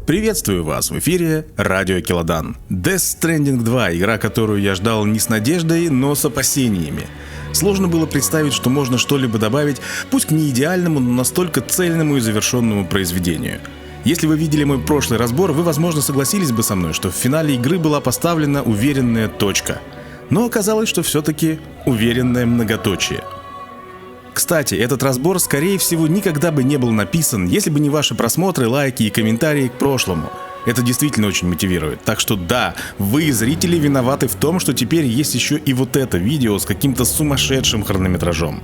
Приветствую вас, в эфире Радио Келодан. Death Stranding 2, игра, которую я ждал не с надеждой, но с опасениями. Сложно было представить, что можно что-либо добавить, пусть к не идеальному, но настолько цельному и завершенному произведению. Если вы видели мой прошлый разбор, вы, возможно, согласились бы со мной, что в финале игры была поставлена уверенная точка. Но оказалось, что все-таки уверенное многоточие. Кстати, этот разбор, скорее всего, никогда бы не был написан, если бы не ваши просмотры, лайки и комментарии к прошлому. Это действительно очень мотивирует. Так что да, вы, зрители, виноваты в том, что теперь есть еще и вот это видео с каким-то сумасшедшим хронометражом.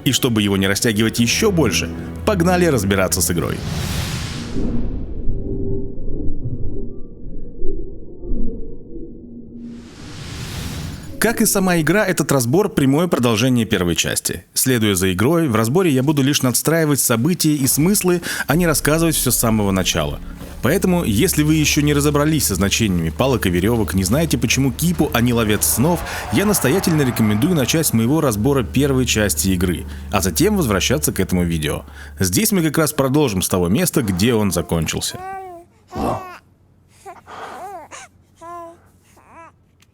И чтобы его не растягивать еще больше, погнали разбираться с игрой. Как и сама игра, этот разбор – прямое продолжение первой части. Следуя за игрой, в разборе я буду лишь надстраивать события и смыслы, а не рассказывать все с самого начала. Поэтому, если вы еще не разобрались со значениями палок и веревок, не знаете, почему кипу, а не ловец снов, я настоятельно рекомендую начать с моего разбора первой части игры, а затем возвращаться к этому видео. Здесь мы как раз продолжим с того места, где он закончился.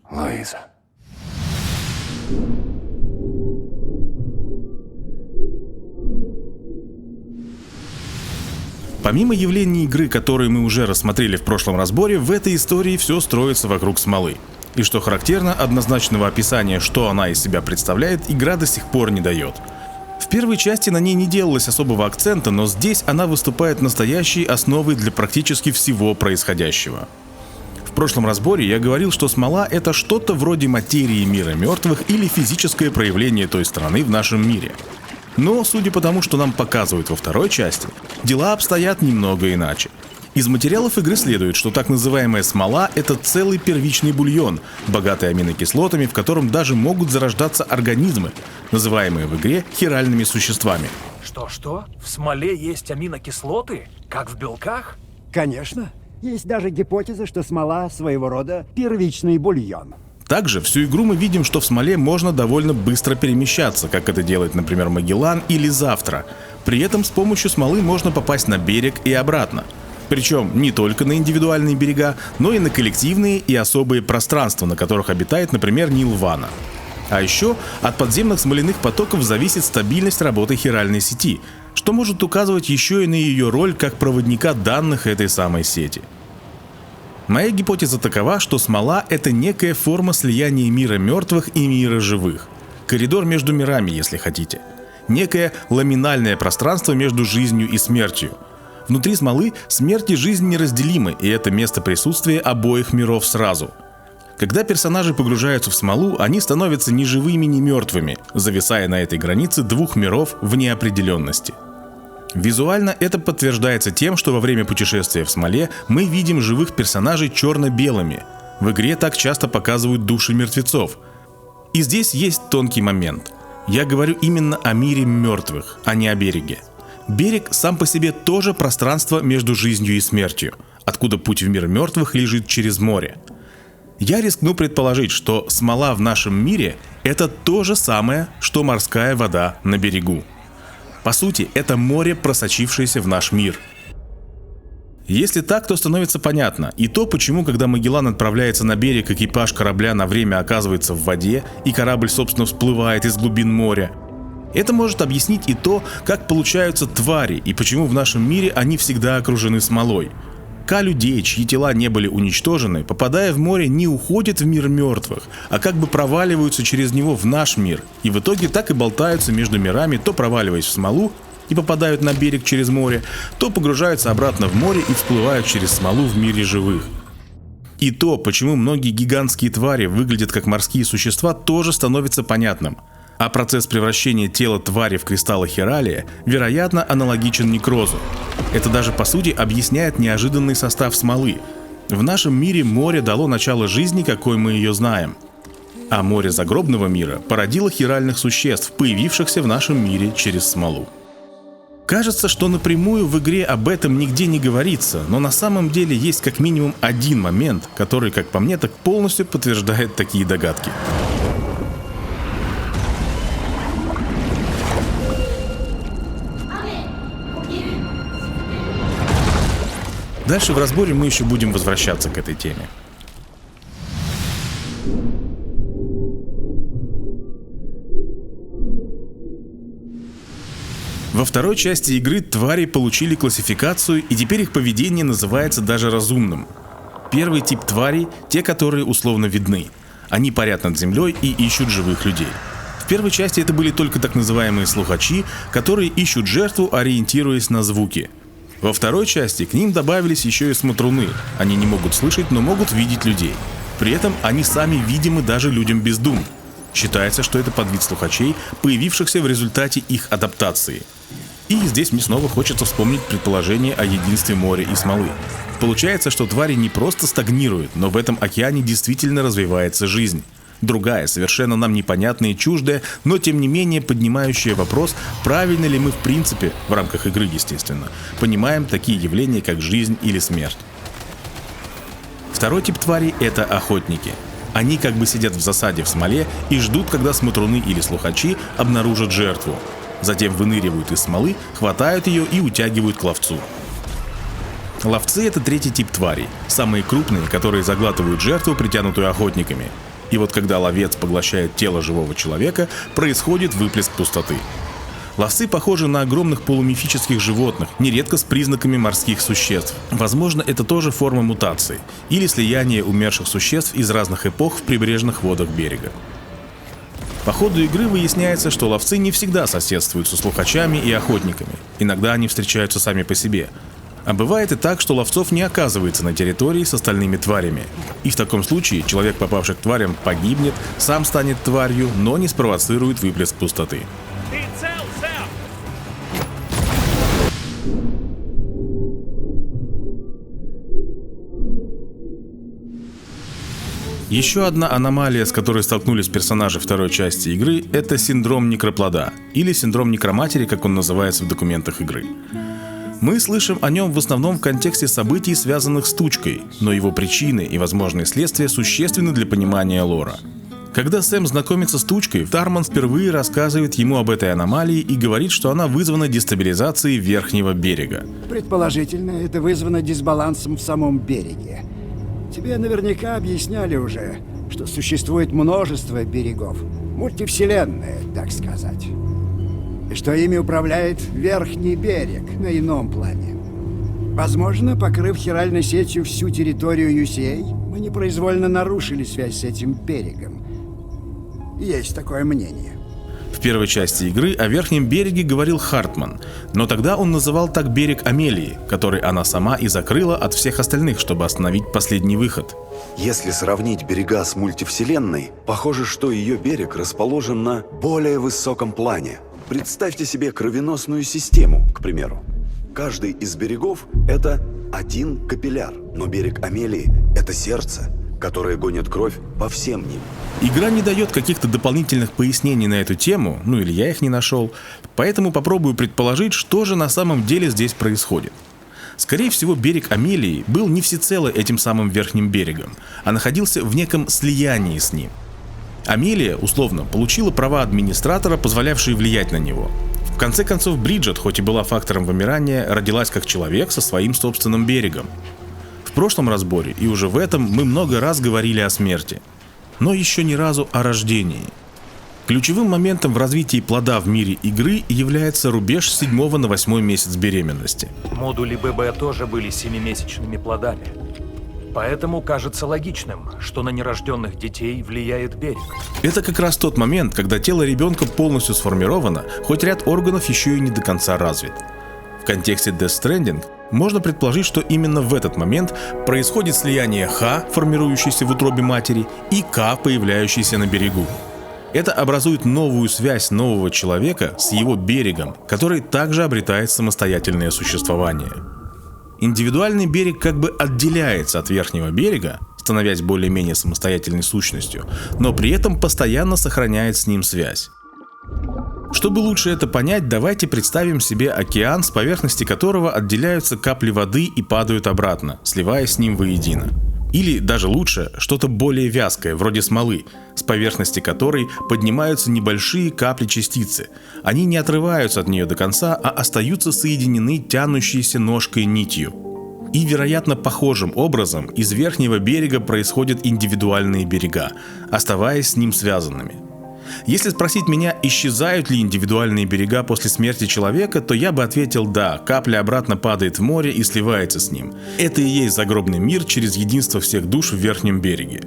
Луиза. Помимо явлений игры, которые мы уже рассмотрели в прошлом разборе, в этой истории все строится вокруг смолы. И что характерно, однозначного описания, что она из себя представляет, игра до сих пор не дает. В первой части на ней не делалось особого акцента, но здесь она выступает настоящей основой для практически всего происходящего. В прошлом разборе я говорил, что смола — это что-то вроде материи мира мертвых или физическое проявление той стороны в нашем мире. Но, судя по тому, что нам показывают во второй части, дела обстоят немного иначе. Из материалов игры следует, что так называемая смола — это целый первичный бульон, богатый аминокислотами, в котором даже могут зарождаться организмы, называемые в игре хиральными существами. Что? В смоле есть аминокислоты? Как в белках? Конечно. Есть даже гипотеза, что смола своего рода первичный бульон. Также всю игру мы видим, что в смоле можно довольно быстро перемещаться, как это делает, например, Магеллан или Завтра. При этом с помощью смолы можно попасть на берег и обратно. Причем не только на индивидуальные берега, но и на коллективные и особые пространства, на которых обитает, например, Нилвана. А еще от подземных смоляных потоков зависит стабильность работы хиральной сети, что может указывать еще и на ее роль как проводника данных этой самой сети. Моя гипотеза такова, что смола — это некая форма слияния мира мертвых и мира живых. Коридор между мирами, если хотите. Некое ламинальное пространство между жизнью и смертью. Внутри смолы смерть и жизнь неразделимы, и это место присутствия обоих миров сразу. Когда персонажи погружаются в смолу, они становятся ни живыми, ни мертвыми, зависая на этой границе двух миров в неопределенности. Визуально это подтверждается тем, что во время путешествия в смоле мы видим живых персонажей черно-белыми. В игре так часто показывают души мертвецов. И здесь есть тонкий момент. Я говорю именно о мире мертвых, а не о береге. Берег сам по себе тоже пространство между жизнью и смертью, откуда путь в мир мертвых лежит через море. Я рискну предположить, что смола в нашем мире — это то же самое, что морская вода на берегу. По сути, это море, просочившееся в наш мир. Если так, то становится понятно и то, почему, когда Магеллан отправляется на берег, экипаж корабля на время оказывается в воде, и корабль, собственно, всплывает из глубин моря. Это может объяснить и то, как получаются твари, и почему в нашем мире они всегда окружены смолой. Людей, чьи тела не были уничтожены, попадая в море, не уходят в мир мертвых, а как бы проваливаются через него в наш мир, и в итоге так и болтаются между мирами, то проваливаясь в смолу и попадают на берег через море, то погружаются обратно в море и всплывают через смолу в мире живых. И то, почему многие гигантские твари выглядят как морские существа, тоже становится понятным. А процесс превращения тела твари в кристаллы хиралия, вероятно, аналогичен некрозу. Это даже по сути объясняет неожиданный состав смолы. В нашем мире море дало начало жизни, какой мы ее знаем. А море загробного мира породило хиральных существ, появившихся в нашем мире через смолу. Кажется, что напрямую в игре об этом нигде не говорится, но на самом деле есть как минимум один момент, который, как по мне, так полностью подтверждает такие догадки. Дальше в разборе мы еще будем возвращаться к этой теме. Во второй части игры твари получили классификацию, и теперь их поведение называется даже разумным. Первый тип тварей – те, которые условно видны. Они парят над землей и ищут живых людей. В первой части это были только так называемые слухачи, которые ищут жертву, ориентируясь на звуки. Во второй части к ним добавились еще и смотруны. Они не могут слышать, но могут видеть людей. При этом они сами видимы даже людям без дум. Считается, что это подвид слухачей, появившихся в результате их адаптации. И здесь мне снова хочется вспомнить предположение о единстве моря и смолы. Получается, что твари не просто стагнируют, но в этом океане действительно развивается жизнь. Другая, совершенно нам непонятная и чуждая, но тем не менее поднимающая вопрос, правильно ли мы в принципе, в рамках игры естественно, понимаем такие явления, как жизнь или смерть. Второй тип тварей – это охотники. Они как бы сидят в засаде в смоле и ждут, когда смотруны или слухачи обнаружат жертву. Затем выныривают из смолы, хватают ее и утягивают к ловцу. Ловцы – это третий тип тварей, самые крупные, которые заглатывают жертву, притянутую охотниками. И вот когда ловец поглощает тело живого человека, происходит выплеск пустоты. Ловцы похожи на огромных полумифических животных, нередко с признаками морских существ. Возможно, это тоже форма мутации или слияния умерших существ из разных эпох в прибрежных водах берега. По ходу игры выясняется, что ловцы не всегда соседствуют со слухачами и охотниками. Иногда они встречаются сами по себе. А бывает и так, что ловцов не оказывается на территории с остальными тварями. И в таком случае человек, попавший к тварям, погибнет, сам станет тварью, но не спровоцирует выплеск пустоты. Еще одна аномалия, с которой столкнулись персонажи второй части игры, это синдром некроплода, или синдром некроматери, как он называется в документах игры. Мы слышим о нем в основном в контексте событий, связанных с Тучкой, но его причины и возможные следствия существенны для понимания лора. Когда Сэм знакомится с Тучкой, Тарман впервые рассказывает ему об этой аномалии и говорит, что она вызвана дестабилизацией верхнего берега. Предположительно, это вызвано дисбалансом в самом береге. Тебе наверняка объясняли уже, что существует множество берегов. Мультивселенная, так сказать. И что ими управляет верхний берег на ином плане. Возможно, покрыв хиральной сетью всю территорию UCA, мы непроизвольно нарушили связь с этим берегом. Есть такое мнение. В первой части игры о верхнем береге говорил Хартман, но тогда он называл так берег Амелии, который она сама и закрыла от всех остальных, чтобы остановить последний выход. Если сравнить берега с мультивселенной, похоже, что ее берег расположен на более высоком плане. Представьте себе кровеносную систему, к примеру. Каждый из берегов – это один капилляр, но берег Амелии – это сердце, которое гонит кровь по всем ним. Игра не дает каких-то дополнительных пояснений на эту тему, ну или я их не нашел, поэтому попробую предположить, что же на самом деле здесь происходит. Скорее всего, берег Амелии был не всецело этим самым верхним берегом, а находился в неком слиянии с ним. Амелия, условно, получила права администратора, позволявшие влиять на него. В конце концов, Бриджит, хоть и была фактором вымирания, родилась как человек со своим собственным берегом. В прошлом разборе и уже в этом мы много раз говорили о смерти, но еще ни разу о рождении. Ключевым моментом в развитии плода в мире игры является рубеж с 7 на 8 месяц беременности. Модули ББ тоже были 7-месячными плодами. Поэтому кажется логичным, что на нерожденных детей влияет берег. Это как раз тот момент, когда тело ребенка полностью сформировано, хоть ряд органов еще и не до конца развит. В контексте Death Stranding можно предположить, что именно в этот момент происходит слияние Х, формирующейся в утробе матери, и К, появляющейся на берегу. Это образует новую связь нового человека с его берегом, который также обретает самостоятельное существование. Индивидуальный берег как бы отделяется от верхнего берега, становясь более-менее самостоятельной сущностью, но при этом постоянно сохраняет с ним связь. Чтобы лучше это понять, давайте представим себе океан, с поверхности которого отделяются капли воды и падают обратно, сливаясь с ним воедино. Или, даже лучше, что-то более вязкое, вроде смолы, с поверхности которой поднимаются небольшие капли-частицы. Они не отрываются от нее до конца, а остаются соединены тянущейся ножкой нитью. И, вероятно, похожим образом из верхнего берега происходят индивидуальные берега, оставаясь с ним связанными. Если спросить меня, исчезают ли индивидуальные берега после смерти человека, то я бы ответил да, капля обратно падает в море и сливается с ним. Это и есть загробный мир через единство всех душ в верхнем береге.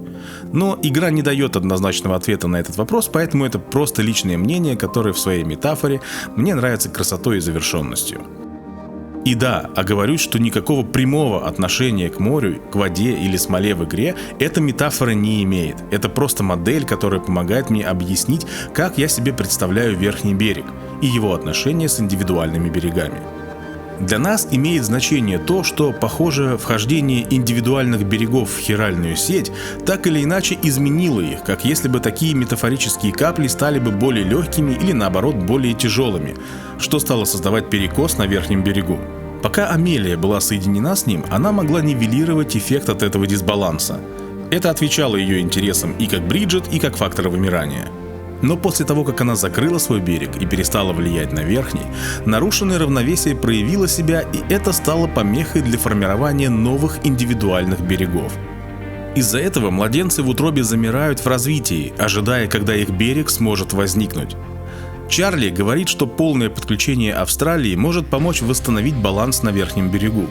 Но игра не дает однозначного ответа на этот вопрос, поэтому это просто личное мнение, которое в своей метафоре мне нравится красотой и завершенностью. И да, оговорюсь, что никакого прямого отношения к морю, к воде или смоле в игре эта метафора не имеет. Это просто модель, которая помогает мне объяснить, как я себе представляю верхний берег и его отношения с индивидуальными берегами. Для нас имеет значение то, что, похоже, вхождение индивидуальных берегов в хиральную сеть так или иначе изменило их, как если бы такие метафорические капли стали бы более легкими или наоборот более тяжелыми, что стало создавать перекос на верхнем берегу. Пока Амелия была соединена с ним, она могла нивелировать эффект от этого дисбаланса. Это отвечало ее интересам и как Бриджит, и как фактор вымирания. Но после того, как она закрыла свой берег и перестала влиять на верхний, нарушенное равновесие проявило себя, и это стало помехой для формирования новых индивидуальных берегов. Из-за этого младенцы в утробе замирают в развитии, ожидая, когда их берег сможет возникнуть. Чарли говорит, что полное подключение Австралии может помочь восстановить баланс на верхнем берегу.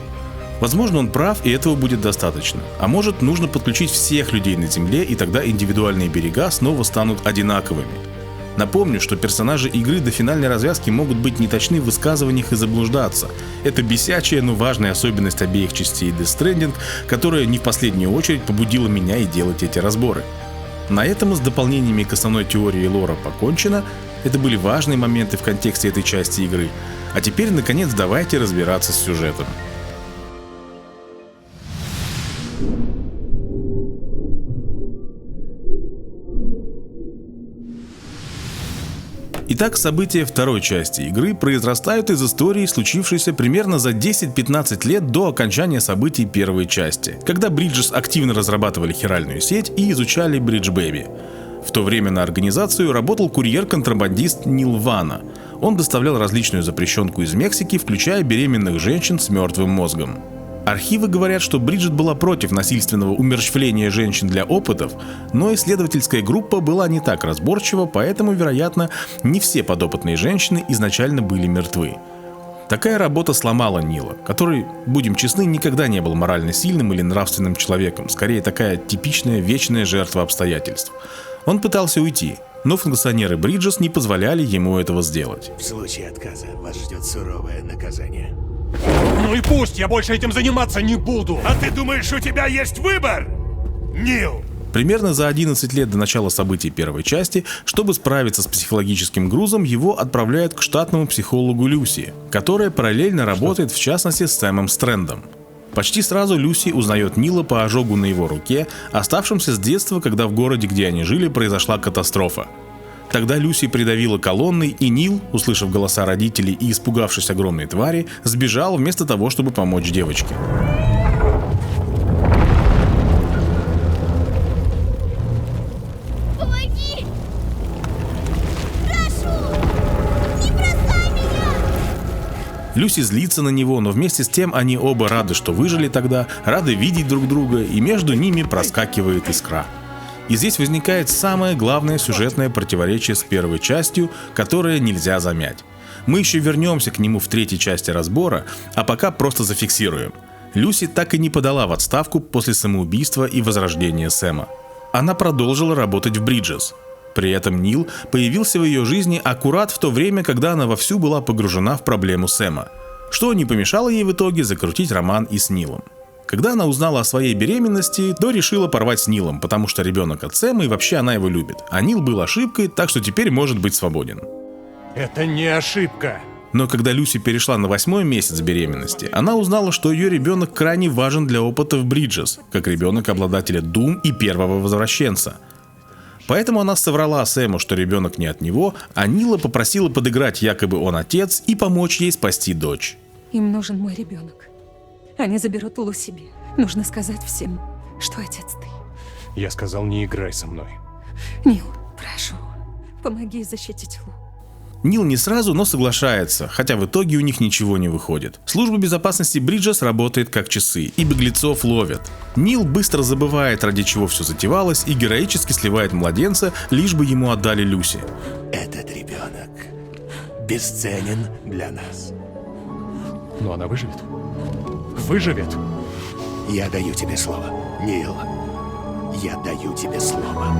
Возможно, он прав, и этого будет достаточно. А может, нужно подключить всех людей на Земле, и тогда индивидуальные берега снова станут одинаковыми. Напомню, что персонажи игры до финальной развязки могут быть неточны в высказываниях и заблуждаться. Это бесячая, но важная особенность обеих частей Death Stranding, которая не в последнюю очередь побудила меня и делать эти разборы. На этом с дополнениями к основной теории лора покончено. Это были важные моменты в контексте этой части игры. А теперь, наконец, давайте разбираться с сюжетом. Итак, события второй части игры произрастают из истории, случившейся примерно за 10-15 лет до окончания событий первой части, когда Бриджес активно разрабатывали хиральную сеть и изучали Bridge Baby. В то время на организацию работал курьер-контрабандист Нил Вана. Он доставлял различную запрещенку из Мексики, включая беременных женщин с мертвым мозгом. Архивы говорят, что Бриджит была против насильственного умерщвления женщин для опытов, но исследовательская группа была не так разборчива, поэтому, вероятно, не все подопытные женщины изначально были мертвы. Такая работа сломала Нила, который, будем честны, никогда не был морально сильным или нравственным человеком, скорее такая типичная вечная жертва обстоятельств. Он пытался уйти, но функционеры Бриджес не позволяли ему этого сделать. В случае отказа вас ждет суровое наказание. Ну и пусть, я больше этим заниматься не буду. А ты думаешь, у тебя есть выбор? Нил! Примерно за 11 лет до начала событий первой части, чтобы справиться с психологическим грузом, его отправляют к штатному психологу Люси, которая параллельно работает в частности с Сэмом Стрэндом. Почти сразу Люси узнает Нила по ожогу на его руке, оставшемся с детства, когда в городе, где они жили, произошла катастрофа. Тогда Люси придавила колонной, и Нил, услышав голоса родителей и испугавшись огромной твари, сбежал вместо того, чтобы помочь девочке. Помоги! Прошу! Не бросай меня! Люси злится на него, но вместе с тем они оба рады, что выжили тогда, рады видеть друг друга, и между ними проскакивает искра. И здесь возникает самое главное сюжетное противоречие с первой частью, которое нельзя замять. Мы еще вернемся к нему в третьей части разбора, а пока просто зафиксируем. Люси так и не подала в отставку после самоубийства и возрождения Сэма. Она продолжила работать в Бриджес. При этом Нил появился в ее жизни аккурат в то время, когда она вовсю была погружена в проблему Сэма, что не помешало ей в итоге закрутить роман и с Нилом. Когда она узнала о своей беременности, то решила порвать с Нилом, потому что ребенок от Сэма и вообще она его любит. А Нил был ошибкой, так что теперь может быть свободен. Это не ошибка. Но когда Люси перешла на 8-й месяц беременности, она узнала, что ее ребенок крайне важен для опыта в Бриджес, как ребенок обладателя Дум и первого возвращенца. Поэтому она соврала Сэму, что ребенок не от него, а Нила попросила подыграть, якобы он отец, и помочь ей спасти дочь. Им нужен мой ребенок. Они заберут Лу себе. Нужно сказать всем, что отец ты. Я сказал, не играй со мной. Нил, прошу, помоги защитить Лу. Нил не сразу, но соглашается, хотя в итоге у них ничего не выходит. Служба безопасности Бриджес работает как часы, и беглецов ловят. Нил быстро забывает, ради чего все затевалось, и героически сливает младенца, лишь бы ему отдали Люси. Этот ребенок бесценен для нас. Но она выживет. Выживет. Я даю тебе слово, Нил. Я даю тебе слово.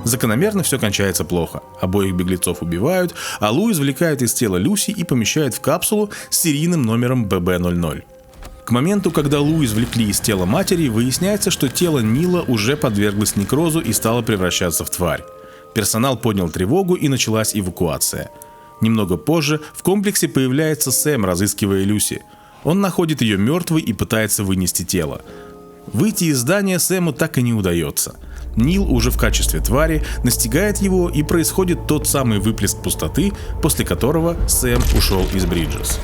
Закономерно все кончается плохо. Обоих беглецов убивают, а Лу извлекает из тела Люси и помещает в капсулу с серийным номером BB-00. К моменту, когда Лу извлекли из тела матери, выясняется, что тело Нила уже подверглось некрозу и стало превращаться в тварь. Персонал поднял тревогу, и началась эвакуация. Немного позже в комплексе появляется Сэм, разыскивая Люси. Он находит ее мертвой и пытается вынести тело. Выйти из здания Сэму так и не удается. Нил уже в качестве твари настигает его, и происходит тот самый выплеск пустоты, после которого Сэм ушел из Бриджес.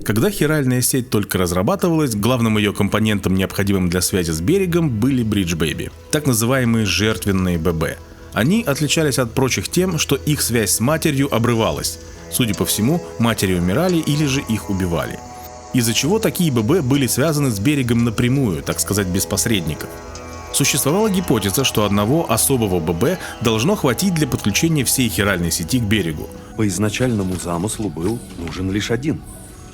Когда хиральная сеть только разрабатывалась, главным ее компонентом, необходимым для связи с берегом, были Bridge Baby, так называемые жертвенные ББ. Они отличались от прочих тем, что их связь с матерью обрывалась. Судя по всему, матери умирали или же их убивали. Из-за чего такие ББ были связаны с берегом напрямую, так сказать, без посредников. Существовала гипотеза, что одного особого ББ должно хватить для подключения всей хиральной сети к берегу. По изначальному замыслу был нужен лишь один.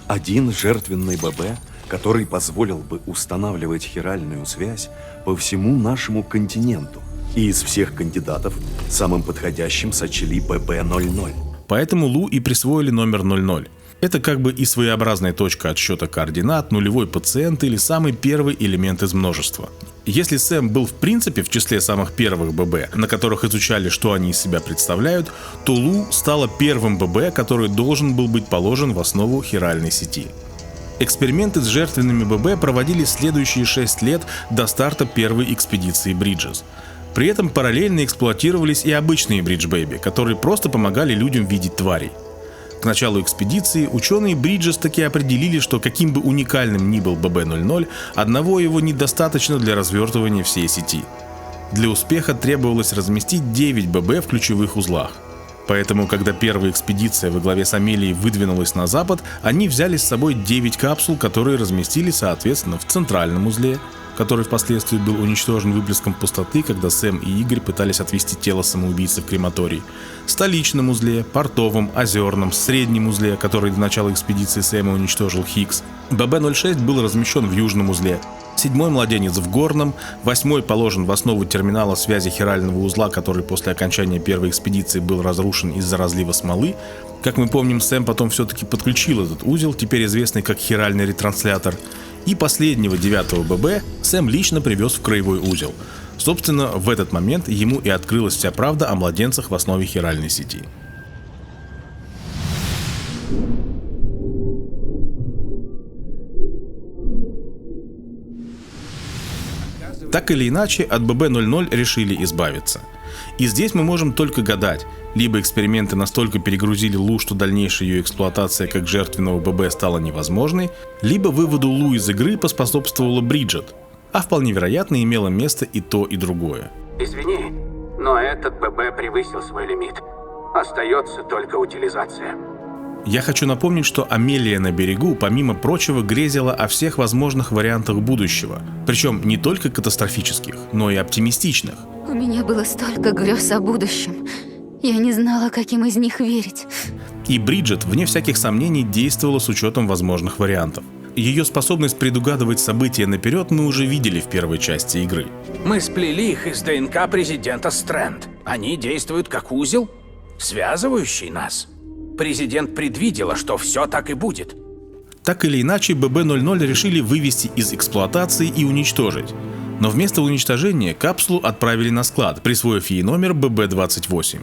Один жертвенный ББ, который позволил бы устанавливать хиральную связь по всему нашему континенту. И из всех кандидатов самым подходящим сочли BB-00. Поэтому Лу и присвоили номер 00. Это как бы и своеобразная точка отсчета координат, нулевой пациент или самый первый элемент из множества. Если Сэм был в принципе в числе самых первых ББ, на которых изучали, что они из себя представляют, то Лу стала первым ББ, который должен был быть положен в основу хиральной сети. Эксперименты с жертвенными ББ проводились следующие 6 лет до старта первой экспедиции Бриджес. При этом параллельно эксплуатировались и обычные Bridge Baby, которые просто помогали людям видеть тварей. К началу экспедиции ученые Бриджес таки определили, что каким бы уникальным ни был BB-00, одного его недостаточно для развертывания всей сети. Для успеха требовалось разместить 9 ББ в ключевых узлах. Поэтому, когда первая экспедиция во главе с Амелией выдвинулась на запад, они взяли с собой 9 капсул, которые разместили, соответственно, в центральном узле, который впоследствии был уничтожен выплеском пустоты, когда Сэм и Игорь пытались отвезти тело самоубийцы в крематорий, столичном узле, портовом, озерном, среднем узле, который до начала экспедиции Сэма уничтожил Хиггс. BB-06 был размещен в южном узле, 7-й младенец в горном, 8-й положен в основу терминала связи хирального узла, который после окончания первой экспедиции был разрушен из-за разлива смолы. Как мы помним, Сэм потом все-таки подключил этот узел, теперь известный как хиральный ретранслятор. И последнего 9-го ББ Сэм лично привез в краевой узел. Собственно, в этот момент ему и открылась вся правда о младенцах в основе хиральной сети. Так или иначе, от BB-00 решили избавиться. И здесь мы можем только гадать. Либо эксперименты настолько перегрузили Лу, что дальнейшая ее эксплуатация как жертвенного ББ стала невозможной, либо выводу Лу из игры поспособствовала Бриджет, а вполне вероятно имело место и то, и другое. Извини, но этот ББ превысил свой лимит. Остается только утилизация. Я хочу напомнить, что Амелия на берегу, помимо прочего, грезила о всех возможных вариантах будущего. Причем не только катастрофических, но и оптимистичных. У меня было столько грез о будущем. Я не знала, каким из них верить. И Бриджет, вне всяких сомнений, действовала с учетом возможных вариантов. Ее способность предугадывать события наперед мы уже видели в первой части игры. Мы сплели их из ДНК президента Стрэнд. Они действуют как узел, связывающий нас. Президент предвидела, что все так и будет. Так или иначе, BB-00 решили вывести из эксплуатации и уничтожить. Но вместо уничтожения капсулу отправили на склад, присвоив ей номер BB-28.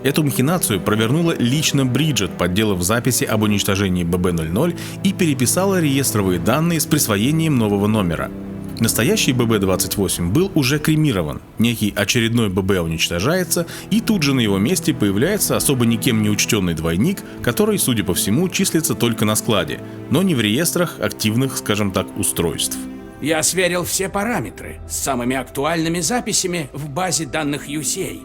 Эту махинацию провернула лично Бриджет, подделав записи об уничтожении BB-00 и переписала реестровые данные с присвоением нового номера. Настоящий ББ-28 был уже кремирован, некий очередной ББ уничтожается, и тут же на его месте появляется особо никем не учтенный двойник, который, судя по всему, числится только на складе, но не в реестрах активных, скажем так, устройств. Я сверил все параметры с самыми актуальными записями в базе данных UCA.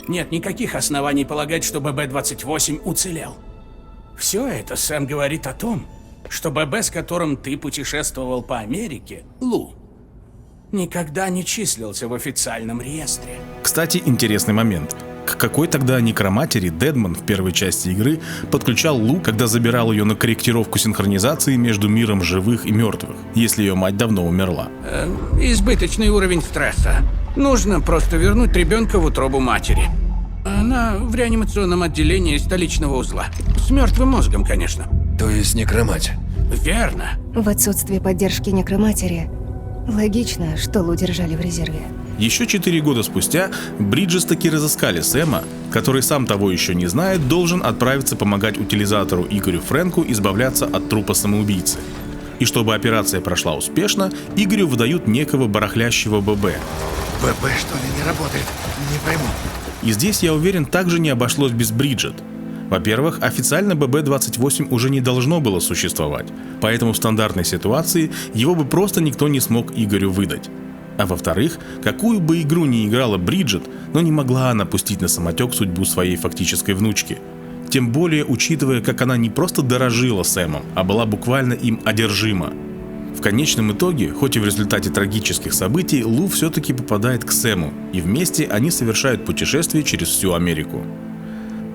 Нет никаких оснований полагать, что ББ-28 уцелел. Все это, Сэм, говорит о том, что ББ, с которым ты путешествовал по Америке, Лу, никогда не числился в официальном реестре. Кстати, интересный момент. К какой тогда некроматери Дедман в первой части игры подключал Лу, когда забирал ее на корректировку синхронизации между миром живых и мертвых, если ее мать давно умерла? Избыточный уровень стресса. Нужно просто вернуть ребенка в утробу матери. Она в реанимационном отделении столичного узла. С мертвым мозгом, конечно. То есть некромать. Верно. В отсутствие поддержки некроматери, логично, что Лу держали в резерве. Еще 4 года спустя Бриджес таки разыскали Сэма, который, сам того еще не знает, должен отправиться помогать утилизатору Игорю Фрэнку избавляться от трупа самоубийцы. И чтобы операция прошла успешно, Игорю выдают некого барахлящего ББ. ББ что ли не работает? Не пойму. И здесь, я уверен, также не обошлось без Бриджет. Во-первых, официально ББ-28 уже не должно было существовать, поэтому в стандартной ситуации его бы просто никто не смог Игорю выдать. А во-вторых, какую бы игру ни играла Бриджет, но не могла она пустить на самотек судьбу своей фактической внучки. Тем более, учитывая, как она не просто дорожила Сэмом, а была буквально им одержима. В конечном итоге, хоть и в результате трагических событий, Лу все-таки попадает к Сэму, и вместе они совершают путешествие через всю Америку.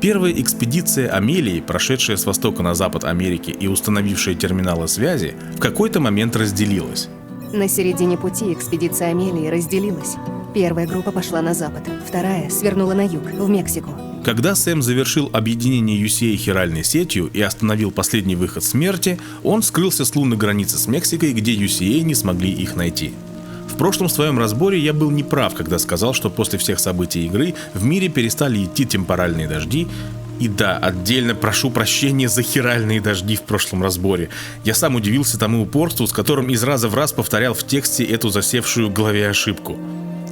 Первая экспедиция Амелии, прошедшая с востока на запад Америки и установившая терминалы связи, в какой-то момент разделилась. На середине пути экспедиция Амелии разделилась. Первая группа пошла на запад, вторая свернула на юг, в Мексику. Когда Сэм завершил объединение UCA хиральной сетью и остановил последний выход смерти, он скрылся с Лу на границе с Мексикой, где UCA не смогли их найти. В прошлом своем разборе я был неправ, когда сказал, что после всех событий игры в мире перестали идти темпоральные дожди. И да, отдельно прошу прощения за хиральные дожди в прошлом разборе. Я сам удивился тому упорству, с которым из раза в раз повторял в тексте эту засевшую в голове ошибку.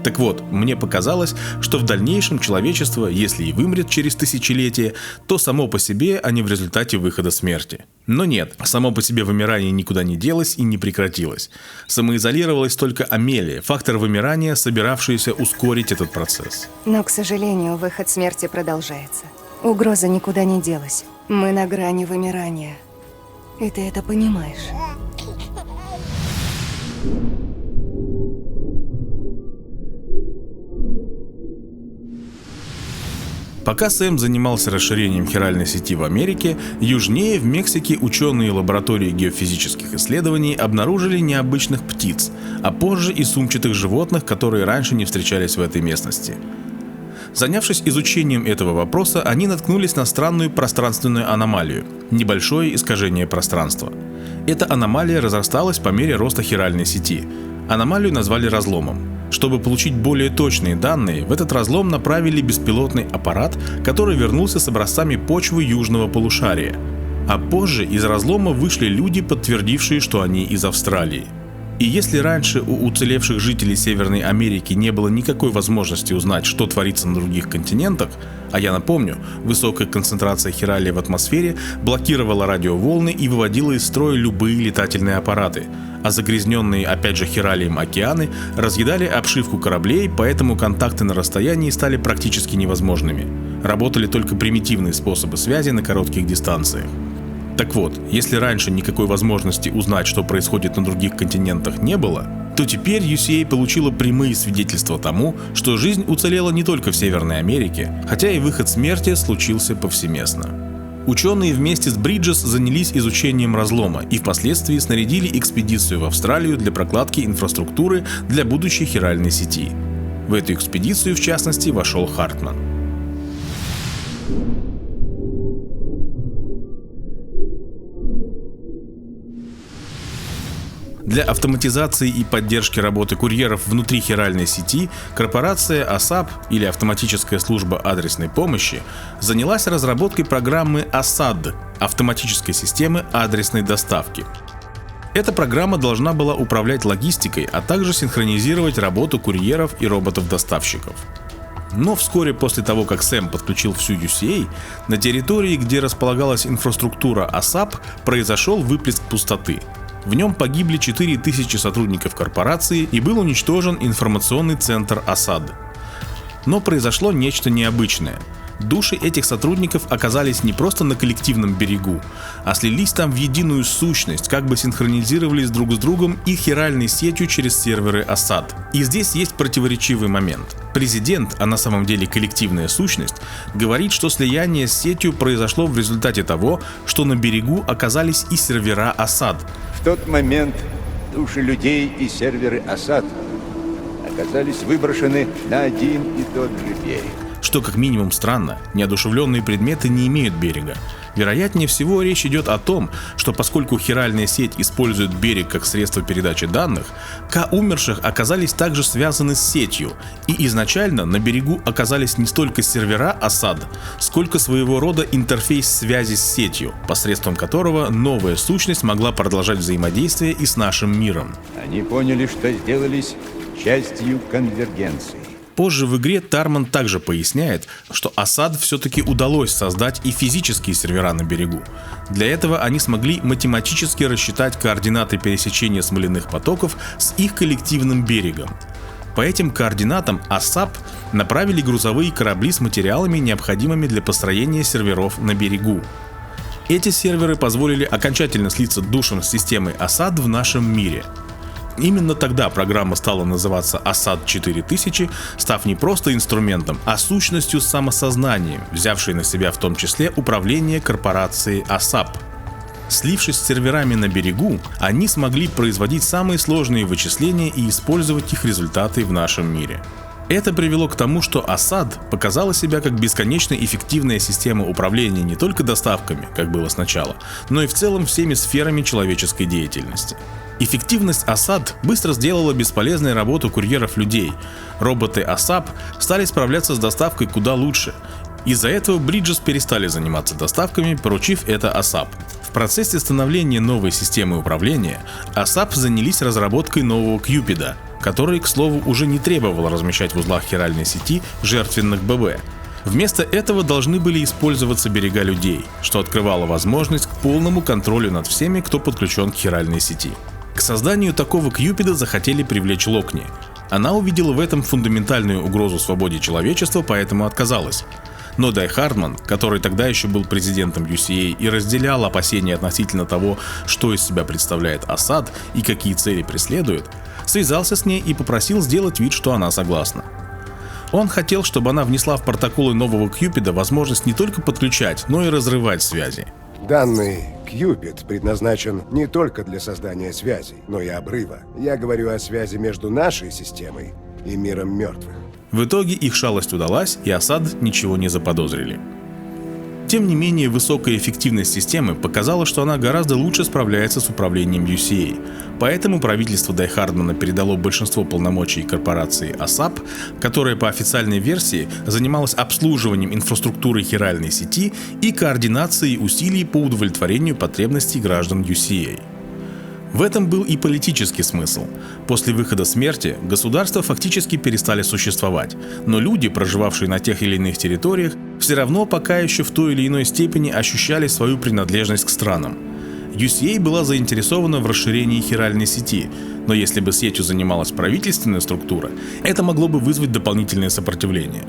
Так вот, мне показалось, что в дальнейшем человечество, если и вымрет через тысячелетия, то само по себе, а не в результате выхода смерти. Но нет, само по себе вымирание никуда не делось и не прекратилось. Самоизолировалась только Амелия, фактор вымирания, собиравшийся ускорить этот процесс. Но, к сожалению, выход смерти продолжается. Угроза никуда не делась. Мы на грани вымирания. И ты это понимаешь. Пока Сэм занимался расширением хиральной сети в Америке, южнее, в Мексике, ученые лаборатории геофизических исследований обнаружили необычных птиц, а позже и сумчатых животных, которые раньше не встречались в этой местности. Занявшись изучением этого вопроса, они наткнулись на странную пространственную аномалию – небольшое искажение пространства. Эта аномалия разрасталась по мере роста хиральной сети. Аномалию назвали разломом. Чтобы получить более точные данные, в этот разлом направили беспилотный аппарат, который вернулся с образцами почвы южного полушария. А позже из разлома вышли люди, подтвердившие, что они из Австралии. И если раньше у уцелевших жителей Северной Америки не было никакой возможности узнать, что творится на других континентах, а я напомню, высокая концентрация хиралия в атмосфере блокировала радиоволны и выводила из строя любые летательные аппараты, а загрязненные опять же хиралием океаны разъедали обшивку кораблей, поэтому контакты на расстоянии стали практически невозможными. Работали только примитивные способы связи на коротких дистанциях. Так вот, если раньше никакой возможности узнать, что происходит на других континентах, не было, то теперь UCA получила прямые свидетельства тому, что жизнь уцелела не только в Северной Америке, хотя и выход смерти случился повсеместно. Ученые вместе с Бриджес занялись изучением разлома и впоследствии снарядили экспедицию в Австралию для прокладки инфраструктуры для будущей хиральной сети. В эту экспедицию, в частности, вошел Хартман. Для автоматизации и поддержки работы курьеров внутри хиральной сети корпорация ASAP, или Автоматическая служба адресной помощи, занялась разработкой программы ASAD – автоматической системы адресной доставки. Эта программа должна была управлять логистикой, а также синхронизировать работу курьеров и роботов-доставщиков. Но вскоре после того, как Сэм подключил всю UCA, на территории, где располагалась инфраструктура ASAP, произошел выплеск пустоты. В нем погибли 4000 сотрудников корпорации и был уничтожен информационный центр ASAD. Но произошло нечто необычное. Души этих сотрудников оказались не просто на коллективном берегу, а слились там в единую сущность, как бы синхронизировались друг с другом и хиральной сетью через серверы ASAD. И здесь есть противоречивый момент. Президент, а на самом деле коллективная сущность, говорит, что слияние с сетью произошло в результате того, что на берегу оказались и сервера ASAD. В тот момент души людей и серверы ASAD оказались выброшены на один и тот же берег. Что как минимум странно, неодушевленные предметы не имеют берега. Вероятнее всего речь идет о том, что поскольку хиральная сеть использует берег как средство передачи данных, К умерших оказались также связаны с сетью, и изначально на берегу оказались не столько сервера ASAD, сколько своего рода интерфейс связи с сетью, посредством которого новая сущность могла продолжать взаимодействие и с нашим миром. Они поняли, что сделались частью конвергенции. Позже в игре Тарман также поясняет, что ASAD все-таки удалось создать и физические сервера на берегу. Для этого они смогли математически рассчитать координаты пересечения смоляных потоков с их коллективным берегом. По этим координатам ASAP направили грузовые корабли с материалами, необходимыми для построения серверов на берегу. Эти серверы позволили окончательно слиться душам с системой ASAD в нашем мире. Именно тогда программа стала называться ASAD 4000, став не просто инструментом, а сущностью с самосознанием, взявшей на себя в том числе управление корпорацией ASAP. Слившись с серверами на берегу, они смогли производить самые сложные вычисления и использовать их результаты в нашем мире. Это привело к тому, что ASAD показала себя как бесконечно эффективная система управления не только доставками, как было сначала, но и в целом всеми сферами человеческой деятельности. Эффективность ASAD быстро сделала бесполезной работу курьеров людей. Роботы ASAP стали справляться с доставкой куда лучше. Из-за этого Bridges перестали заниматься доставками, поручив это ASAP. В процессе становления новой системы управления ASAP занялись разработкой нового Кьюпида, который, к слову, уже не требовал размещать в узлах хиральной сети жертвенных ББ. Вместо этого должны были использоваться берега людей, что открывало возможность к полному контролю над всеми, кто подключен к хиральной сети. К созданию такого Кьюпида захотели привлечь Локни. Она увидела в этом фундаментальную угрозу свободе человечества, поэтому отказалась. Но Дай Хардман, который тогда еще был президентом UCA и разделял опасения относительно того, что из себя представляет ASAD и какие цели преследует, связался с ней и попросил сделать вид, что она согласна. Он хотел, чтобы она внесла в протоколы нового Кьюпида возможность не только подключать, но и разрывать связи. Данный Кьюпид предназначен не только для создания связей, но и обрыва. Я говорю о связи между нашей системой и миром мертвых. В итоге их шалость удалась, и ASAD ничего не заподозрили. Тем не менее, высокая эффективность системы показала, что она гораздо лучше справляется с управлением UCA. Поэтому правительство Дай Хардмана передало большинство полномочий корпорации ASAP, которая по официальной версии занималась обслуживанием инфраструктуры хиральной сети и координацией усилий по удовлетворению потребностей граждан UCA. В этом был и политический смысл. После выхода смерти государства фактически перестали существовать, но люди, проживавшие на тех или иных территориях, все равно пока еще в той или иной степени ощущали свою принадлежность к странам. UCA была заинтересована в расширении хиральной сети, но если бы сетью занималась правительственная структура, это могло бы вызвать дополнительное сопротивление.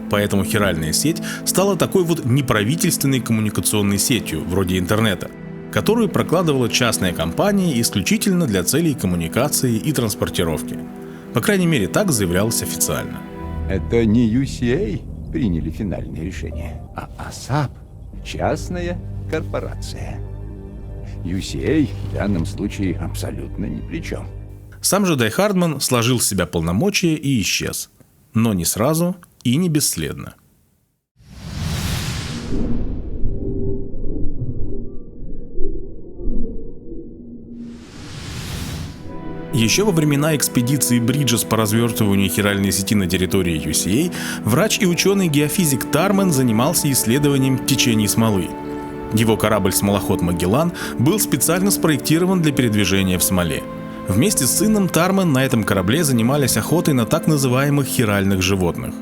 Поэтому хиральная сеть стала такой вот неправительственной коммуникационной сетью, вроде интернета, которую прокладывала частная компания исключительно для целей коммуникации и транспортировки. По крайней мере, так заявлялось официально. Это не UCA приняли финальное решение, а ASAP – частная корпорация. UCA в данном случае абсолютно ни при чем. Сам же Дай Хардман сложил с себя полномочия и исчез. Но не сразу и не бесследно. Еще во времена экспедиции Bridges по развертыванию хиральной сети на территории UCA врач и ученый-геофизик Тарман занимался исследованием течений смолы. Его корабль-смолоход «Магеллан» был специально спроектирован для передвижения в смоле. Вместе с сыном Тармен на этом корабле занимались охотой на так называемых хиральных животных.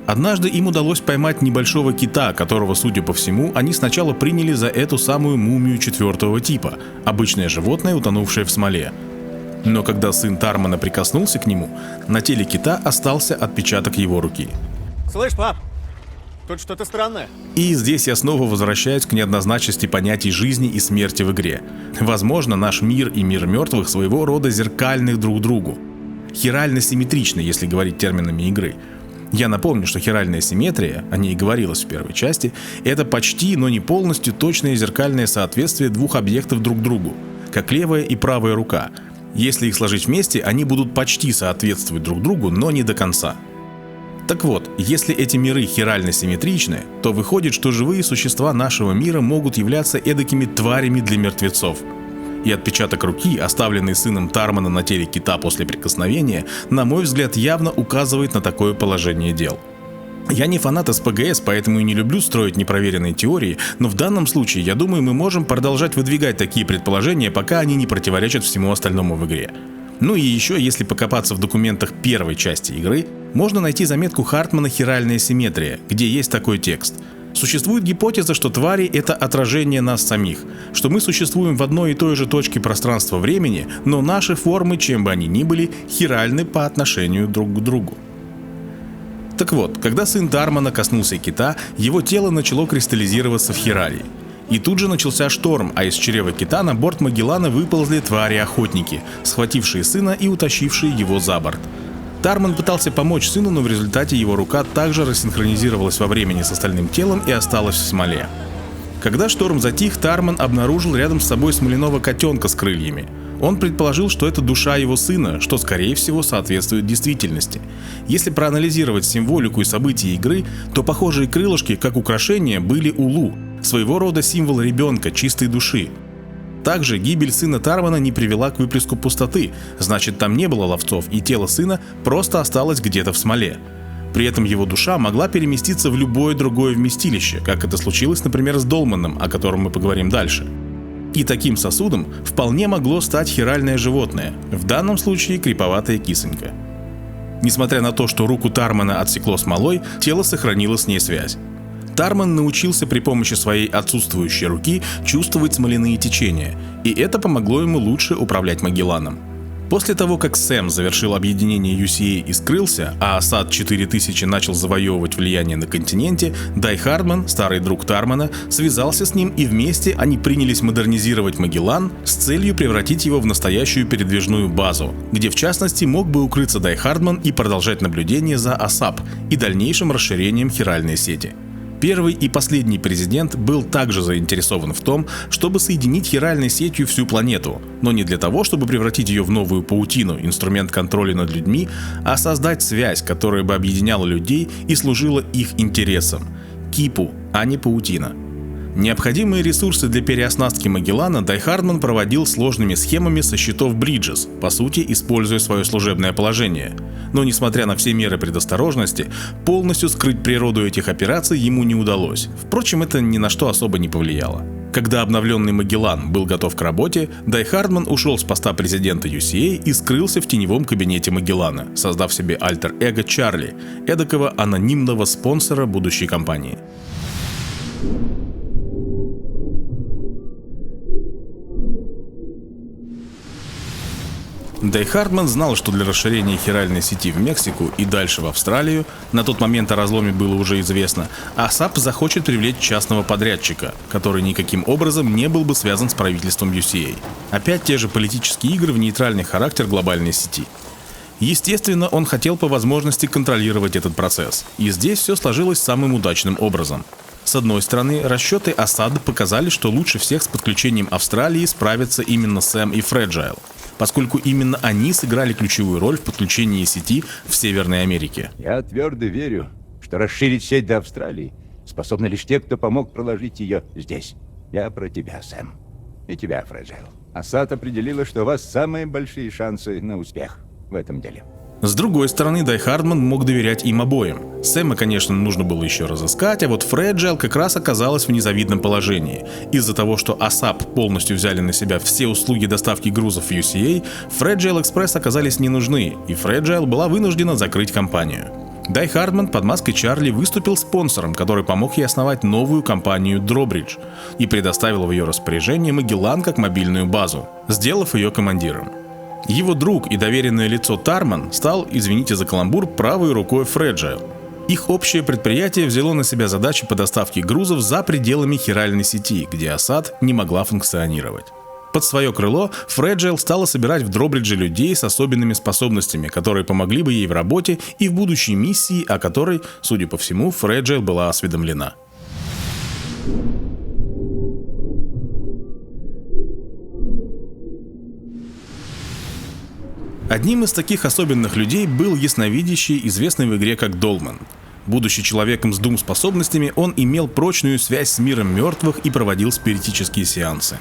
Однажды им удалось поймать небольшого кита, которого, судя по всему, они сначала приняли за эту самую мумию 4-го типа, обычное животное, утонувшее в смоле. Но когда сын Тармена прикоснулся к нему, на теле кита остался отпечаток его руки. Слышь, пап, тут что-то странное. И здесь я снова возвращаюсь к неоднозначности понятий жизни и смерти в игре. Возможно, наш мир и мир мертвых своего рода зеркальны друг другу. Хирально-симметричны, если говорить терминами игры. Я напомню, что хиральная симметрия, о ней говорилось в первой части, это почти, но не полностью точное зеркальное соответствие двух объектов друг другу, как левая и правая рука. Если их сложить вместе, они будут почти соответствовать друг другу, но не до конца. Так вот, если эти миры хирально-симметричны, то выходит, что живые существа нашего мира могут являться эдакими тварями для мертвецов. И отпечаток руки, оставленный сыном Тармена на теле кита после прикосновения, на мой взгляд, явно указывает на такое положение дел. Я не фанат СПГС, поэтому и не люблю строить непроверенные теории, но в данном случае, я думаю, мы можем продолжать выдвигать такие предположения, пока они не противоречат всему остальному в игре. Ну и еще, если покопаться в документах первой части игры, можно найти заметку Хартмана «Хиральная симметрия», где есть такой текст. Существует гипотеза, что твари — это отражение нас самих, что мы существуем в одной и той же точке пространства-времени, но наши формы, чем бы они ни были, хиральны по отношению друг к другу. Так вот, когда сын Тармена коснулся кита, его тело начало кристаллизироваться в хиралии. И тут же начался шторм, а из чрева кита на борт Магеллана выползли твари-охотники, схватившие сына и утащившие его за борт. Тармен пытался помочь сыну, но в результате его рука также рассинхронизировалась во времени с остальным телом и осталась в смоле. Когда шторм затих, Тармен обнаружил рядом с собой смоляного котенка с крыльями. Он предположил, что это душа его сына, что, скорее всего, соответствует действительности. Если проанализировать символику и события игры, то похожие крылышки, как украшения, были у Лу, своего рода символ ребенка, чистой души. Также гибель сына Тармена не привела к выплеску пустоты, значит, там не было ловцов, и тело сына просто осталось где-то в смоле. При этом его душа могла переместиться в любое другое вместилище, как это случилось, например, с Долманом, о котором мы поговорим дальше. И таким сосудом вполне могло стать хиральное животное, в данном случае криповатая кисонька. Несмотря на то, что руку Тармена отсекло смолой, тело сохранило с ней связь. Тармен научился при помощи своей отсутствующей руки чувствовать смоляные течения, и это помогло ему лучше управлять Магелланом. После того, как Сэм завершил объединение UCA и скрылся, а Асад 4000 начал завоевывать влияние на континенте, Дай Хардман, старый друг Тармена, связался с ним, и вместе они принялись модернизировать Магеллан с целью превратить его в настоящую передвижную базу, где в частности мог бы укрыться Дай Хардман и продолжать наблюдение за АСАП и дальнейшим расширением хиральной сети. Первый и последний президент был также заинтересован в том, чтобы соединить хиральной сетью всю планету, но не для того, чтобы превратить ее в новую паутину, инструмент контроля над людьми, а создать связь, которая бы объединяла людей и служила их интересам. Кипу, а не паутина. Необходимые ресурсы для переоснастки Магеллана Дай Хардман проводил сложными схемами со счетов Бриджес, по сути используя свое служебное положение. Но несмотря на все меры предосторожности, полностью скрыть природу этих операций ему не удалось. Впрочем, это ни на что особо не повлияло. Когда обновленный Магеллан был готов к работе, Дай Хардман ушел с поста президента UCA и скрылся в теневом кабинете Магеллана, создав себе альтер-эго Чарли, эдакого анонимного спонсора будущей компании. Дай Хардман знал, что для расширения хиральной сети в Мексику и дальше в Австралию, на тот момент о разломе было уже известно, АСАП захочет привлечь частного подрядчика, который никаким образом не был бы связан с правительством UCA. Опять те же политические игры в нейтральный характер глобальной сети. Естественно, он хотел по возможности контролировать этот процесс, и здесь все сложилось самым удачным образом. С одной стороны, расчеты Асада показали, что лучше всех с подключением Австралии справятся именно Сэм и Фреджайл, поскольку именно они сыграли ключевую роль в подключении сети в Северной Америке. Я твердо верю, что расширить сеть до Австралии способны лишь те, кто помог проложить ее здесь. Я про тебя, Сэм. И тебя, Фреджайл. Асад определила, что у вас самые большие шансы на успех в этом деле. С другой стороны, Дай Хардман мог доверять им обоим. Сэма, конечно, нужно было еще разыскать, а вот Фреджайл как раз оказалась в незавидном положении. Из-за того, что ASAP полностью взяли на себя все услуги доставки грузов в UCA, Фреджайл Экспресс оказались не нужны, и Фреджайл была вынуждена закрыть компанию. Дай Хардман под маской Чарли выступил спонсором, который помог ей основать новую компанию Drawbridge и предоставил в ее распоряжение Магеллан как мобильную базу, сделав ее командиром. Его друг и доверенное лицо Тарман стал, извините за каламбур, правой рукой Фреджайл. Их общее предприятие взяло на себя задачи по доставке грузов за пределами хиральной сети, где Асад не могла функционировать. Под свое крыло Фреджайл стала собирать в Дробридже людей с особенными способностями, которые помогли бы ей в работе и в будущей миссии, о которой, судя по всему, Фреджайл была осведомлена. Одним из таких особенных людей был ясновидящий, известный в игре как Долман. Будучи человеком с Doom-способностями, он имел прочную связь с миром мертвых и проводил спиритические сеансы.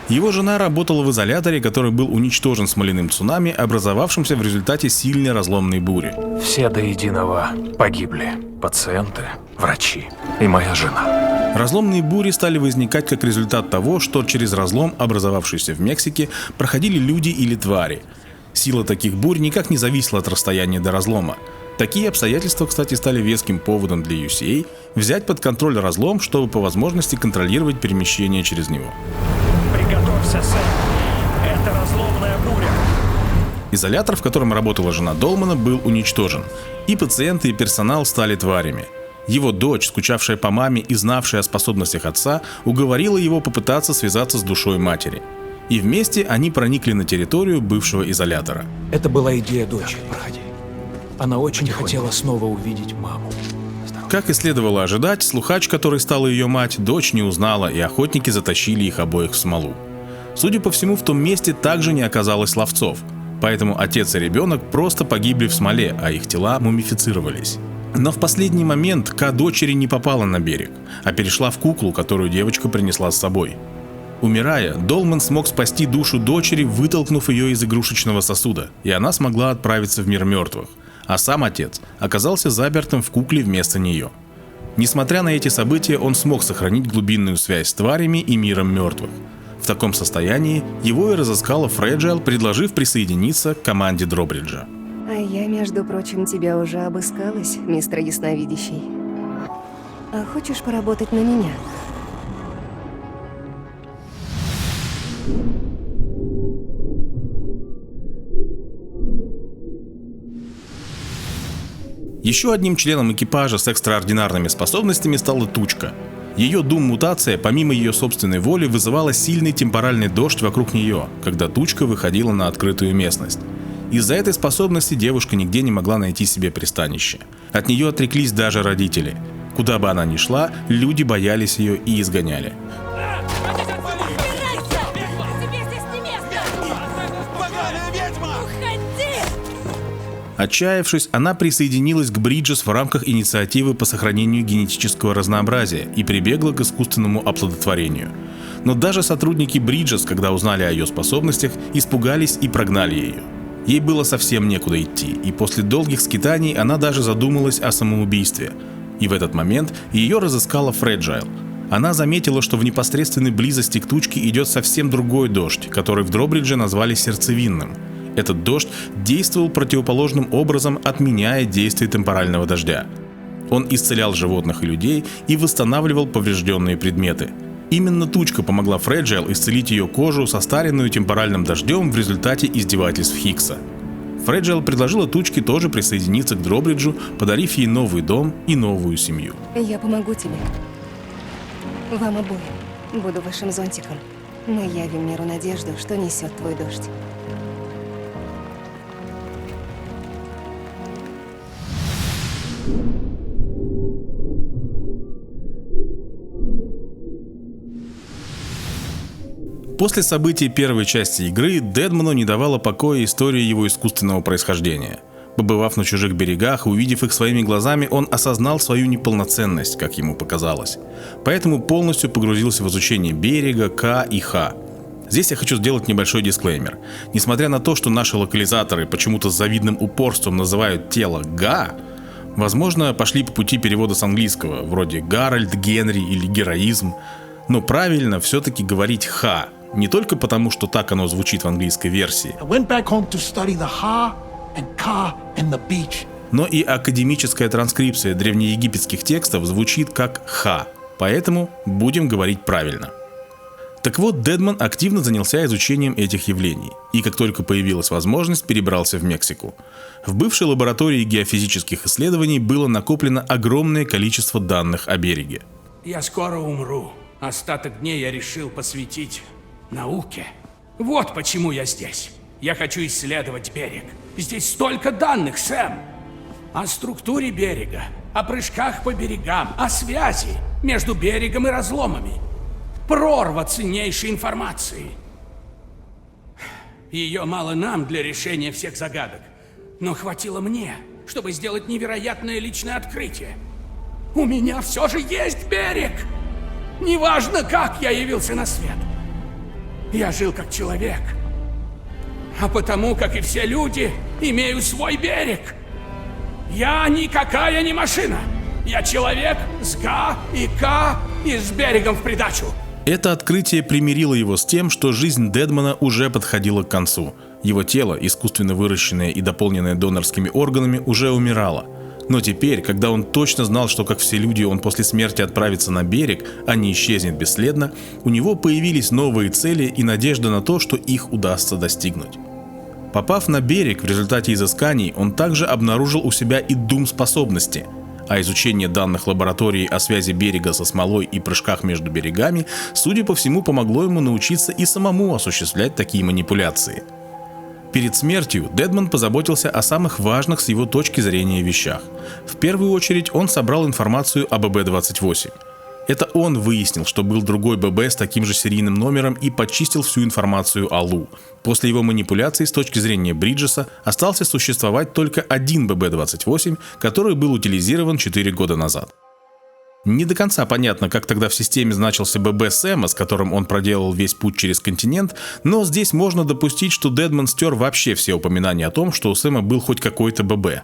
Его жена работала в изоляторе, который был уничтожен смоляным цунами, образовавшимся в результате сильной разломной бури. Все до единого погибли. Пациенты, врачи и моя жена. Разломные бури стали возникать как результат того, что через разлом, образовавшийся в Мексике, проходили люди или твари. Сила таких бурь никак не зависела от расстояния до разлома. Такие обстоятельства, кстати, стали веским поводом для UCA взять под контроль разлом, чтобы по возможности контролировать перемещение через него. Приготовься, Сэм. Это разломная буря. Изолятор, в котором работала жена Долмана, был уничтожен. И пациенты, и персонал стали тварями. Его дочь, скучавшая по маме и знавшая о способностях отца, уговорила его попытаться связаться с душой матери. И вместе они проникли на территорию бывшего изолятора. Это была идея дочери. Она очень хотела снова увидеть маму. Как и следовало ожидать, слухач, который стала ее мать, дочь не узнала, и охотники затащили их обоих в смолу. Судя по всему, в том месте также не оказалось ловцов, поэтому отец и ребенок просто погибли в смоле, а их тела мумифицировались. Но в последний момент Ка дочери не попала на берег, а перешла в куклу, которую девочка принесла с собой. Умирая, Долман смог спасти душу дочери, вытолкнув ее из игрушечного сосуда, и она смогла отправиться в мир мертвых, а сам отец оказался запертым в кукле вместо нее. Несмотря на эти события, он смог сохранить глубинную связь с тварями и миром мертвых. В таком состоянии его и разыскала Фреджайл, предложив присоединиться к команде Дробриджа. А я, между прочим, тебя уже обыскалась, мистер Ясновидящий. А хочешь поработать на меня? Еще одним членом экипажа с экстраординарными способностями стала Тучка. Ее Doom-мутация, помимо ее собственной воли, вызывала сильный темпоральный дождь вокруг нее, когда Тучка выходила на открытую местность. Из-за этой способности девушка нигде не могла найти себе пристанище. От нее отреклись даже родители. Куда бы она ни шла, люди боялись ее и изгоняли. Отчаявшись, она присоединилась к Бриджес в рамках инициативы по сохранению генетического разнообразия и прибегла к искусственному оплодотворению. Но даже сотрудники Бриджес, когда узнали о ее способностях, испугались и прогнали ее. Ей было совсем некуда идти, и после долгих скитаний она даже задумалась о самоубийстве. И в этот момент ее разыскала Фреджайл. Она заметила, что в непосредственной близости к Тучке идет совсем другой дождь, который в Дробридже назвали сердцевинным. Этот дождь действовал противоположным образом, отменяя действие темпорального дождя. Он исцелял животных и людей и восстанавливал поврежденные предметы. Именно Тучка помогла Фреджайл исцелить ее кожу, состаренную темпоральным дождем в результате издевательств Хиггса. Фреджайл предложила Тучке тоже присоединиться к Дробриджу, подарив ей новый дом и новую семью. Я помогу тебе. Вам обоим. Буду вашим зонтиком. Мы явим миру надежду, что несет твой дождь. После событий первой части игры Дедману не давала покоя история его искусственного происхождения. Побывав на чужих берегах и увидев их своими глазами, он осознал свою неполноценность, как ему показалось. Поэтому полностью погрузился в изучение берега, Ка и Ха. Здесь я хочу сделать небольшой дисклеймер. Несмотря на то, что наши локализаторы почему-то с завидным упорством называют тело Га, возможно, пошли по пути перевода с английского, вроде Гарольд, Генри или героизм, но правильно все-таки говорить Ха, не только потому, что так оно звучит в английской версии, но и академическая транскрипция древнеегипетских текстов звучит как Ха, поэтому будем говорить правильно. Так вот, Дедман активно занялся изучением этих явлений, и как только появилась возможность, перебрался в Мексику. В бывшей лаборатории геофизических исследований было накоплено огромное количество данных о береге. Я скоро умру. Остаток дней я решил посвятить науке. Вот почему я здесь. Я хочу исследовать берег. Здесь столько данных, Сэм. О структуре берега, о прыжках по берегам, о связи между берегом и разломами. Прорва ценнейшей информации. Ее мало нам для решения всех загадок, но хватило мне, чтобы сделать невероятное личное открытие. У меня все же есть берег! Неважно, как я явился на свет. Я жил как человек. А потому, как и все люди, имею свой берег. Я никакая не машина. Я человек с Га и Ка и с берегом в придачу. Это открытие примирило его с тем, что жизнь Дедмана уже подходила к концу. Его тело, искусственно выращенное и дополненное донорскими органами, уже умирало. Но теперь, когда он точно знал, что, как все люди, он после смерти отправится на берег, а не исчезнет бесследно, у него появились новые цели и надежда на то, что их удастся достигнуть. Попав на берег в результате изысканий, он также обнаружил у себя и дум-способности, а изучение данных лаборатории о связи берега со смолой и прыжках между берегами, судя по всему, помогло ему научиться и самому осуществлять такие манипуляции. Перед смертью Дедман позаботился о самых важных с его точки зрения вещах. В первую очередь он собрал информацию об ББ-28. Это он выяснил, что был другой ББ с таким же серийным номером и почистил всю информацию о Лу. После его манипуляций с точки зрения Бриджеса остался существовать только один ББ-28, который был утилизирован 4 года назад. Не до конца понятно, как тогда в системе значился ББ Сэма, с которым он проделал весь путь через континент, но здесь можно допустить, что Дедман стер вообще все упоминания о том, что у Сэма был хоть какой-то ББ.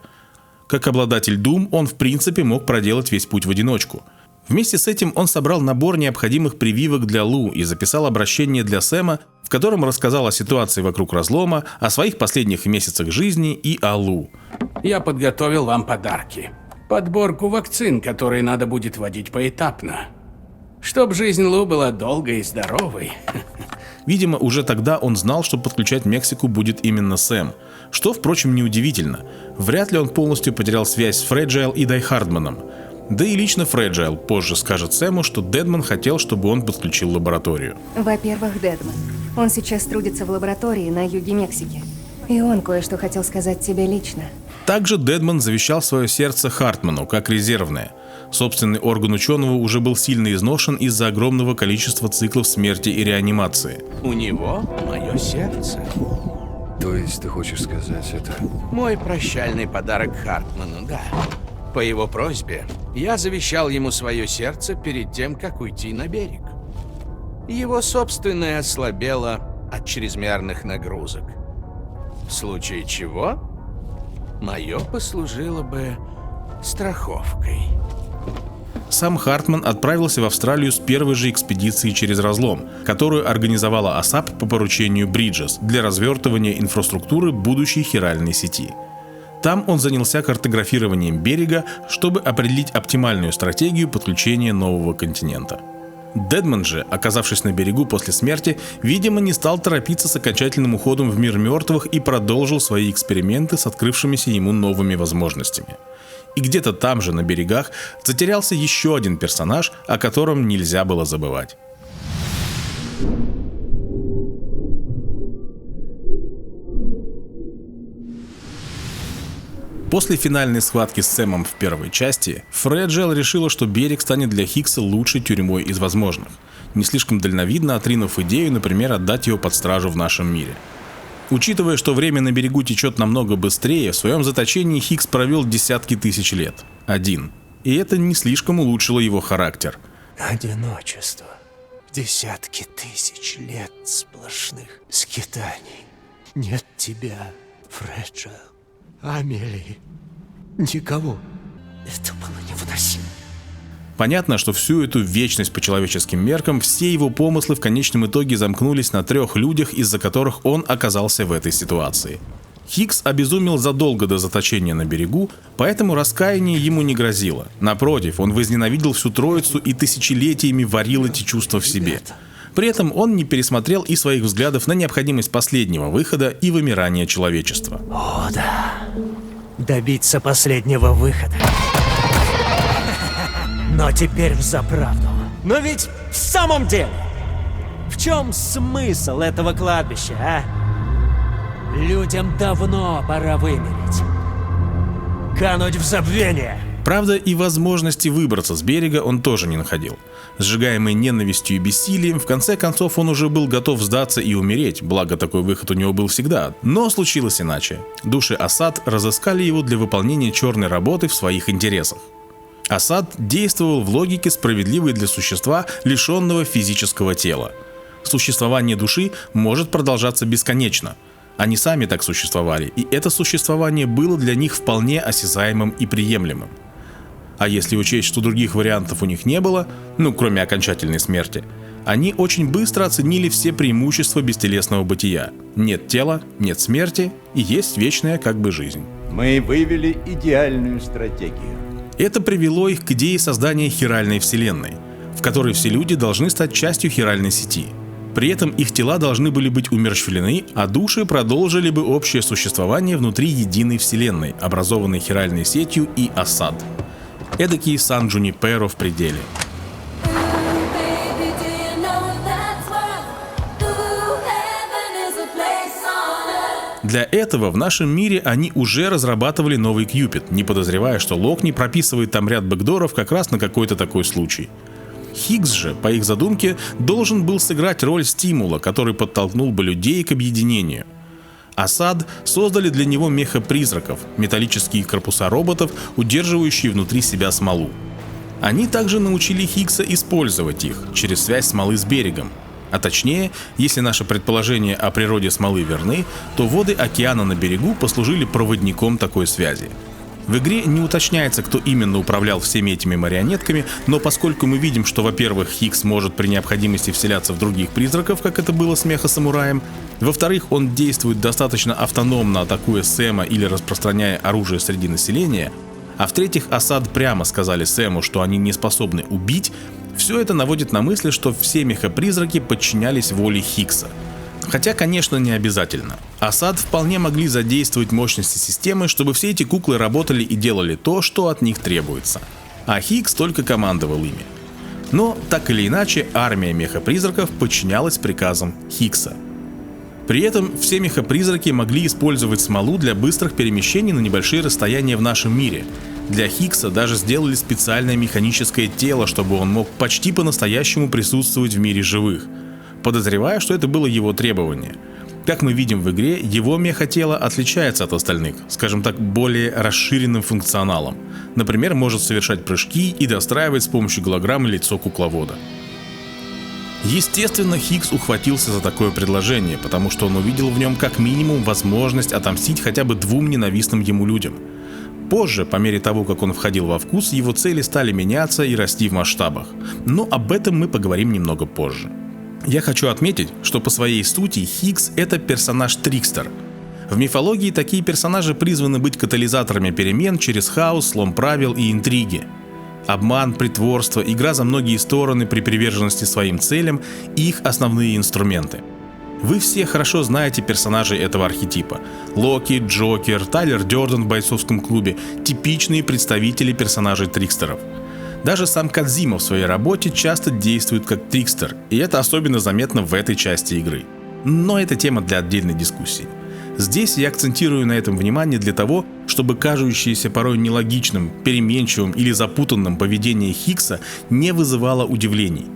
Как обладатель Doom, он в принципе мог проделать весь путь в одиночку. Вместе с этим он собрал набор необходимых прививок для Лу и записал обращение для Сэма, в котором рассказал о ситуации вокруг разлома, о своих последних месяцах жизни и о Лу. Я подготовил вам подарки. Подборку вакцин, которые надо будет вводить поэтапно. Чтоб жизнь Лу была долгой и здоровой. Видимо, уже тогда он знал, что подключать Мексику будет именно Сэм. Что, впрочем, неудивительно. Вряд ли он полностью потерял связь с Фреджайл и Дай Хардманом. Да и лично Фреджайл позже скажет Сэму, что Дедман хотел, чтобы он подключил лабораторию. Во-первых, Дедман. Он сейчас трудится в лаборатории на юге Мексики. И он кое-что хотел сказать тебе лично. Также Дедман завещал свое сердце Хартману, как резервное. Собственный орган ученого уже был сильно изношен из-за огромного количества циклов смерти и реанимации. У него мое сердце. То есть ты хочешь сказать это? Мой прощальный подарок Хартману, да. По его просьбе я завещал ему свое сердце перед тем, как уйти на берег. Его собственное ослабело от чрезмерных нагрузок. В случае чего, мое послужило бы страховкой. Сам Хартман отправился в Австралию с первой же экспедицией через разлом, которую организовала АСАП по поручению Бриджес для развертывания инфраструктуры будущей хиральной сети. Там он занялся картографированием берега, чтобы определить оптимальную стратегию подключения нового континента. Дедман же, оказавшись на берегу после смерти, видимо, не стал торопиться с окончательным уходом в мир мертвых и продолжил свои эксперименты с открывшимися ему новыми возможностями. И где-то там же, на берегах, затерялся еще один персонаж, о котором нельзя было забывать. После финальной схватки с Сэмом в первой части, Фреджайл решила, что берег станет для Хиггса лучшей тюрьмой из возможных, не слишком дальновидно отринув идею, например, отдать его под стражу в нашем мире. Учитывая, что время на берегу течет намного быстрее, в своем заточении Хиггс провел десятки тысяч лет. Один. И это не слишком улучшило его характер. Одиночество. Десятки тысяч лет сплошных скитаний. Нет тебя, Фреджа, Амели, никого. Это было невыносимо. Понятно, что всю эту вечность по человеческим меркам все его помыслы в конечном итоге замкнулись на 3 людях, из-за которых он оказался в этой ситуации. Хикс обезумел задолго до заточения на берегу, поэтому раскаяние ему не грозило. Напротив, он возненавидел всю троицу и тысячелетиями варил эти чувства в себе. При этом он не пересмотрел и своих взглядов на необходимость последнего выхода и вымирания человечества. О, да. Добиться последнего выхода. Но теперь взаправду. Но ведь в самом деле, в чем смысл этого кладбища, а? Людям давно пора вымереть. Кануть в забвение. Правда, и возможности выбраться с берега он тоже не находил. Сжигаемый ненавистью и бессилием, в конце концов он уже был готов сдаться и умереть, благо такой выход у него был всегда. Но случилось иначе. Души Асад разыскали его для выполнения черной работы в своих интересах. Асад действовал в логике, справедливой для существа, лишенного физического тела. Существование души может продолжаться бесконечно. Они сами так существовали, и это существование было для них вполне осязаемым и приемлемым. А если учесть, что других вариантов у них не было, кроме окончательной смерти, они очень быстро оценили все преимущества бестелесного бытия. Нет тела, нет смерти, и есть вечная жизнь. Мы вывели идеальную стратегию. Это привело их к идее создания хиральной вселенной, в которой все люди должны стать частью хиральной сети. При этом их тела должны были быть умерщвлены, а души продолжили бы общее существование внутри единой вселенной, образованной хиральной сетью и Асад. Эдакий Сан-Джуниперо в пределе. Для этого в нашем мире они уже разрабатывали новый Кьюпид, не подозревая, что Локни прописывает там ряд бэкдоров как раз на какой-то такой случай. Хикс же, по их задумке, должен был сыграть роль стимула, который подтолкнул бы людей к объединению. Асад создали для него меха-призраков, металлические корпуса роботов, удерживающие внутри себя смолу. Они также научили Хикса использовать их через связь смолы с берегом. А точнее, если наши предположения о природе смолы верны, то воды океана на берегу послужили проводником такой связи. В игре не уточняется, кто именно управлял всеми этими марионетками, но поскольку мы видим, что, во-первых, Хикс может при необходимости вселяться в других призраков, как это было с меха-самураем, во-вторых, он действует достаточно автономно, атакуя Сэма или распространяя оружие среди населения, а в-третьих, Асад прямо сказали Сэму, что они не способны убить, все это наводит на мысли, что все меха-призраки подчинялись воле Хикса. Хотя, конечно, не обязательно. Асад вполне могли задействовать мощности системы, чтобы все эти куклы работали и делали то, что от них требуется. А Хикс только командовал ими. Но, так или иначе, армия меха-призраков подчинялась приказам Хикса. При этом все меха-призраки могли использовать смолу для быстрых перемещений на небольшие расстояния в нашем мире. Для Хикса даже сделали специальное механическое тело, чтобы он мог почти по-настоящему присутствовать в мире живых. Подозреваю, что это было его требование. Как мы видим в игре, его мехотело отличается от остальных, скажем так, более расширенным функционалом. Например, может совершать прыжки и достраивать с помощью голограммы лицо кукловода. Естественно, Хикс ухватился за такое предложение, потому что он увидел в нем как минимум возможность отомстить хотя бы 2 ненавистным ему людям. Позже, по мере того, как он входил во вкус, его цели стали меняться и расти в масштабах. Но об этом мы поговорим немного позже. Я хочу отметить, что по своей сути Хикс — это персонаж-трикстер. В мифологии такие персонажи призваны быть катализаторами перемен через хаос, слом правил и интриги. Обман, притворство, игра за многие стороны при приверженности своим целям — их основные инструменты. Вы все хорошо знаете персонажей этого архетипа. Локи, Джокер, Тайлер Дёрден в бойцовском клубе — типичные представители персонажей-трикстеров. Даже сам Кодзима в своей работе часто действует как трикстер, и это особенно заметно в этой части игры. Но это тема для отдельной дискуссии. Здесь я акцентирую на этом внимание для того, чтобы кажущееся порой нелогичным, переменчивым или запутанным поведение Хикса не вызывало удивлений.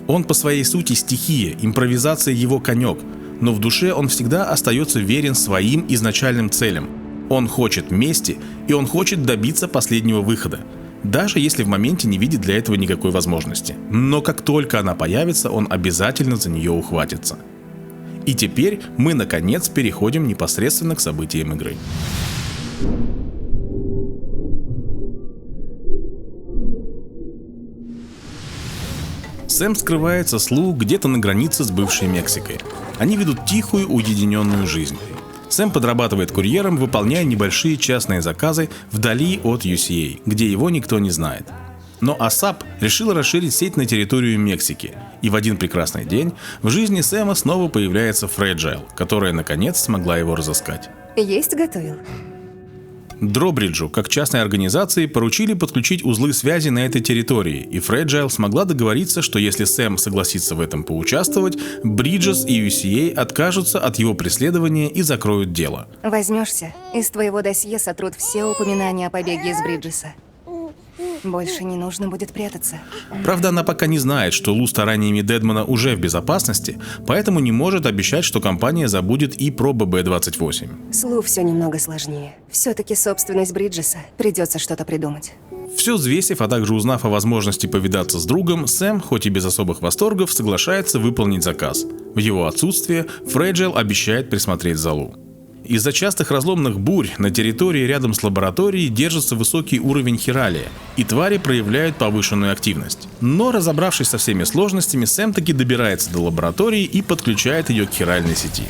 Он по своей сути стихия, импровизация его конек, но в душе он всегда остается верен своим изначальным целям. Он хочет мести, и он хочет добиться последнего выхода. даже если в моменте не видит для этого никакой возможности. Но как только она появится, он обязательно за нее ухватится. И теперь мы наконец переходим непосредственно к событиям игры. Сэм скрывается с Лу где-то на границе с бывшей Мексикой. Они ведут тихую, уединенную жизнь. Сэм подрабатывает курьером, выполняя небольшие частные заказы вдали от UCA, где его никто не знает. Но ASAP решил расширить сеть на территорию Мексики, и в один прекрасный день в жизни Сэма снова появляется Фреджайл, которая наконец смогла его разыскать. Есть готовил? Дробриджу, как частной организации, поручили подключить узлы связи на этой территории, и Фреджайл смогла договориться, что если Сэм согласится в этом поучаствовать, Бриджес и UCA откажутся от его преследования и закроют дело. Возьмешься, из твоего досье сотрут все упоминания о побеге из Бриджеса. Больше не нужно будет прятаться. Правда, она пока не знает, что Лу стараниями Дедмана уже в безопасности, поэтому не может обещать, что компания забудет и про ББ-28. С Лу все немного сложнее. Все-таки собственность Бриджеса. Придется что-то придумать. Все взвесив, а также узнав о возможности повидаться с другом, Сэм, хоть и без особых восторгов, соглашается выполнить заказ. В его отсутствие Фреджайл обещает присмотреть за Лу. Из-за частых разломных бурь на территории рядом с лабораторией держится высокий уровень хиралия, и твари проявляют повышенную активность. Но разобравшись со всеми сложностями, Сэм таки добирается до лаборатории и подключает ее к хиральной сети.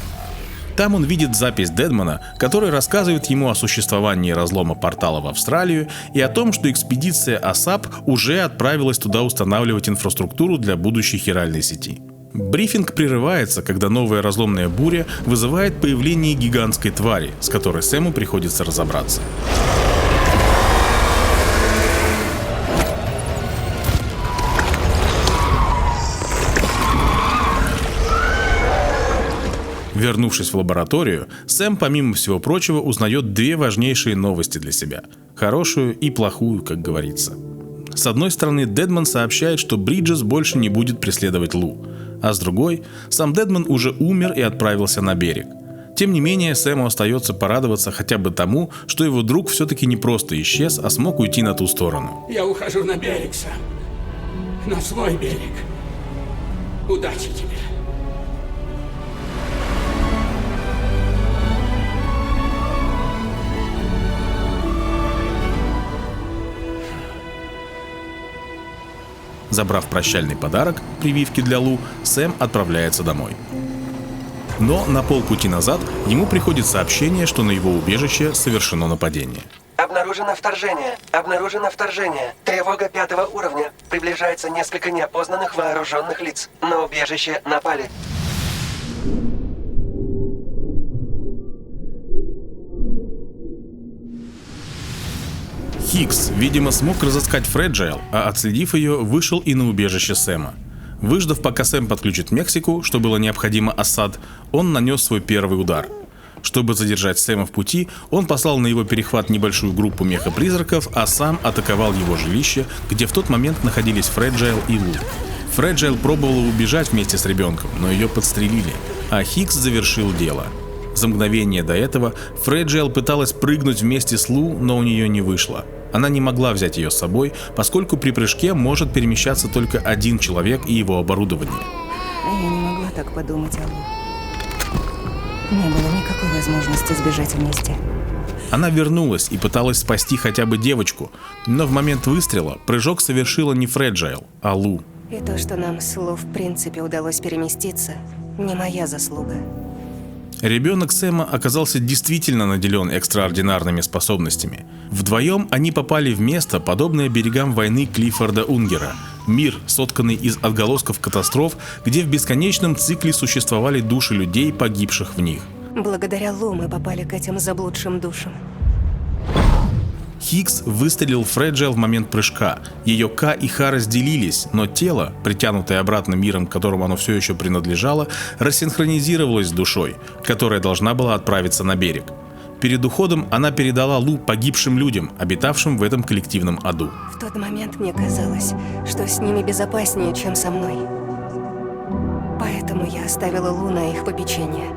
Там он видит запись Дедмана, который рассказывает ему о существовании разлома портала в Австралию и о том, что экспедиция ASAP уже отправилась туда устанавливать инфраструктуру для будущей хиральной сети. Брифинг прерывается, когда новая разломная буря вызывает появление гигантской твари, с которой Сэму приходится разобраться. Вернувшись в лабораторию, Сэм, помимо всего прочего, узнает две важнейшие новости для себя. Хорошую и плохую, как говорится. С одной стороны, Дедман сообщает, что Бриджес больше не будет преследовать Лу. А с другой, сам Дедман уже умер и отправился на берег. Тем не менее, Сэму остается порадоваться хотя бы тому, что его друг все-таки не просто исчез, а смог уйти на ту сторону. Я ухожу на берег, Сэм. На свой берег. Удачи тебе. Забрав прощальный подарок, прививки для Лу, Сэм отправляется домой. Но на полпути назад ему приходит сообщение, что на его убежище совершено нападение. Обнаружено вторжение. Обнаружено вторжение. Тревога 5-го уровня. Приближается несколько неопознанных вооруженных лиц. На убежище напали. Хикс, видимо, смог разыскать Фреджайл, а отследив ее, вышел и на убежище Сэма. Выждав, пока Сэм подключит Мексику, что было необходимо Асад, он нанес свой первый удар. Чтобы задержать Сэма в пути, он послал на его перехват небольшую группу меха-призраков, а сам атаковал его жилище, где в тот момент находились Фреджайл и Лу. Фреджайл пробовала убежать вместе с ребенком, но ее подстрелили, а Хикс завершил дело. За мгновение до этого Фреджайл пыталась прыгнуть вместе с Лу, но у нее не вышло. Она не могла взять ее с собой, поскольку при прыжке может перемещаться только один человек и его оборудование. Я не могла так подумать о Лу. Не было никакой возможности сбежать вместе. Она вернулась и пыталась спасти хотя бы девочку, но в момент выстрела прыжок совершила не Фреджайл, а Лу. И то, что нам с Лу в принципе удалось переместиться, не моя заслуга. Ребенок Сэма оказался действительно наделен экстраординарными способностями. Вдвоем они попали в место, подобное берегам войны Клиффорда Унгера. Мир, сотканный из отголосков катастроф, где в бесконечном цикле существовали души людей, погибших в них. Благодаря Лу мы попали к этим заблудшим душам. Хикс выстрелил Фреджайл в момент прыжка. Ее К и Х разделились, но тело, притянутое обратно миром, к которому оно все еще принадлежало, рассинхронизировалось с душой, которая должна была отправиться на берег. Перед уходом она передала Лу погибшим людям, обитавшим в этом коллективном аду. В тот момент мне казалось, что с ними безопаснее, чем со мной. Поэтому я оставила Лу на их попечение.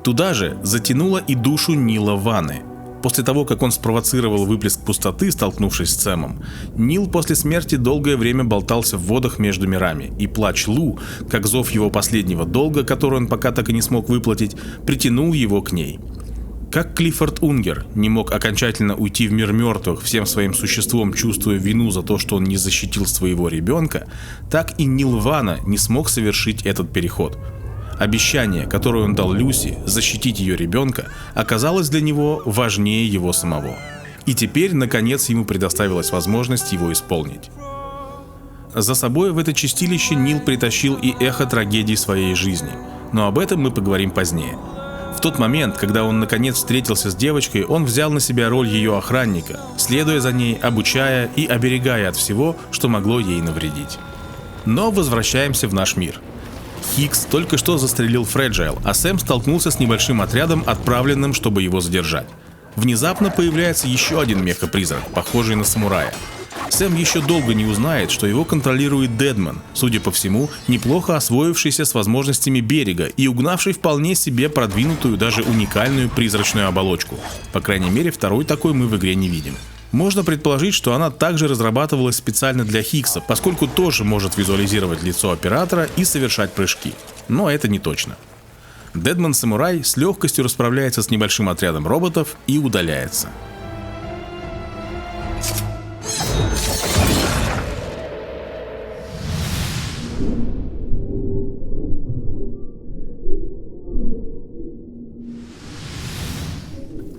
Туда же затянула и душу Нила Ваны. После того, как он спровоцировал выплеск пустоты, столкнувшись с Сэмом, Нил после смерти долгое время болтался в водах между мирами, и плач Лу, как зов его последнего долга, который он пока так и не смог выплатить, притянул его к ней. Как Клиффорд Унгер не мог окончательно уйти в мир мертвых, всем своим существом чувствуя вину за то, что он не защитил своего ребенка, так и Нил Вана не смог совершить этот переход. Обещание, которое он дал Люси, защитить ее ребенка, оказалось для него важнее его самого. И теперь, наконец, ему предоставилась возможность его исполнить. За собой в это чистилище Нил притащил и эхо трагедий своей жизни, но об этом мы поговорим позднее. В тот момент, когда он наконец встретился с девочкой, он взял на себя роль ее охранника, следуя за ней, обучая и оберегая от всего, что могло ей навредить. Но возвращаемся в наш мир. Хикс только что застрелил Фреджайл, а Сэм столкнулся с небольшим отрядом, отправленным, чтобы его задержать. Внезапно появляется еще один меха-призрак, похожий на самурая. Сэм еще долго не узнает, что его контролирует Дедман, судя по всему, неплохо освоившийся с возможностями берега и угнавший вполне себе продвинутую, даже уникальную призрачную оболочку. По крайней мере, второй такой мы в игре не видим. Можно предположить, что она также разрабатывалась специально для Хикса, поскольку тоже может визуализировать лицо оператора и совершать прыжки. Но это не точно. Дедман-самурай с легкостью расправляется с небольшим отрядом роботов и удаляется.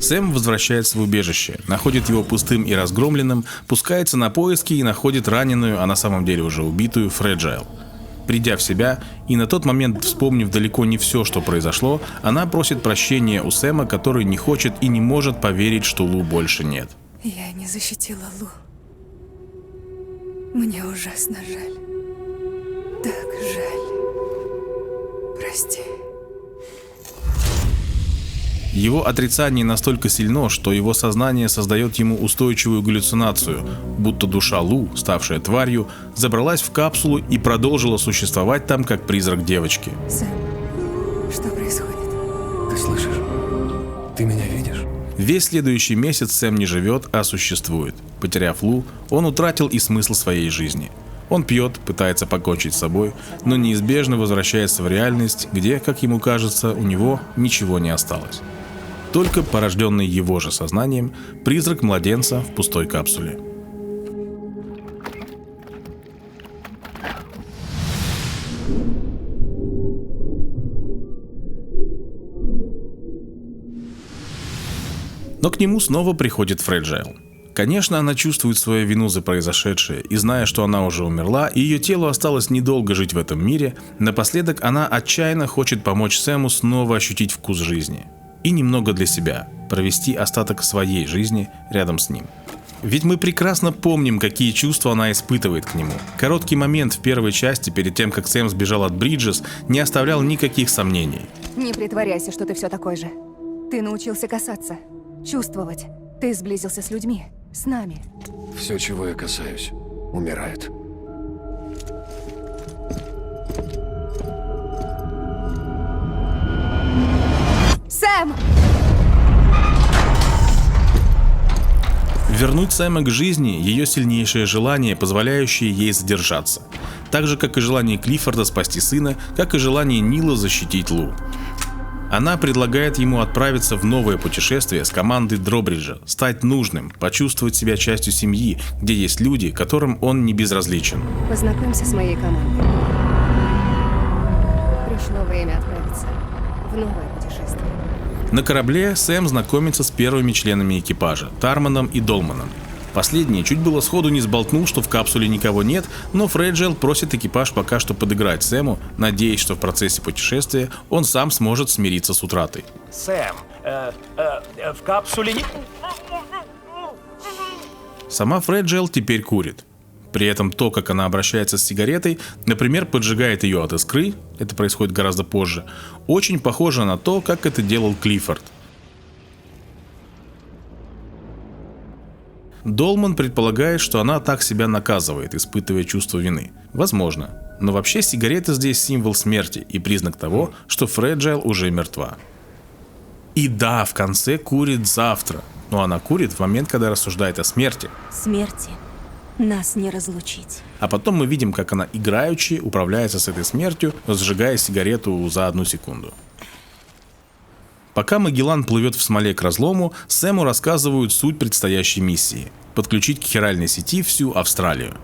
Сэм возвращается в убежище, находит его пустым и разгромленным, пускается на поиски и находит раненую, а на самом деле уже убитую, Фреджайл. Придя в себя и на тот момент вспомнив далеко не все, что произошло, она просит прощения у Сэма, который не хочет и не может поверить, что Лу больше нет. Я не защитила Лу. Мне ужасно жаль. Так жаль. Прости. Его отрицание настолько сильно, что его сознание создает ему устойчивую галлюцинацию, будто душа Лу, ставшая тварью, забралась в капсулу и продолжила существовать там, как призрак девочки. Сэм, что происходит? Ты слышишь? Ты меня видишь? Весь следующий месяц Сэм не живет, а существует. Потеряв Лу, он утратил и смысл своей жизни. Он пьет, пытается покончить с собой, но неизбежно возвращается в реальность, где, как ему кажется, у него ничего не осталось. Только порожденный его же сознанием призрак младенца в пустой капсуле. Но к нему снова приходит Фреджайл. Конечно, она чувствует свою вину за произошедшее, и зная, что она уже умерла, и ее телу осталось недолго жить в этом мире, напоследок она отчаянно хочет помочь Сэму снова ощутить вкус жизни. И немного для себя, провести остаток своей жизни рядом с ним. Ведь мы прекрасно помним, какие чувства она испытывает к нему. Короткий момент в первой части, перед тем, как Сэм сбежал от Бриджес, не оставлял никаких сомнений. Не притворяйся, что ты все такой же. Ты научился касаться, чувствовать. Ты сблизился с людьми, с нами. Все, чего я касаюсь, умирает. Сэм! Вернуть Сэма к жизни – ее сильнейшее желание, позволяющее ей задержаться. Так же, как и желание Клиффорда спасти сына, как и желание Нила защитить Лу. Она предлагает ему отправиться в новое путешествие с командой Дробриджа, стать нужным, почувствовать себя частью семьи, где есть люди, которым он не безразличен. Познакомься с моей командой. Пришло время отправиться в новое путешествие. На корабле Сэм знакомится с первыми членами экипажа – Тарманом и Долманом. Последний чуть было сходу не сболтнул, что в капсуле никого нет, но Фреджайл просит экипаж пока что подыграть Сэму, надеясь, что в процессе путешествия он сам сможет смириться с утратой. Сэм, в капсуле не... Сама Фреджайл теперь курит. При этом то, как она обращается с сигаретой, например, поджигает ее от искры, это происходит гораздо позже, очень похоже на то, как это делал Клиффорд. Долман предполагает, что она так себя наказывает, испытывая чувство вины. Возможно. Но вообще сигарета здесь символ смерти и признак того, что Фреджайл уже мертва. И да, в конце курит завтра. но она курит в момент, когда рассуждает о смерти. Смерти нас не разлучить. А потом мы видим, как она играючи управляется с этой смертью, сжигая сигарету за 1 секунду. Пока Магеллан плывет в смоле к разлому, Сэму рассказывают суть предстоящей миссии – подключить к хиральной сети всю Австралию.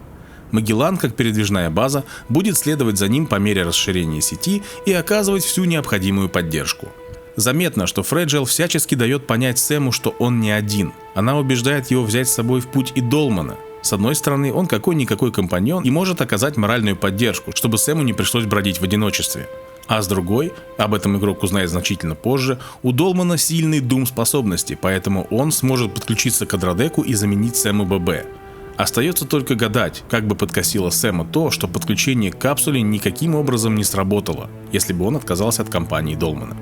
Магеллан, как передвижная база, будет следовать за ним по мере расширения сети и оказывать всю необходимую поддержку. Заметно, что Фреджел всячески дает понять Сэму, что он не один. Она убеждает его взять с собой в путь и Долмана. С одной стороны, он какой-никакой компаньон и может оказать моральную поддержку, чтобы Сэму не пришлось бродить в одиночестве. А с другой, об этом игрок узнает значительно позже, у Долмана сильный дум-способности, поэтому он сможет подключиться к Адродеку и заменить Сэму ББ. Остается только гадать, как бы подкосило Сэма то, что подключение к капсуле никаким образом не сработало, если бы он отказался от компании Долмана.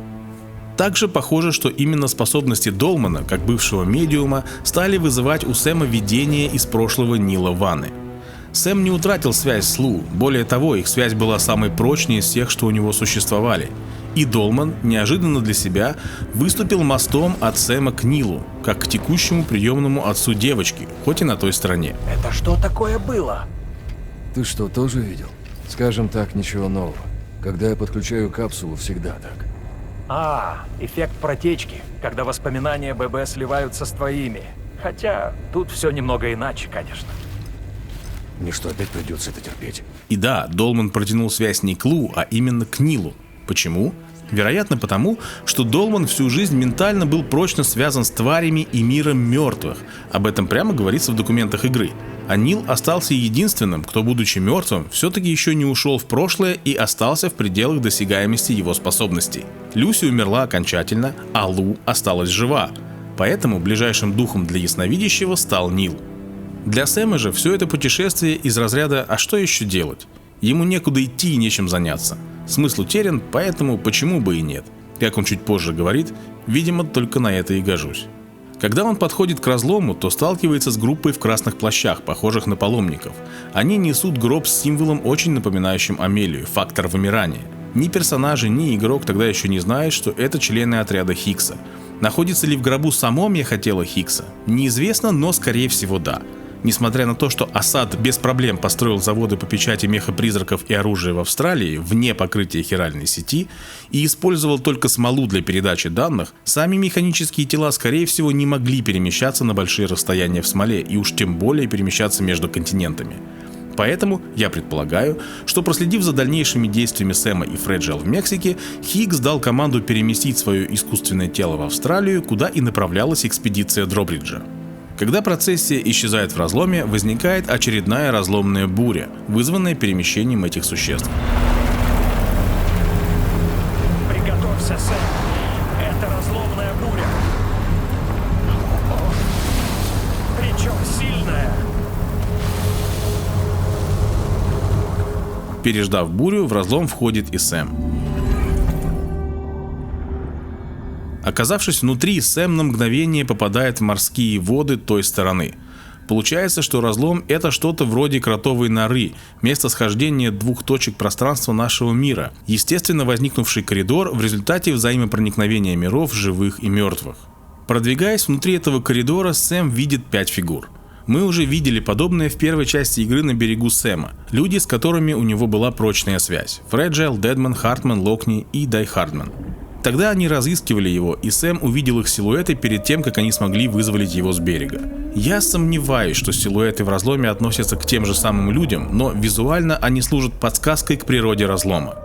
Также похоже, что именно способности Долмана, как бывшего медиума, стали вызывать у Сэма видения из прошлого Нила Ваны. Сэм не утратил связь с Лу, более того, их связь была самой прочной из всех, что у него существовали. И Долман, неожиданно для себя, выступил мостом от Сэма к Нилу, как к текущему приемному отцу девочки, хоть и на той стороне. Это что такое было? Ты что, тоже видел? Скажем так, ничего нового. Когда я подключаю капсулу, всегда так. Эффект протечки, когда воспоминания ББ сливаются с твоими. Хотя тут все немного иначе, конечно. Мне что, опять придется это терпеть? И да, Долман протянул связь не к Лу, а именно к Нилу. Почему? Вероятно, потому, что Долман всю жизнь ментально был прочно связан с тварями и миром мертвых. Об этом прямо говорится в документах игры. А Нил остался единственным, кто, будучи мертвым, все-таки еще не ушел в прошлое и остался в пределах досягаемости его способностей. Люси умерла окончательно, а Лу осталась жива. Поэтому ближайшим духом для ясновидящего стал Нил. Для Сэма же все это путешествие из разряда «а что еще делать?». Ему некуда идти и нечем заняться. Смысл утерян, поэтому почему бы и нет. Как он чуть позже говорит, видимо, только на это и гожусь. Когда он подходит к разлому, то сталкивается с группой в красных плащах, похожих на паломников. Они несут гроб с символом, очень напоминающим Амелию, фактор вымирания. Ни персонажи, ни игрок тогда еще не знают, что это члены отряда Хиггса. Находится ли в гробу само мехотело Хиггса? Неизвестно, но скорее всего да. Несмотря на то, что Асад без проблем построил заводы по печати мехапризраков и оружия в Австралии вне покрытия хиральной сети и использовал только смолу для передачи данных, сами механические тела, скорее всего, не могли перемещаться на большие расстояния в смоле и уж тем более перемещаться между континентами. Поэтому я предполагаю, что проследив за дальнейшими действиями Сэма и Фреджел в Мексике, Хиггс дал команду переместить свое искусственное тело в Австралию, куда и направлялась экспедиция Дробриджа. Когда процессия исчезает в разломе, возникает очередная разломная буря, вызванная перемещением этих существ. Приготовься, Сэм. Это разломная буря. Причем сильная. Переждав бурю, в разлом входит и Сэм. Оказавшись внутри, Сэм на мгновение попадает в морские воды той стороны. Получается, что разлом — это что-то вроде кротовой норы, место схождения двух точек пространства нашего мира, естественно возникнувший коридор в результате взаимопроникновения миров живых и мертвых. Продвигаясь внутри этого коридора, Сэм видит 5 фигур. Мы уже видели подобное в первой части игры на берегу Сэма. Люди, с которыми у него была прочная связь. Фреджел, Дедман, Хартман, Локни и Дай Хардман. Тогда они разыскивали его, и Сэм увидел их силуэты перед тем, как они смогли вызволить его с берега. Я сомневаюсь, что силуэты в разломе относятся к тем же самым людям, но визуально они служат подсказкой к природе разлома.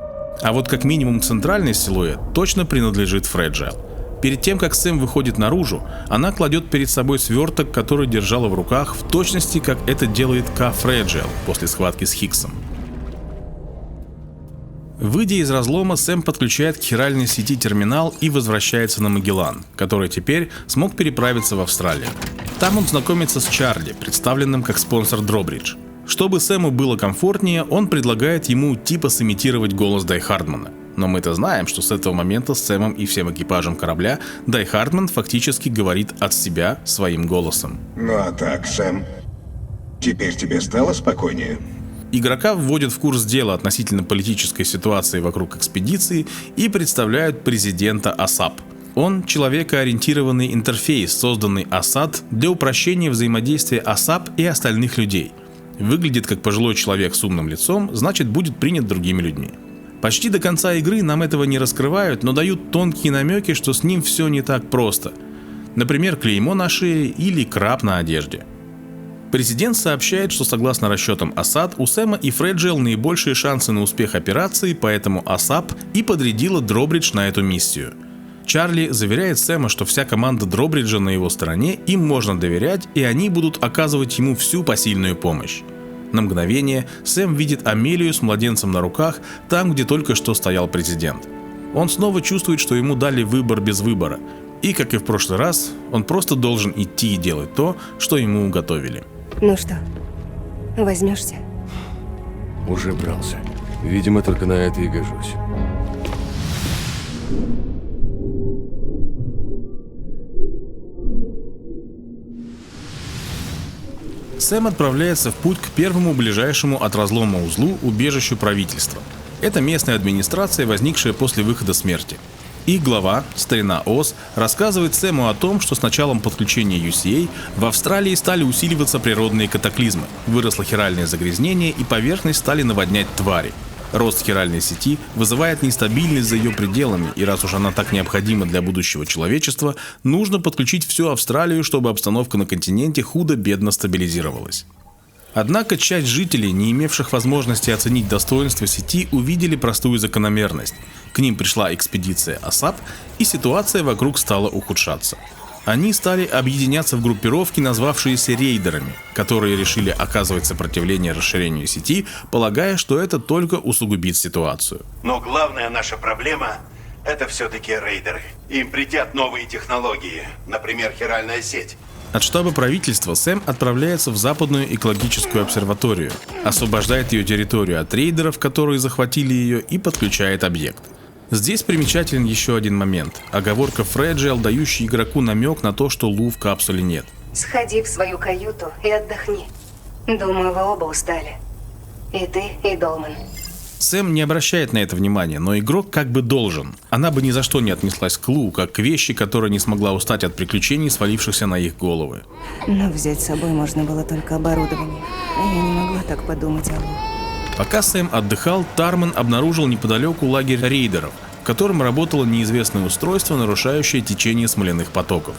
А вот как минимум центральный силуэт точно принадлежит Фреджел. Перед тем, как Сэм выходит наружу, она кладет перед собой сверток, который держала в руках, в точности, как это делает Ка Фреджел после схватки с Хиггсом. Выйдя из разлома, Сэм подключает к хиральной сети терминал и возвращается на Магеллан, который теперь смог переправиться в Австралию. Там он знакомится с Чарли, представленным как спонсор Дробридж. Чтобы Сэму было комфортнее, он предлагает ему типа сымитировать голос Дай Хардмана. Но мы-то знаем, что с этого момента с Сэмом и всем экипажем корабля Дай Хардман фактически говорит от себя своим голосом. Ну а так, Сэм, теперь тебе стало спокойнее? Игрока вводят в курс дела относительно политической ситуации вокруг экспедиции и представляют президента Асап. Он человекоориентированный интерфейс, созданный Асад для упрощения взаимодействия АСАП и остальных людей. Выглядит как пожилой человек с умным лицом, значит будет принят другими людьми. Почти до конца игры нам этого не раскрывают, но дают тонкие намеки, что с ним все не так просто. Например, клеймо на шее или краб на одежде. Президент сообщает, что согласно расчетам Асад, у Сэма и Фреджиэл наибольшие шансы на успех операции, поэтому АСАП и подрядила Дробридж на эту миссию. Чарли заверяет Сэма, что вся команда Дробриджа на его стороне, им можно доверять, и они будут оказывать ему всю посильную помощь. На мгновение Сэм видит Амелию с младенцем на руках, там, где только что стоял президент. Он снова чувствует, что ему дали выбор без выбора, и, как и в прошлый раз, он просто должен идти и делать то, что ему уготовили. Ну что, возьмешься? Уже брался. Видимо, только на это и гожусь. Сэм отправляется в путь к первому ближайшему от разлома узлу убежищу правительства. Это местная администрация, возникшая после выхода смерти. Их глава, старина Оз, рассказывает Сэму о том, что с началом подключения UCA в Австралии стали усиливаться природные катаклизмы, выросло хиральное загрязнение и поверхность стали наводнять твари. Рост хиральной сети вызывает нестабильность за ее пределами, и раз уж она так необходима для будущего человечества, нужно подключить всю Австралию, чтобы обстановка на континенте худо-бедно стабилизировалась. Однако часть жителей, не имевших возможности оценить достоинство сети, увидели простую закономерность. К ним пришла экспедиция АСАП, и ситуация вокруг стала ухудшаться. Они стали объединяться в группировки, назвавшиеся рейдерами, которые решили оказывать сопротивление расширению сети, полагая, что это только усугубит ситуацию. Но главная наша проблема – это все-таки рейдеры. Им притят новые технологии, например, хиральная сеть. От штаба правительства Сэм отправляется в западную экологическую обсерваторию, освобождает ее территорию от рейдеров, которые захватили ее, и подключает объект. Здесь примечателен еще один момент – оговорка Фреджиэл, дающая игроку намек на то, что Лу в капсуле нет. Сходи в свою каюту и отдохни. Думаю, вы оба устали. И ты, и Долман. Сэм не обращает на это внимания, но игрок как бы должен. Она бы ни за что не отнеслась к Лу, как к вещи, которая не смогла устать от приключений, свалившихся на их головы. Но взять с собой можно было только оборудование. А я не могла так подумать о Лу. Пока Сэм отдыхал, Тарман обнаружил неподалеку лагерь рейдеров, в котором работало неизвестное устройство, нарушающее течение смоляных потоков.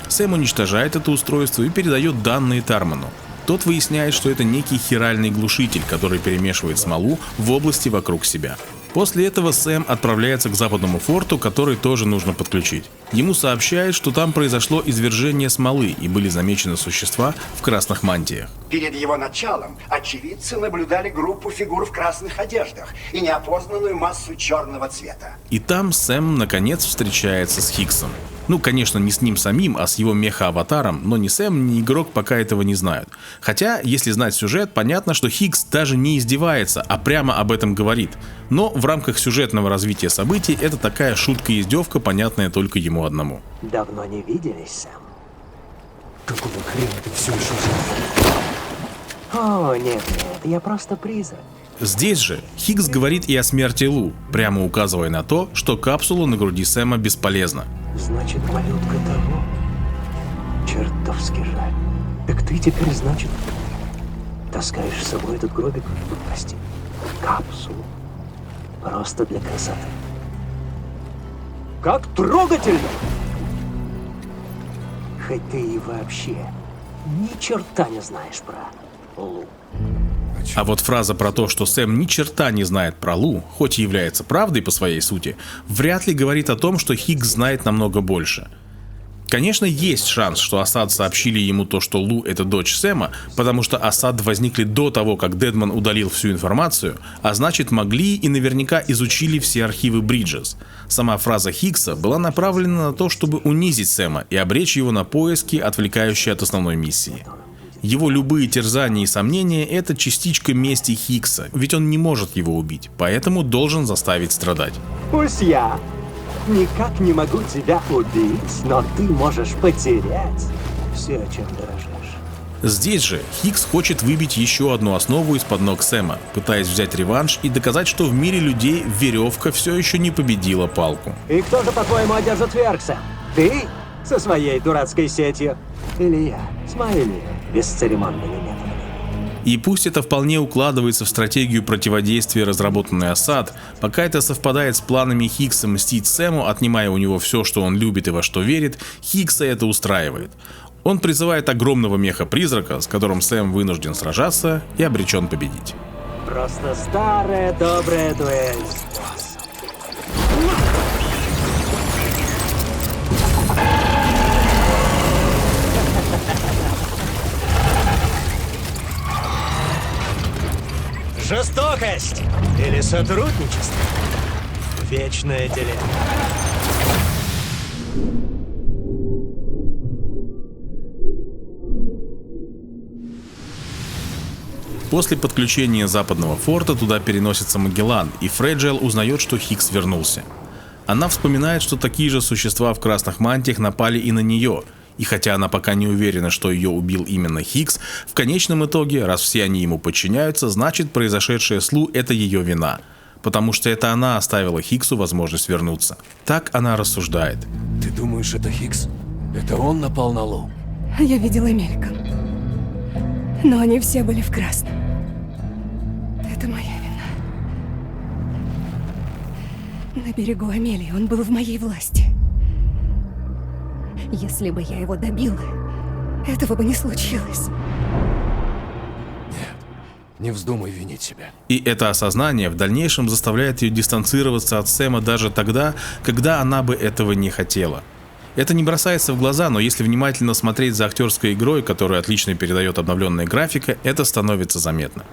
Сэм уничтожает это устройство и передает данные Тарману. Тот выясняет, что это некий хиральный глушитель, который перемешивает смолу в области вокруг себя. После этого Сэм отправляется к западному форту, который тоже нужно подключить. Ему сообщают, что там произошло извержение смолы и были замечены существа в красных мантиях. Перед его началом очевидцы наблюдали группу фигур в красных одеждах и неопознанную массу черного цвета. И там Сэм наконец встречается с Хиггсом. Ну, конечно, не с ним самим, а с его меха-аватаром, но ни Сэм, ни игрок пока этого не знают. Хотя, если знать сюжет, понятно, что Хиггс даже не издевается, а прямо об этом говорит. Но в рамках сюжетного развития событий это такая шутка и издевка, понятная только ему одному. Давно не виделись, Сэм. Какого хрена ты все еще жив? О, нет, я просто призрак. Здесь же Хиггс говорит и о смерти Лу, прямо указывая на то, что капсула на груди Сэма бесполезна. Значит, малютка того. Чертовски жаль. Так ты теперь, значит, таскаешь с собой этот гробик? Прости, капсулу. Просто для красоты. Как трогательно! Хоть ты и вообще ни черта не знаешь про Лу. А вот фраза про то, что Сэм ни черта не знает про Лу, хоть и является правдой по своей сути, вряд ли говорит о том, что Хиггс знает намного больше. Конечно, есть шанс, что Асад сообщили ему то, что Лу — это дочь Сэма, потому что Асад возникли до того, как Дедман удалил всю информацию, а значит могли и наверняка изучили все архивы Бриджес. Сама фраза Хиггса была направлена на то, чтобы унизить Сэма и обречь его на поиски, отвлекающие от основной миссии. Его любые терзания и сомнения — это частичка мести Хиггса, ведь он не может его убить, поэтому должен заставить страдать. Пусть я никак не могу тебя убить, но ты можешь потерять все, чем дорожишь. Здесь же Хикс хочет выбить еще одну основу из-под ног Сэма, пытаясь взять реванш и доказать, что в мире людей веревка все еще не победила палку. И кто же, по-твоему, одержит верх, Сэм? Ты? Со своей дурацкой сетью? Или я? С моими бесцеремонными методами? И пусть это вполне укладывается в стратегию противодействия, разработанной Асад, пока это совпадает с планами Хикса мстить Сэму, отнимая у него все, что он любит и во что верит, Хикса это устраивает. Он призывает огромного меха-призрака, с которым Сэм вынужден сражаться и обречен победить. Просто старая добрая дуэль. Жестокость или сотрудничество? Вечная дилемма. После подключения западного форта туда переносится Магеллан, и Фреджайл узнает, что Хикс вернулся. Она вспоминает, что такие же существа в красных мантиях напали и на нее, и хотя она пока не уверена, что ее убил именно Хикс, в конечном итоге, раз все они ему подчиняются, значит произошедшее с Лу — это ее вина, потому что это она оставила Хиксу возможность вернуться. Так она рассуждает. Ты думаешь, это Хикс? Это он напал на Лу? Я видела мельком. Но они все были в красном. Это моя вина. На берегу Амелии он был в моей власти. Если бы я его добила, этого бы не случилось. Не вздумай винить себя. И это осознание в дальнейшем заставляет ее дистанцироваться от Сэма даже тогда, когда она бы этого не хотела. Это не бросается в глаза, но если внимательно смотреть за актерской игрой, которую отлично передает обновленная графика, это становится заметно.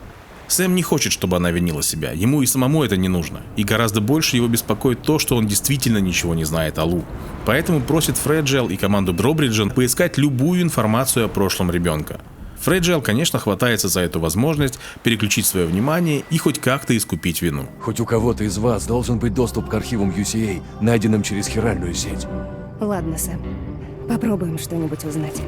Сэм не хочет, чтобы она винила себя, ему и самому это не нужно, и гораздо больше его беспокоит то, что он действительно ничего не знает о Лу. Поэтому просит Фреджайл и команду Дробриджа поискать любую информацию о прошлом ребенка. Фреджайл, конечно, хватается за эту возможность переключить свое внимание и хоть как-то искупить вину. Хоть у кого-то из вас должен быть доступ к архивам UCA, найденным через хиральную сеть. Ладно, Сэм. Попробуем что-нибудь узнать.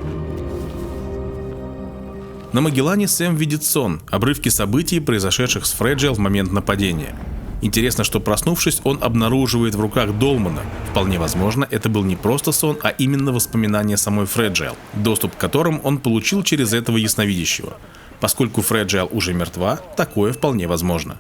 На Магеллане Сэм видит сон, обрывки событий, произошедших с Фреджайл в момент нападения. Интересно, что проснувшись, он обнаруживает в руках Долмана. Вполне возможно, это был не просто сон, а именно воспоминания самой Фреджайл, доступ к которым он получил через этого ясновидящего. Поскольку Фреджайл уже мертва, такое вполне возможно.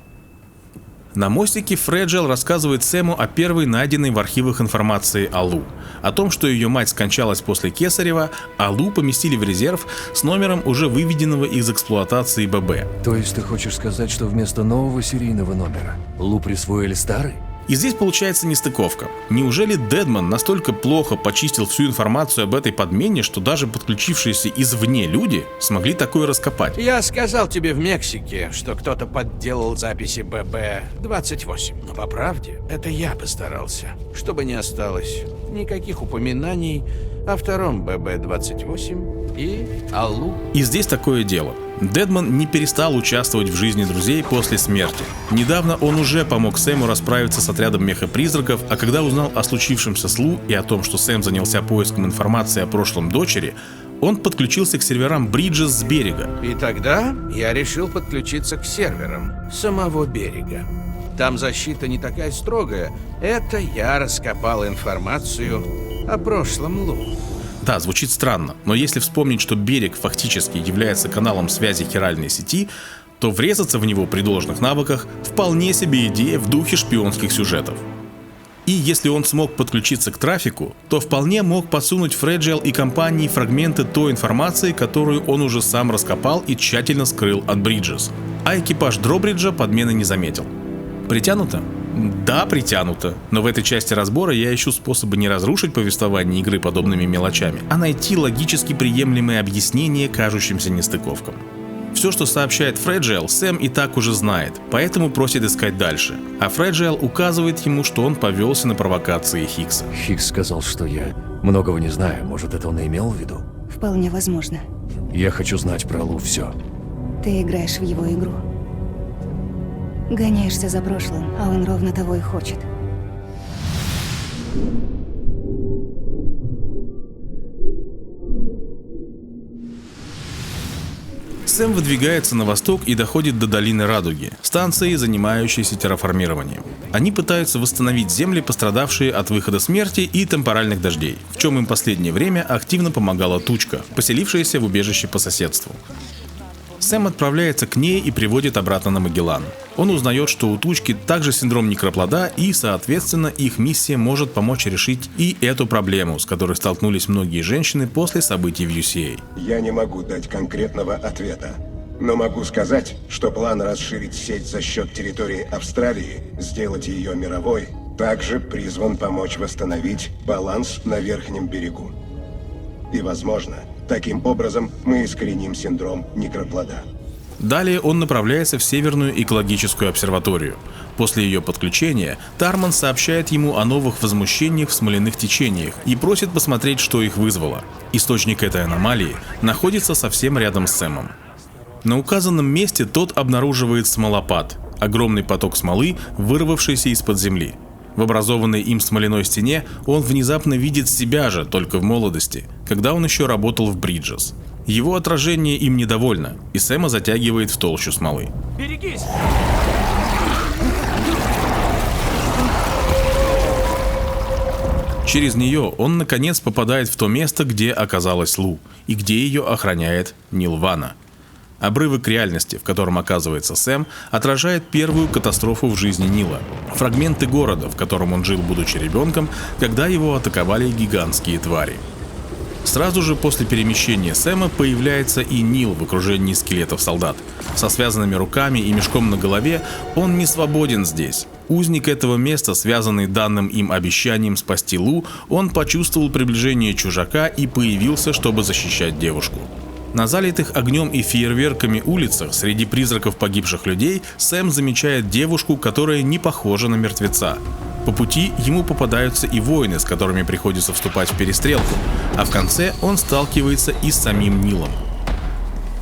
На мостике Фреджайл рассказывает Сэму о первой найденной в архивах информации о Лу. О том, что ее мать скончалась после Кесарева, а Лу поместили в резерв с номером уже выведенного из эксплуатации ББ. То есть ты хочешь сказать, что вместо нового серийного номера Лу присвоили старый? И здесь получается нестыковка. Неужели Дедман настолько плохо почистил всю информацию об этой подмене, что даже подключившиеся извне люди смогли такое раскопать? Я сказал тебе в Мексике, что кто-то подделал записи ББ-28. Но по правде, это я постарался, чтобы не осталось никаких упоминаний о втором ББ-28 и о Лу. И здесь такое дело. Дедман не перестал участвовать в жизни друзей после смерти. Недавно он уже помог Сэму расправиться с отрядом меха-призраков, а когда узнал о случившемся с Лу и о том, что Сэм занялся поиском информации о прошлом дочери, он подключился к серверам Бриджес с берега. И тогда я решил подключиться к серверам самого берега. Там защита не такая строгая. Это я раскопал информацию о прошлом Лу. Да, звучит странно, но если вспомнить, что берег фактически является каналом связи хиральной сети, то врезаться в него при должных навыках вполне себе идея в духе шпионских сюжетов. И если он смог подключиться к трафику, то вполне мог подсунуть Фреджайл и компании фрагменты той информации, которую он уже сам раскопал и тщательно скрыл от Бриджес. А экипаж Дробриджа подмены не заметил. Притянуто? Да, притянуто. Но в этой части разбора я ищу способы не разрушить повествование игры подобными мелочами, а найти логически приемлемые объяснения кажущимся нестыковкам. Все, что сообщает Фреджайл, Сэм и так уже знает, поэтому просит искать дальше. А Фреджайл указывает ему, что он повелся на провокации Хикса. Хикс сказал, что я многого не знаю. Может, это он и имел в виду? Вполне возможно. Я хочу знать про Лу все. Ты играешь в его игру. Гоняешься за прошлым, а он ровно того и хочет. Сэм выдвигается на восток и доходит до долины Радуги, станции, занимающейся терраформированием. Они пытаются восстановить земли, пострадавшие от выхода смерти и темпоральных дождей, в чем им последнее время активно помогала Тучка, поселившаяся в убежище по соседству. Сэм отправляется к ней и приводит обратно на Магеллан. Он узнает, что у Тучки также синдром некроплода, и, соответственно, их миссия может помочь решить и эту проблему, с которой столкнулись многие женщины после событий в UCA. Я не могу дать конкретного ответа, но могу сказать, что план расширить сеть за счет территории Австралии, сделать ее мировой, также призван помочь восстановить баланс на верхнем берегу. И, возможно, таким образом мы искореним синдром некроплода. Далее он направляется в Северную экологическую обсерваторию. После ее подключения Тарман сообщает ему о новых возмущениях в смоляных течениях и просит посмотреть, что их вызвало. Источник этой аномалии находится совсем рядом с Сэмом. На указанном месте тот обнаруживает смолопад – огромный поток смолы, вырвавшийся из-под земли. В образованной им смоляной стене он внезапно видит себя же, только в молодости, когда он еще работал в Бриджес. Его отражение им недовольно, и Сэма затягивает в толщу смолы. Берегись! Через нее он наконец попадает в то место, где оказалась Лу, и где ее охраняет Нилвана. Обрывок реальности, в котором оказывается Сэм, отражает первую катастрофу в жизни Нила. Фрагменты города, в котором он жил, будучи ребенком, когда его атаковали гигантские твари. Сразу же после перемещения Сэма появляется и Нил в окружении скелетов солдат. Со связанными руками и мешком на голове он не свободен здесь. Узник этого места, связанный данным им обещанием спасти Лу, он почувствовал приближение чужака и появился, чтобы защищать девушку. На залитых огнем и фейерверками улицах среди призраков погибших людей Сэм замечает девушку, которая не похожа на мертвеца. По пути ему попадаются и воины, с которыми приходится вступать в перестрелку, а в конце он сталкивается и с самим Нилом.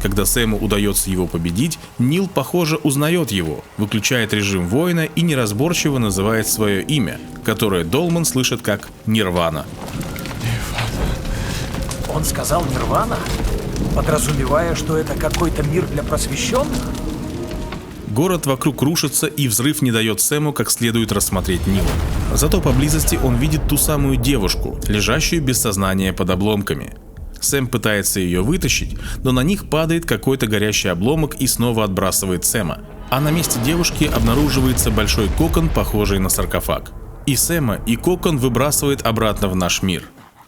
Когда Сэму удается его победить, Нил, похоже, узнает его, выключает режим воина и неразборчиво называет свое имя, которое Долман слышит как Нирвана. Он сказал Нирвана, подразумевая, что это какой-то мир для просвещенных? Город вокруг рушится, и взрыв не дает Сэму как следует рассмотреть Нила. Зато поблизости он видит ту самую девушку, лежащую без сознания под обломками. Сэм пытается ее вытащить, но на них падает какой-то горящий обломок и снова отбрасывает Сэма. А на месте девушки обнаруживается большой кокон, похожий на саркофаг. И Сэма, и кокон выбрасывает обратно в наш мир.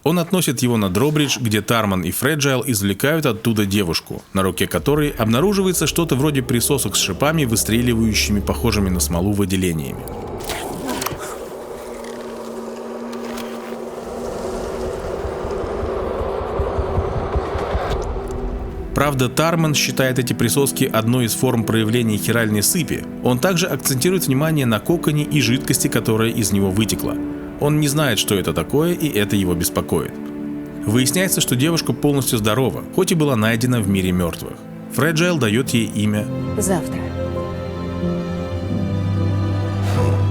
Он относит его на Дробридж, где Тарман и Фреджайл извлекают оттуда девушку, на руке которой обнаруживается что-то вроде присосок с шипами, выстреливающими похожими на смолу выделениями. Правда, Тарман считает эти присоски одной из форм проявления хиральной сыпи. Он также акцентирует внимание на коконе и жидкости, которая из него вытекла. Он не знает, что это такое, и это его беспокоит. Выясняется, что девушка полностью здорова, хоть и была найдена в мире мертвых. Фреджайл дает ей имя Завтра.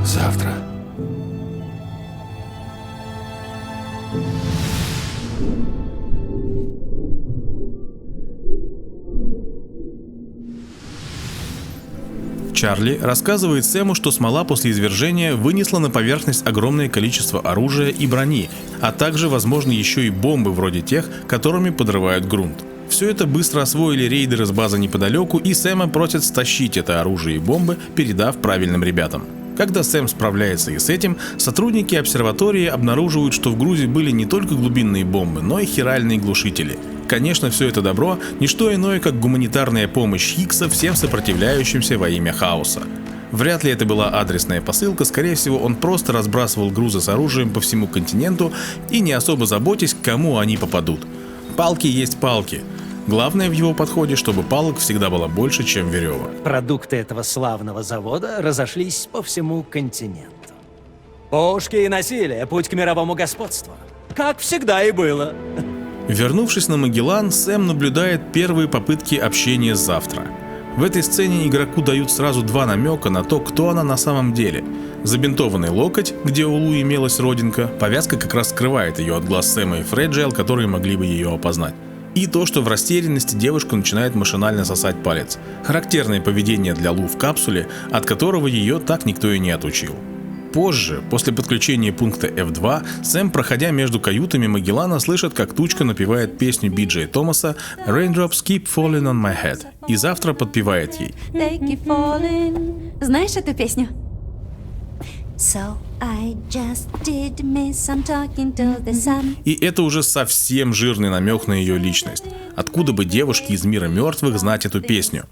Завтра. Чарли рассказывает Сэму, что смола после извержения вынесла на поверхность огромное количество оружия и брони, а также, возможно, еще и бомбы вроде тех, которыми подрывают грунт. Все это быстро освоили рейдеры с базы неподалеку, и Сэма просят стащить это оружие и бомбы, передав правильным ребятам. Когда Сэм справляется и с этим, сотрудники обсерватории обнаруживают, что в грузе были не только глубинные бомбы, но и хиральные глушители. Конечно, все это добро – не что иное, как гуманитарная помощь Хиггса всем сопротивляющимся во имя хаоса. Вряд ли это была адресная посылка, скорее всего, он просто разбрасывал грузы с оружием по всему континенту и не особо заботясь, к кому они попадут. Палки есть палки. Главное в его подходе, чтобы палок всегда было больше, чем веревок. Продукты этого славного завода разошлись по всему континенту. Пушки и насилие – путь к мировому господству. Как всегда и было. Вернувшись на Магеллан, Сэм наблюдает первые попытки общения с Завтра. В этой сцене игроку дают сразу два намека на то, кто она на самом деле. Забинтованный локоть, где у Лу имелась родинка, повязка как раз скрывает ее от глаз Сэма и Фреджайл, которые могли бы ее опознать. и то, что в растерянности девушка начинает машинально сосать палец. Характерное поведение для Лу в капсуле, от которого ее так никто и не отучил. Позже, после подключения пункта F2, Сэм, проходя между каютами Магеллана, слышит, как Тучка напевает песню Би-Джей Томаса «Raindrops keep falling on my head», и завтра подпевает ей. They keep falling. Знаешь эту песню? So I just did me some talking to the sun. И это уже совсем жирный намек на ее личность. Откуда бы девушке из мира мертвых знать эту песню?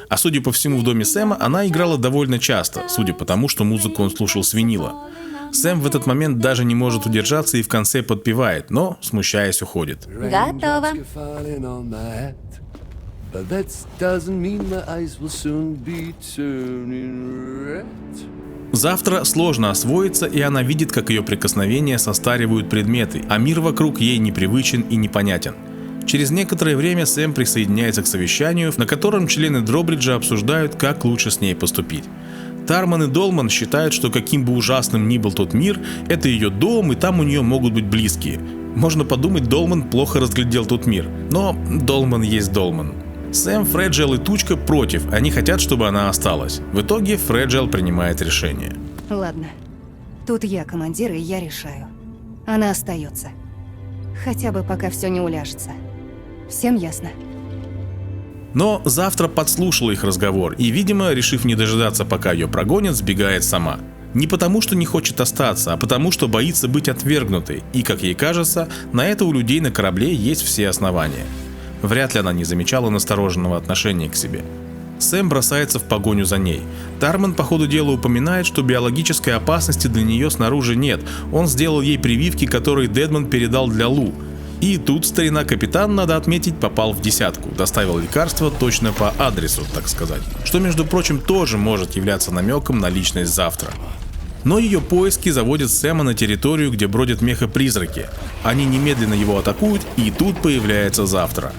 А судя по всему, в доме Сэма она играла довольно часто, судя по тому, что музыку он слушал с винила. Сэм в этот момент даже не может удержаться и в конце подпевает, но, смущаясь, уходит. Готово. Завтра сложно освоиться, и она видит, как ее прикосновения состаривают предметы, а мир вокруг ей непривычен и непонятен. Через некоторое время Сэм присоединяется к совещанию, на котором члены Дробриджа обсуждают, как лучше с ней поступить. Тарман и Долман считают, что каким бы ужасным ни был тот мир, это ее дом, и там у нее могут быть близкие. Можно подумать, Долман плохо разглядел тот мир, но Долман есть Долман. Сэм, Фреджиэл и Тучка против, они хотят, чтобы она осталась. В итоге Фреджиэл принимает решение. Ладно, тут я командир, и я решаю. Она остается. Хотя бы пока все не уляжется. Всем ясно? Но завтра подслушала их разговор и, видимо, решив не дожидаться, пока ее прогонят, сбегает сама. Не потому, что не хочет остаться, а потому, что боится быть отвергнутой, и, как ей кажется, на это у людей на корабле есть все основания. Вряд ли она не замечала настороженного отношения к себе. Сэм бросается в погоню за ней. Тарман по ходу дела упоминает, что биологической опасности для нее снаружи нет. Он сделал ей прививки, которые Дедмон передал для Лу. И тут старина-капитан, надо отметить, попал в десятку. Доставил лекарство точно по адресу, так сказать. Что, между прочим, тоже может являться намеком на личность завтра. Но ее поиски заводят Сэма на территорию, где бродят меха-призраки. Они немедленно его атакуют, и тут появляется завтра.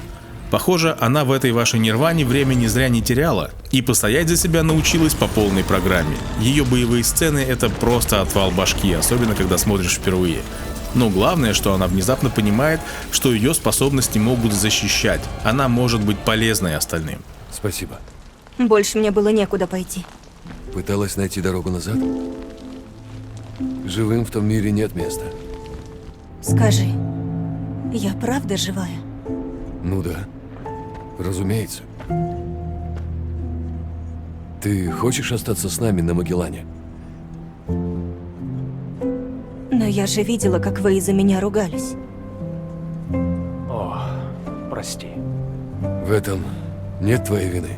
Похоже, она в этой вашей нирване времени зря не теряла и постоять за себя научилась по полной программе. Ее боевые сцены — это просто отвал башки, особенно когда смотришь впервые. Но главное, что она внезапно понимает, что ее способности могут защищать. Она может быть полезной остальным. Спасибо. Больше мне было некуда пойти. Пыталась найти дорогу назад? Живым в том мире нет места. Скажи, я правда живая? Ну да, разумеется. Ты хочешь остаться с нами на Магеллане? Но я же видела, как вы из-за меня ругались. О, прости. В этом нет твоей вины.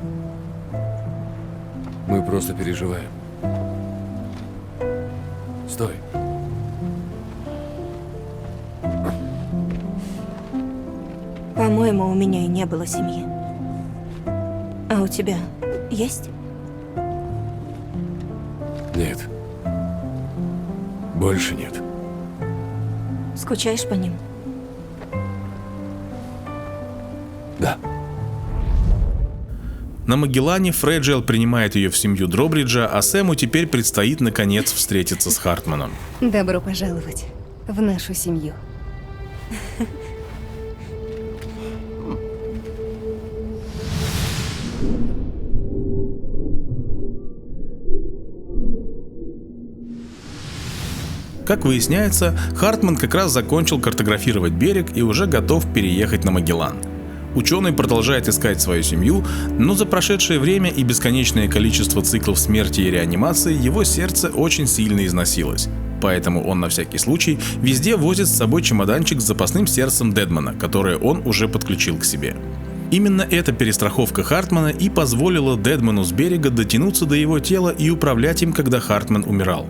Мы просто переживаем. Стой. По-моему, у меня и не было семьи. А у тебя есть? Нет. Больше нет. Скучаешь по ним? Да. На Магеллане Фреджиэл принимает ее в семью Дробриджа, а Сэму теперь предстоит наконец встретиться с Хартманом. Добро пожаловать в нашу семью. Как выясняется, Хартман как раз закончил картографировать берег и уже готов переехать на Магеллан. Ученый продолжает искать свою семью, но за прошедшее время и бесконечное количество циклов смерти и реанимации его сердце очень сильно износилось. Поэтому он на всякий случай везде возит с собой чемоданчик с запасным сердцем Дедмона, которое он уже подключил к себе. Именно эта перестраховка Хартмана и позволила Дедману с берега дотянуться до его тела и управлять им, когда Хартман умирал.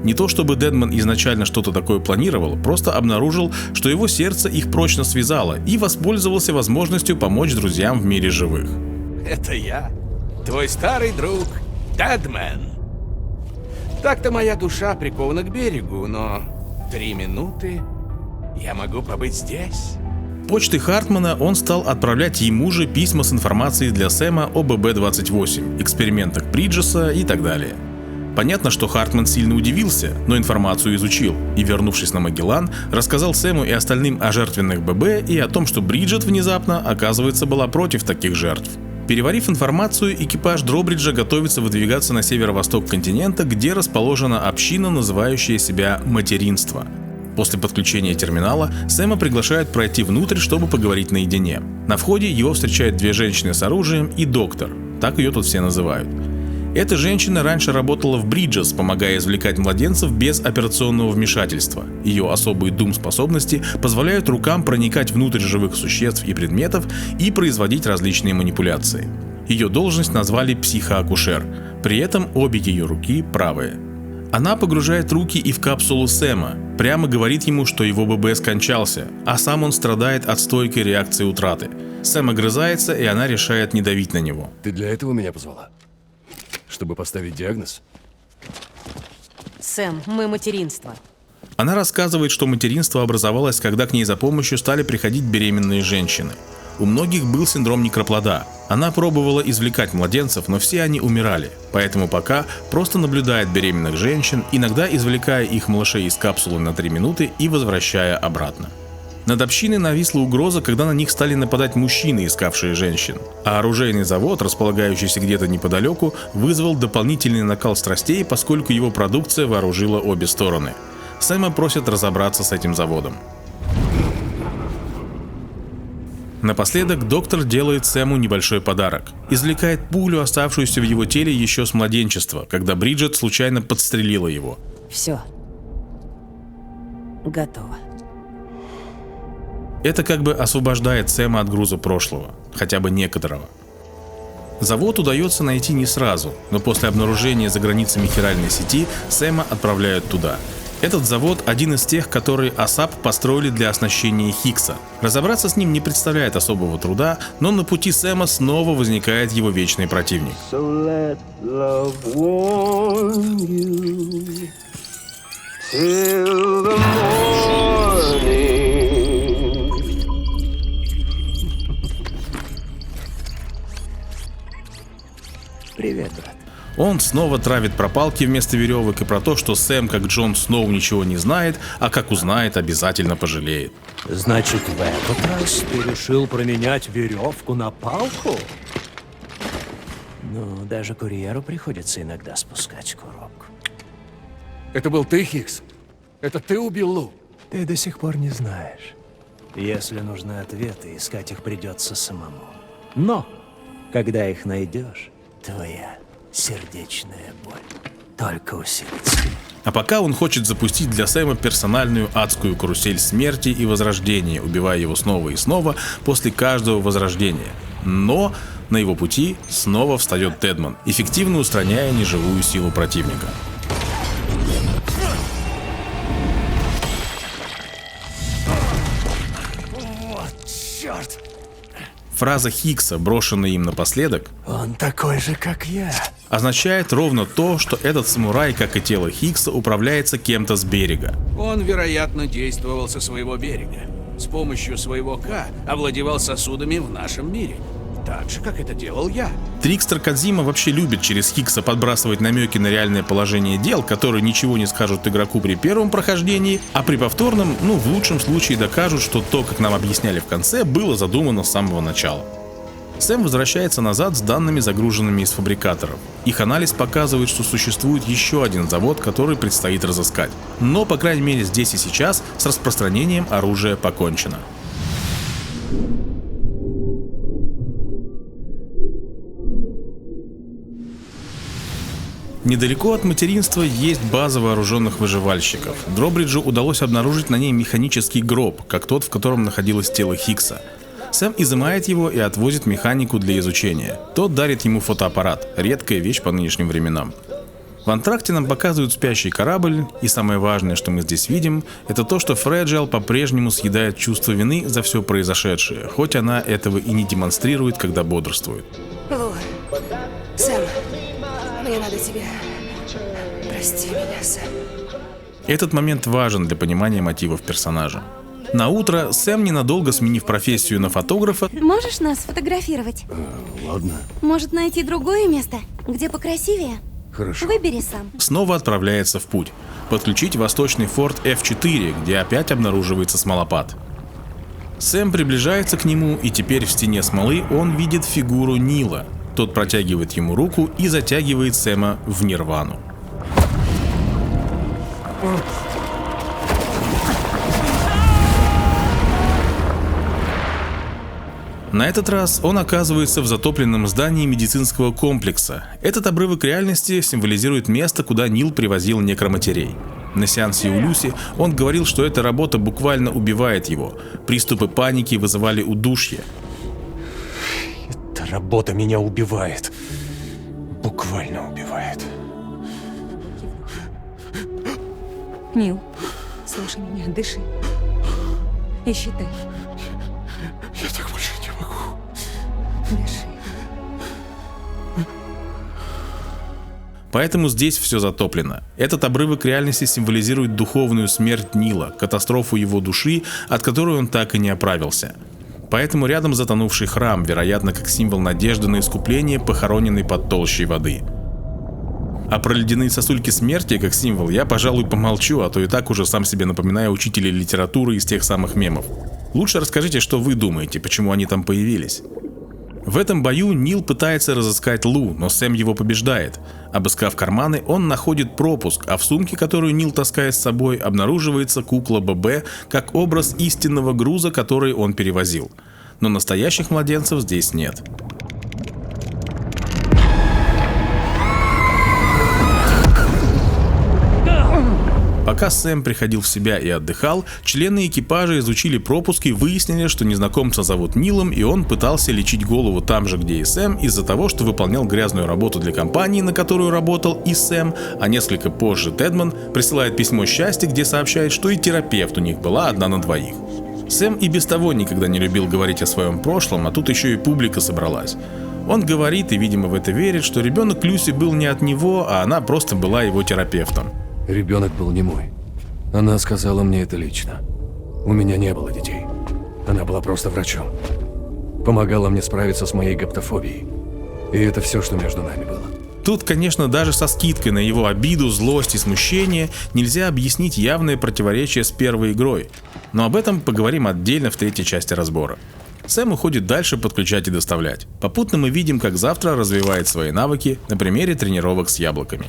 Не то чтобы Дедман изначально что-то такое планировал, просто обнаружил, что его сердце их прочно связало, и воспользовался возможностью помочь друзьям в мире живых. Это я, твой старый друг Дедман. Так-то моя душа прикована к берегу, но 3 минуты я могу побыть здесь. Почтой Хартмана он стал отправлять ему же письма с информацией для Сэма о ББ-28, экспериментах Бриджеса и так далее. Понятно, что Хартман сильно удивился, но информацию изучил и, вернувшись на Магеллан, рассказал Сэму и остальным о жертвенных ББ и о том, что Бриджит внезапно, оказывается, была против таких жертв. Переварив информацию, экипаж Дробриджа готовится выдвигаться на северо-восток континента, где расположена община, называющая себя Материнство. После подключения терминала Сэма приглашают пройти внутрь, чтобы поговорить наедине. На входе его встречают две женщины с оружием и доктор, так ее тут все называют. Эта женщина раньше работала в Бриджес, помогая извлекать младенцев без операционного вмешательства. Ее особые дум-способности позволяют рукам проникать внутрь живых существ и предметов и производить различные манипуляции. Ее должность назвали психоакушер, при этом обе ее руки правые. Она погружает руки и в капсулу Сэма, прямо говорит ему, что его ББ скончался, а сам он страдает от стойкой реакции утраты. Сэм огрызается, и она решает не давить на него. Ты для этого меня позвала? Чтобы поставить диагноз? Сэм, мы материнство. Она рассказывает, что материнство образовалось, когда к ней за помощью стали приходить беременные женщины. У многих был синдром некроплода. Она пробовала извлекать младенцев, но все они умирали, поэтому пока просто наблюдает беременных женщин, иногда извлекая их малышей из капсулы на 3 минуты и возвращая обратно. Над общиной нависла угроза, когда на них стали нападать мужчины, искавшие женщин. А оружейный завод, располагающийся где-то неподалеку, вызвал дополнительный накал страстей, поскольку его продукция вооружила обе стороны. Сэма просят разобраться с этим заводом. Напоследок доктор делает Сэму небольшой подарок. Извлекает пулю, оставшуюся в его теле еще с младенчества, когда Бриджит случайно подстрелила его. Все. Готово. Это как бы освобождает Сэма от груза прошлого, хотя бы некоторого. Завод удается найти не сразу, но после обнаружения за границами хиральной сети Сэма отправляют туда. Этот завод один из тех, которые АСАП построили для оснащения Хиггса. Разобраться с ним не представляет особого труда, но на пути Сэма снова возникает его вечный противник. Привет, брат. Он снова травит пропалки вместо веревок и про то, что Сэм, как Джон Сноу, ничего не знает, а как узнает, обязательно пожалеет. Значит, в этот раз ты решил променять веревку на палку? Ну, даже курьеру приходится иногда спускать курок. Это был ты, Хиггс? Это ты убил Лу? Ты до сих пор не знаешь. Если нужны ответы, искать их придется самому. Но, когда их найдешь, твоя сердечная боль только усилится. А пока он хочет запустить для Сэма персональную адскую карусель смерти и возрождения, убивая его снова и снова после каждого возрождения. Но на его пути снова встает Тедман, эффективно устраняя неживую силу противника. Вот черт! Фраза Хиггса, брошенная им напоследок, «Он такой же, как я», означает ровно то, что этот самурай, как и тело Хиггса, управляется кем-то с берега. Он, вероятно, действовал со своего берега. С помощью своего К овладевал сосудами в нашем мире. Так же, как это делал я. Трикстер Кодзима вообще любит через Хиггса подбрасывать намеки на реальное положение дел, которые ничего не скажут игроку при первом прохождении, а при повторном, в лучшем случае докажут, что то, как нам объясняли в конце, было задумано с самого начала. Сэм возвращается назад с данными, загруженными из фабрикаторов. Их анализ показывает, что существует еще один завод, который предстоит разыскать. Но, по крайней мере, здесь и сейчас с распространением оружия покончено. Недалеко от материнства есть база вооруженных выживальщиков. Дробриджу удалось обнаружить на ней механический гроб, как тот, в котором находилось тело Хиггса. Сэм изымает его и отвозит механику для изучения. Тот дарит ему фотоаппарат, редкая вещь по нынешним временам. В антракте нам показывают спящий корабль, и самое важное, что мы здесь видим, это то, что Фреджайл по-прежнему съедает чувство вины за все произошедшее, хоть она этого и не демонстрирует, когда бодрствует. Лу, Сэм, мне надо тебя... Прости меня, Сэм. Этот момент важен для понимания мотивов персонажа. На утро Сэм, ненадолго сменив профессию на фотографа, Можешь нас сфотографировать? Ладно. Может, найти другое место, где покрасивее? Хорошо. Выбери сам. Снова отправляется в путь. Подключить восточный форт F4, где опять обнаруживается смолопад. Сэм приближается к нему, и теперь в стене смолы он видит фигуру Нила. Тот протягивает ему руку и затягивает Сэма в нирвану. На этот раз он оказывается в затопленном здании медицинского комплекса. Этот обрывок реальности символизирует место, куда Нил привозил некроматерей. На сеансе у Люси он говорил, что эта работа буквально убивает его. Приступы паники вызывали удушье. Эта работа меня убивает. Буквально убивает. Нил, слушай меня, дыши. И считай. Я так больше не могу. Дыши. Поэтому здесь все затоплено. Этот обрывок реальности символизирует духовную смерть Нила, катастрофу его души, от которой он так и не оправился. Поэтому рядом затонувший храм, вероятно, как символ надежды на искупление, похороненный под толщей воды. А про ледяные сосульки смерти, как символ, я, пожалуй, помолчу, а то и так уже сам себе напоминаю учителей литературы из тех самых мемов. Лучше расскажите, что вы думаете, почему они там появились. В этом бою Нил пытается разыскать Лу, но Сэм его побеждает. Обыскав карманы, он находит пропуск, а в сумке, которую Нил таскает с собой, обнаруживается кукла ББ как образ истинного груза, который он перевозил. Но настоящих младенцев здесь нет. Пока Сэм приходил в себя и отдыхал, члены экипажа изучили пропуски и выяснили, что незнакомца зовут Нилом, и он пытался лечить голову там же, где и Сэм, из-за того, что выполнял грязную работу для компании, на которую работал и Сэм, а несколько позже Дедман присылает письмо счастья, где сообщает, что и терапевт у них была одна на двоих. Сэм и без того никогда не любил говорить о своем прошлом, а тут еще и публика собралась. Он говорит, и видимо в это верит, что ребенок Люси был не от него, а она просто была его терапевтом. Ребенок был не мой. Она сказала мне это лично. У меня не было детей. Она была просто врачом. Помогала мне справиться с моей гаптофобией. И это все, что между нами было. Тут, конечно, даже со скидкой на его обиду, злость и смущение нельзя объяснить явное противоречие с первой игрой. Но об этом поговорим отдельно в третьей части разбора. Сэм уходит дальше подключать и доставлять. Попутно мы видим, как завтра развивает свои навыки на примере тренировок с яблоками.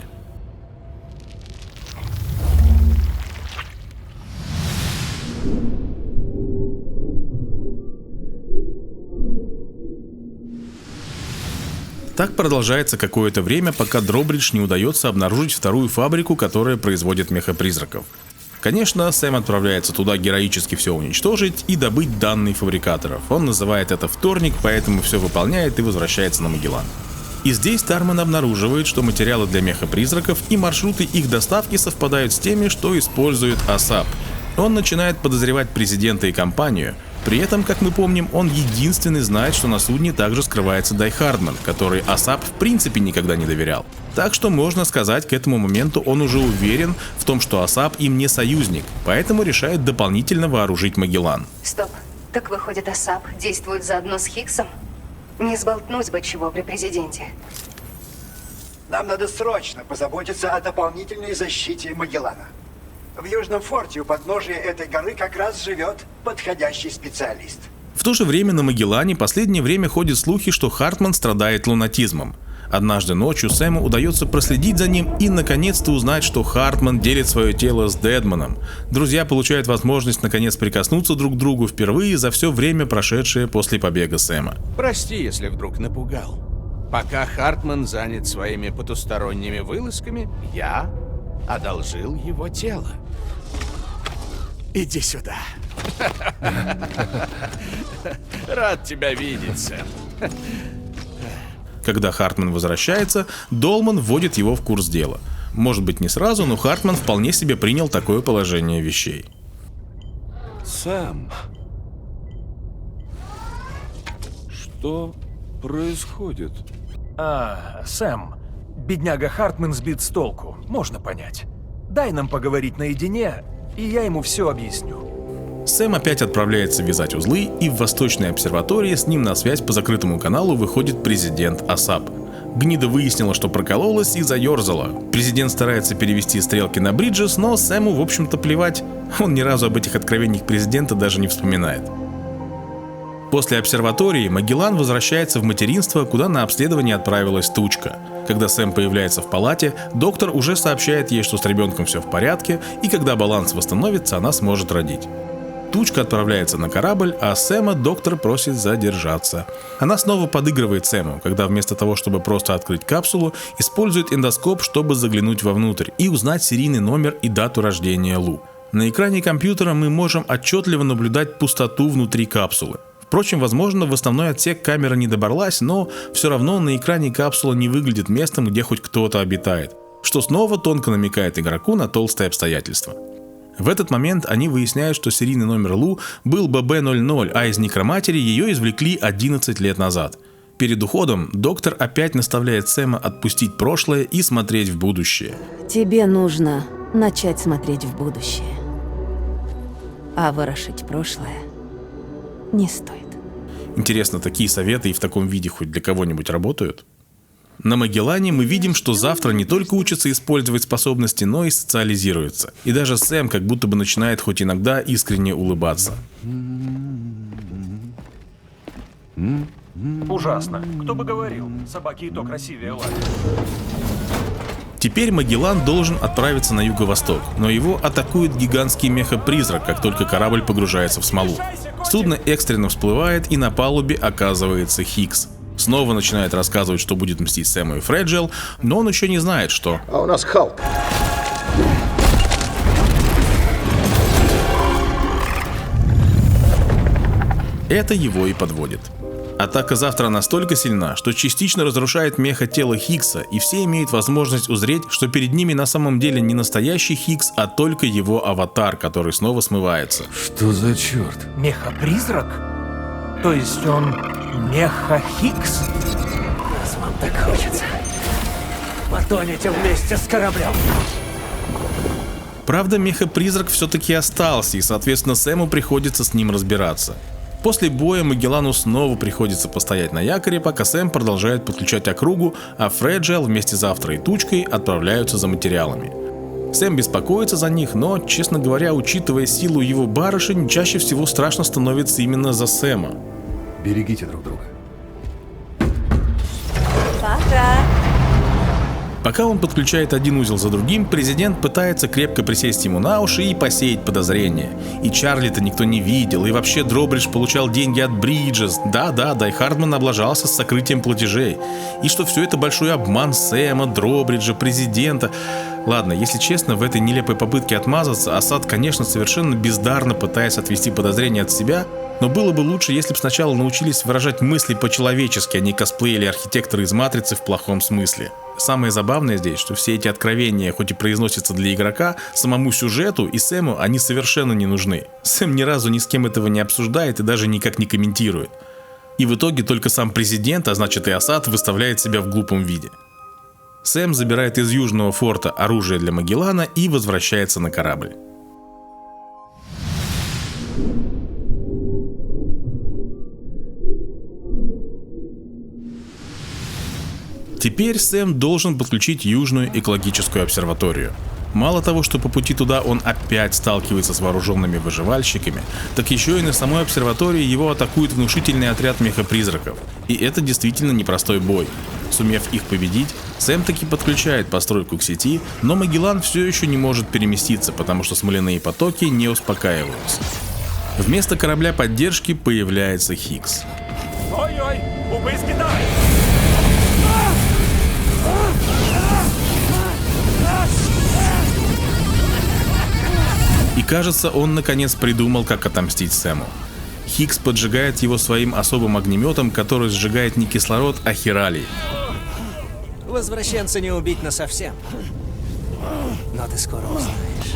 Так продолжается какое-то время, пока Дробридж не удается обнаружить вторую фабрику, которая производит мехапризраков. Конечно, Сэм отправляется туда героически все уничтожить и добыть данные фабрикаторов. Он называет это вторник, поэтому все выполняет и возвращается на Магеллан. И здесь Тарман обнаруживает, что материалы для мехапризраков и маршруты их доставки совпадают с теми, что использует АСАП. Он начинает подозревать президента и компанию. При этом, как мы помним, он единственный знает, что на судне также скрывается Дай Хардман, который АСАП в принципе никогда не доверял. Так что можно сказать, к этому моменту он уже уверен в том, что АСАП им не союзник, поэтому решает дополнительно вооружить Магеллан. Стоп, так выходит, АСАП действует заодно с Хиггсом? Не сболтнуть бы чего при президенте. Нам надо срочно позаботиться о дополнительной защите Магеллана. В Южном форте у подножия этой горы как раз живет подходящий специалист. В то же время на Магеллане последнее время ходят слухи, что Хартман страдает лунатизмом. Однажды ночью Сэму удается проследить за ним и наконец-то узнать, что Хартман делит свое тело с Дедманом. Друзья получают возможность наконец прикоснуться друг к другу впервые за все время, прошедшее после побега Сэма. Прости, если вдруг напугал. Пока Хартман занят своими потусторонними вылазками, я одолжил его тело. Иди сюда. Рад тебя видеть, Сэм. Когда Хартман возвращается, Долман вводит его в курс дела. Может быть, не сразу, но Хартман вполне себе принял такое положение вещей. Сэм, что происходит? Сэм, бедняга Хартман сбит с толку, можно понять. Дай нам поговорить наедине, и я ему все объясню. Сэм опять отправляется вязать узлы, и в Восточной обсерватории с ним на связь по закрытому каналу выходит президент АСАП. Гнида выяснила, что прокололась и заерзала. Президент старается перевести стрелки на Бриджес, но Сэму, в общем-то, плевать. Он ни разу об этих откровениях президента даже не вспоминает. После обсерватории Магеллан возвращается в материнство, куда на обследование отправилась Тучка. Когда Сэм появляется в палате, доктор уже сообщает ей, что с ребенком все в порядке, и когда баланс восстановится, она сможет родить. Тучка отправляется на корабль, а Сэма доктор просит задержаться. Она снова подыгрывает Сэму, когда вместо того, чтобы просто открыть капсулу, использует эндоскоп, чтобы заглянуть вовнутрь и узнать серийный номер и дату рождения Лу. На экране компьютера мы можем отчетливо наблюдать пустоту внутри капсулы. Впрочем, возможно, в основной отсек камера не добралась, но все равно на экране капсула не выглядит местом, где хоть кто-то обитает, что снова тонко намекает игроку на толстые обстоятельства. В этот момент они выясняют, что серийный номер Лу был ББ-00, а из некроматери ее извлекли 11 лет назад. Перед уходом доктор опять наставляет Сэма отпустить прошлое и смотреть в будущее. Тебе нужно начать смотреть в будущее. А ворошить прошлое не стоит. Интересно, такие советы и в таком виде хоть для кого-нибудь работают? На Магеллане мы видим, что завтра не только учится использовать способности, но и социализируется. И даже Сэм как будто бы начинает хоть иногда искренне улыбаться. Ужасно. Кто бы говорил, собаки и то красивее ладят. Теперь Магеллан должен отправиться на юго-восток, но его атакует гигантский меха-призрак, как только корабль погружается в смолу. Судно экстренно всплывает, и на палубе оказывается Хикс. Снова начинает рассказывать, что будет мстить Сэму и Фреджил, но он еще не знает, что... А у нас Халк. Это его и подводит. Атака завтра настолько сильна, что частично разрушает меха-тело Хикса, и все имеют возможность узреть, что перед ними на самом деле не настоящий Хикс, а только его аватар, который снова смывается. Что за черт? Меха-призрак? То есть он меха-Хикс? Раз вам так хочется, потонете вместе с кораблем. Правда, меха-призрак все-таки остался, и, соответственно, Сэму приходится с ним разбираться. После боя Магеллану снова приходится постоять на якоре, пока Сэм продолжает подключать округу, а Фреджил вместе с Завтра и Тучкой отправляются за материалами. Сэм беспокоится за них, но, честно говоря, учитывая силу его барышень, чаще всего страшно становится именно за Сэма. Берегите друг друга. Пока. Пока он подключает один узел за другим, президент пытается крепко присесть ему на уши и посеять подозрения. И Чарли-то никто не видел, и вообще Дробридж получал деньги от Бриджес. Да, Дай Хардман облажался с сокрытием платежей. И что все это большой обман Сэма, Дробриджа, президента. Ладно, если честно, в этой нелепой попытке отмазаться Асад, конечно, совершенно бездарно пытаясь отвести подозрения от себя, но было бы лучше, если бы сначала научились выражать мысли по-человечески, а не косплеили архитекторы из Матрицы в плохом смысле. Самое забавное здесь, что все эти откровения, хоть и произносятся для игрока, самому сюжету и Сэму они совершенно не нужны. Сэм ни разу ни с кем этого не обсуждает и даже никак не комментирует. И в итоге только сам президент, а значит и Асад, выставляет себя в глупом виде. Сэм забирает из Южного форта оружие для Магеллана и возвращается на корабль. Теперь Сэм должен подключить Южную экологическую обсерваторию. Мало того, что по пути туда он опять сталкивается с вооруженными выживальщиками, так еще и на самой обсерватории его атакует внушительный отряд меха-призраков. И это действительно непростой бой. Сумев их победить, Сэм таки подключает постройку к сети, но Магеллан все еще не может переместиться, потому что смоляные потоки не успокаиваются. Вместо корабля поддержки появляется Хикс. Ой-ой, упысь Китай! И кажется, он наконец придумал, как отомстить Сэму. Хикс поджигает его своим особым огнеметом, который сжигает не кислород, а хиралий. Возвращенца не убить насовсем. Но ты скоро узнаешь,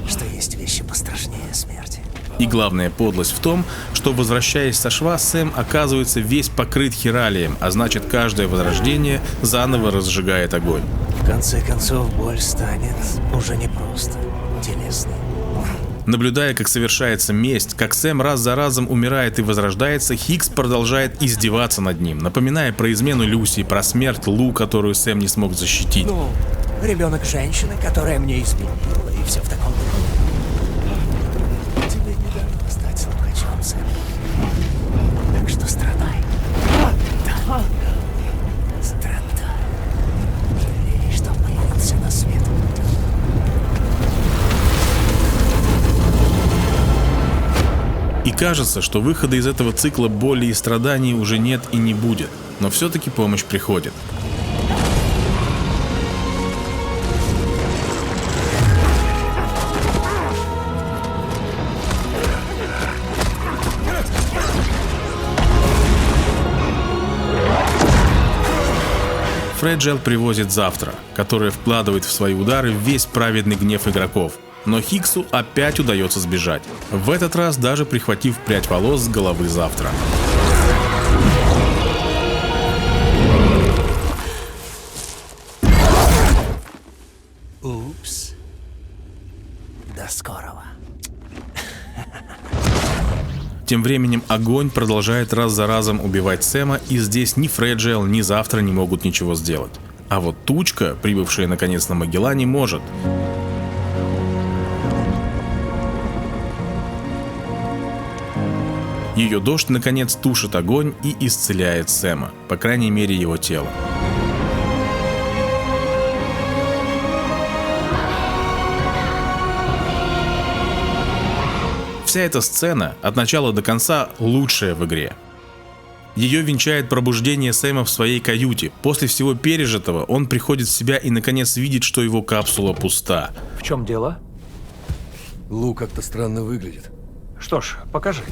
что есть вещи пострашнее смерти. И главная подлость в том, что, возвращаясь со шва, Сэм оказывается весь покрыт хиралием, а значит, каждое возрождение заново разжигает огонь. В конце концов, боль станет уже не просто телесной, Наблюдая, как совершается месть, как Сэм раз за разом умирает и возрождается, Хикс продолжает издеваться над ним, напоминая про измену Люси, про смерть Лу, которую Сэм не смог защитить. Ну, ребенок женщины, которая мне изменила, и все в таком духе. Тебе не дано стать слухачом, Сэм. Так что страдай. Да. Страдай. Жалей, что появился на свет. И кажется, что выхода из этого цикла боли и страданий уже нет и не будет, но все-таки помощь приходит. Фреджел привозит завтра, которая вкладывает в свои удары весь праведный гнев игроков. Но Хиксу опять удается сбежать, в этот раз даже прихватив прядь волос с головы завтра. Упс. До скорого. Тем временем огонь продолжает раз за разом убивать Сэма, и здесь ни Фреджел, ни завтра не могут ничего сделать. А вот тучка, прибывшая наконец на Магеллане, может. Ее дождь наконец тушит огонь и исцеляет Сэма, по крайней мере его тело. Вся эта сцена от начала до конца лучшая в игре. Ее венчает пробуждение Сэма в своей каюте. После всего пережитого он приходит в себя и наконец видит, что его капсула пуста. В чем дело? Лу как-то странно выглядит. Что ж, покажи.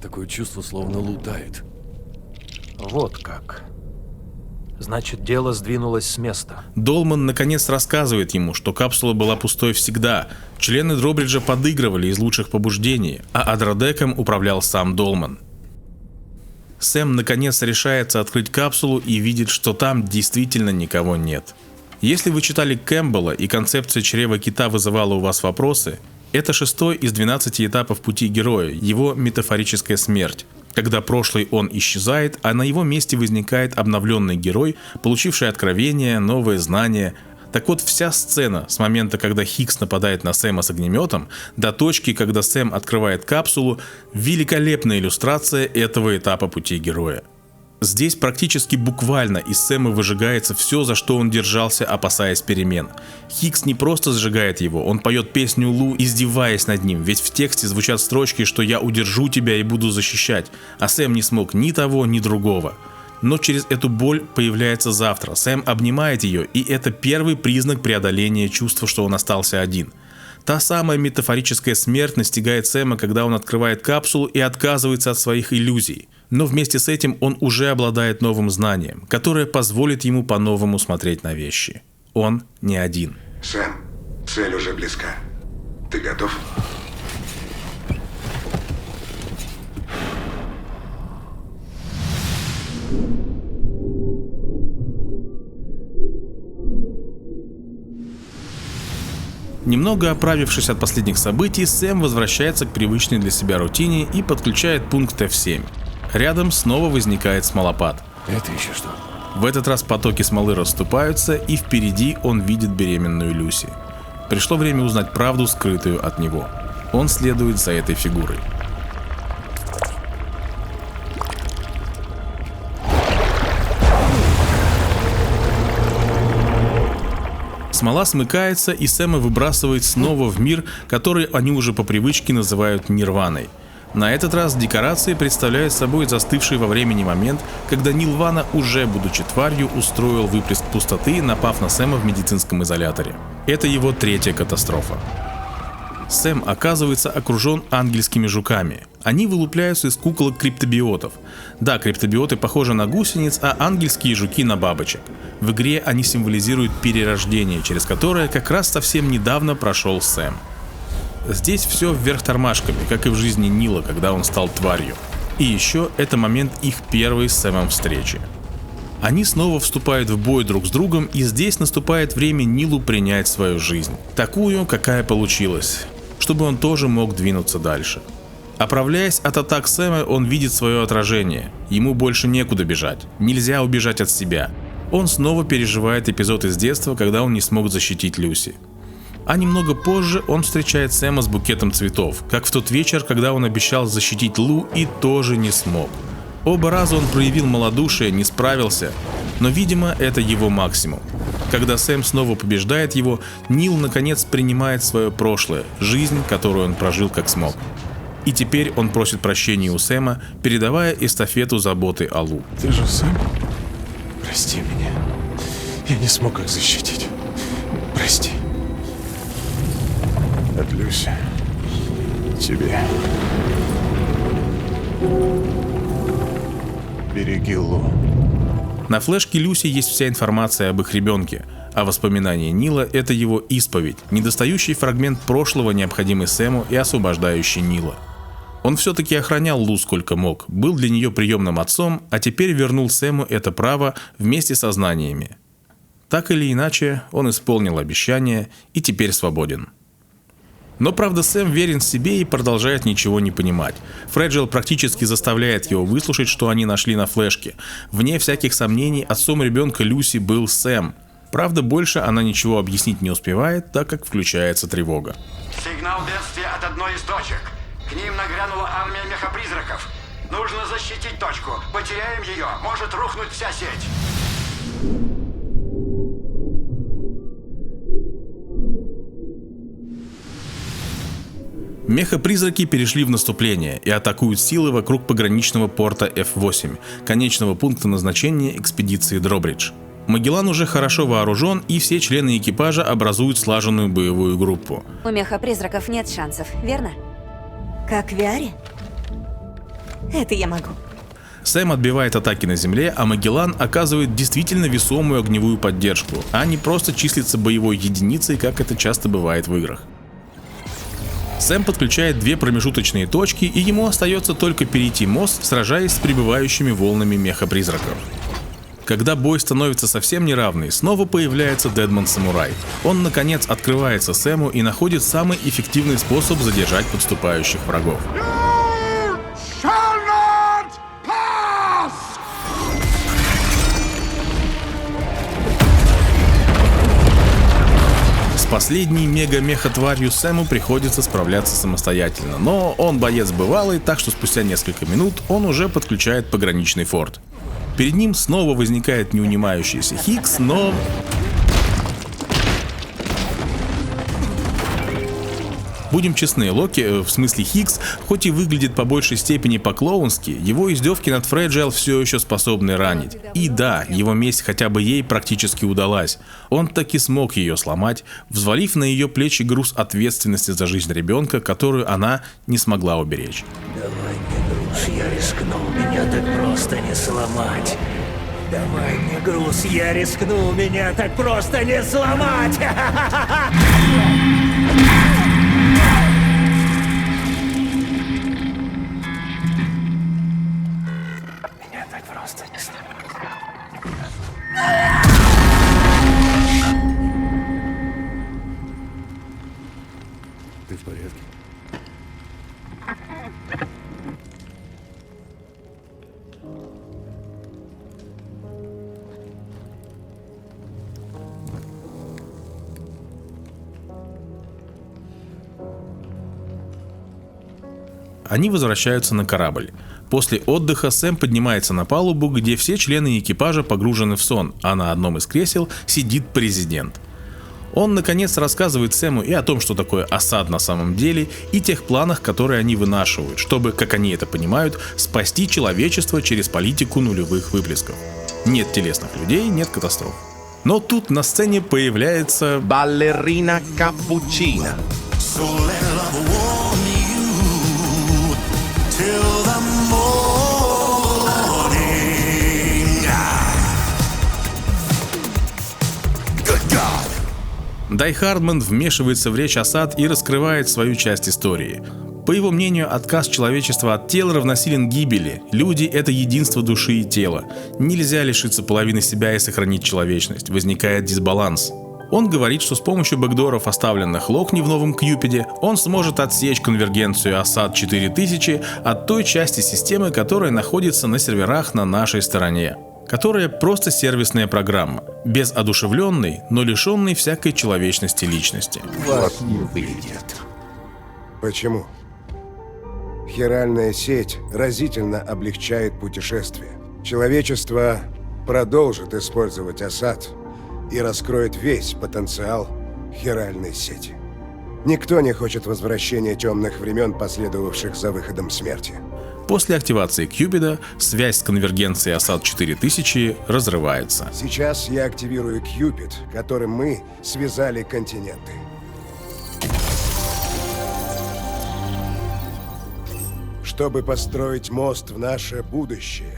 Такое чувство, словно Лу тает. Вот как. Значит, дело сдвинулось с места. Долман наконец рассказывает ему, что капсула была пустой всегда. Члены Дробриджа подыгрывали из лучших побуждений, а Адродеком управлял сам Долман. Сэм наконец решается открыть капсулу и видит, что там действительно никого нет. Если вы читали Кэмпбелла и концепция чрева кита вызывала у вас вопросы, это 6-й из 12 этапов пути героя, его метафорическая смерть, когда прошлый он исчезает, а на его месте возникает обновленный герой, получивший откровение, новые знания. Так вот, вся сцена с момента, когда Хикс нападает на Сэма с огнеметом, до точки, когда Сэм открывает капсулу, великолепная иллюстрация этого этапа пути героя. Здесь практически буквально из Сэма выжигается все, за что он держался, опасаясь перемен. Хикс не просто сжигает его, он поет песню Лу, издеваясь над ним, ведь в тексте звучат строчки, что «я удержу тебя и буду защищать», а Сэм не смог ни того, ни другого. Но через эту боль появляется завтра, Сэм обнимает ее, и это первый признак преодоления чувства, что он остался один. Та самая метафорическая смерть настигает Сэма, когда он открывает капсулу и отказывается от своих иллюзий. Но вместе с этим он уже обладает новым знанием, которое позволит ему по-новому смотреть на вещи. Он не один. Сэм, цель уже близка. Ты готов? Немного оправившись от последних событий, Сэм возвращается к привычной для себя рутине и подключает пункт F7. Рядом снова возникает смолопад. Это еще что? В этот раз потоки смолы расступаются, и впереди он видит беременную Люси. Пришло время узнать правду, скрытую от него. Он следует за этой фигурой. Смола смыкается, и Сэма выбрасывает снова в мир, который они уже по привычке называют Нирваной. На этот раз декорации представляют собой застывший во времени момент, когда Нилвана, уже будучи тварью, устроил выплеск пустоты, напав на Сэма в медицинском изоляторе. Это его третья катастрофа. Сэм оказывается окружен ангельскими жуками. Они вылупляются из куколок криптобиотов. Да, криптобиоты похожи на гусениц, а ангельские жуки на бабочек. В игре они символизируют перерождение, через которое как раз совсем недавно прошел Сэм. Здесь все вверх тормашками, как и в жизни Нила, когда он стал тварью. И еще это момент их первой с Сэмом встречи. Они снова вступают в бой друг с другом, и здесь наступает время Нилу принять свою жизнь. Такую, какая получилась, чтобы он тоже мог двинуться дальше. Оправляясь от атак Сэма, он видит свое отражение. Ему больше некуда бежать. Нельзя убежать от себя. Он снова переживает эпизод из детства, когда он не смог защитить Люси. А немного позже он встречает Сэма с букетом цветов, как в тот вечер, когда он обещал защитить Лу и тоже не смог. Оба раза он проявил малодушие, не справился, но, видимо, это его максимум. Когда Сэм снова побеждает его, Нил наконец принимает свое прошлое, жизнь, которую он прожил как смог. И теперь он просит прощения у Сэма, передавая эстафету заботы о Лу. Ты же Сэм? Прости меня. Я не смог их защитить. Прости. От Люси. Тебе. Береги Лу. На флешке Люси есть вся информация об их ребенке, а воспоминания Нила — это его исповедь, недостающий фрагмент прошлого, необходимый Сэму и освобождающий Нила. Он все-таки охранял Лу сколько мог, был для нее приемным отцом, а теперь вернул Сэму это право вместе со знаниями. Так или иначе, он исполнил обещание и теперь свободен. Но правда, Сэм верен себе и продолжает ничего не понимать. Фреджил практически заставляет его выслушать, что они нашли на флешке. Вне всяких сомнений, отцом ребенка Люси был Сэм. Правда, больше она ничего объяснить не успевает, так как включается тревога. Сигнал бедствия от одной из точек. К ним нагрянула армия мехапризраков. Нужно защитить точку. Потеряем ее, может рухнуть вся сеть. Мехапризраки перешли в наступление и атакуют силы вокруг пограничного порта F8, конечного пункта назначения экспедиции Дробридж. Магеллан уже хорошо вооружен, и все члены экипажа образуют слаженную боевую группу. У мехапризраков нет шансов, верно? Как в VR? Это я могу. Сэм отбивает атаки на земле, а Магеллан оказывает действительно весомую огневую поддержку, а не просто числится боевой единицей, как это часто бывает в играх. Сэм подключает две промежуточные точки, и ему остается только перейти мост, сражаясь с прибывающими волнами мехапризраков. Когда бой становится совсем неравный, снова появляется Дедмон Самурай. Он наконец открывается Сэму и находит самый эффективный способ задержать подступающих врагов. С последней мега-меха-тварью Сэму приходится справляться самостоятельно, но он боец бывалый, так что спустя несколько минут он уже подключает пограничный форт. Перед ним снова возникает неунимающийся Хикс, но... Будем честны, Локи, в смысле Хикс, хоть и выглядит по большей степени по-клоунски, его издевки над Фреджил все еще способны ранить. И да, его месть хотя бы ей практически удалась. Он таки смог ее сломать, взвалив на ее плечи груз ответственности за жизнь ребенка, которую она не смогла уберечь. Давай мне груз, я рискну, меня так просто не сломать. Давай мне груз, я рискну, меня так просто не сломать. Ты в порядке? Они возвращаются на корабль. После отдыха Сэм поднимается на палубу, где все члены экипажа погружены в сон, а на одном из кресел сидит президент. Он наконец рассказывает Сэму и о том, что такое осад на самом деле, и тех планах, которые они вынашивают, чтобы, как они это понимают, спасти человечество через политику нулевых выплесков. Нет телесных людей, нет катастроф. Но тут на сцене появляется балерина Капучино. Дай Хардман вмешивается в речь Асад и раскрывает свою часть истории. По его мнению, отказ человечества от тела равносилен гибели. Люди — это единство души и тела. Нельзя лишиться половины себя и сохранить человечность. Возникает дисбаланс. Он говорит, что с помощью бэкдоров, оставленных Локни в новом Кьюпиде, он сможет отсечь конвергенцию Асад 4000 от той части системы, которая находится на серверах на нашей стороне. Которая просто сервисная программа, без одушевленной, но лишенной всякой человечности личности. Вот не выйдет. Почему? Хиральная сеть разительно облегчает путешествие. Человечество продолжит использовать Асад и раскроет весь потенциал хиральной сети. Никто не хочет возвращения темных времен, последовавших за выходом смерти. После активации Кьюпида связь с конвергенцией Асад 4000 разрывается. Сейчас я активирую Кьюпид, которым мы связали континенты. Чтобы построить мост в наше будущее,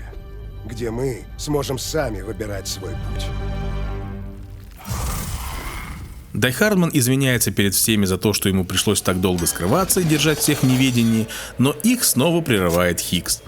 где мы сможем сами выбирать свой путь. Дай Хардман извиняется перед всеми за то, что ему пришлось так долго скрываться и держать всех в неведении, но их снова прерывает Хикс.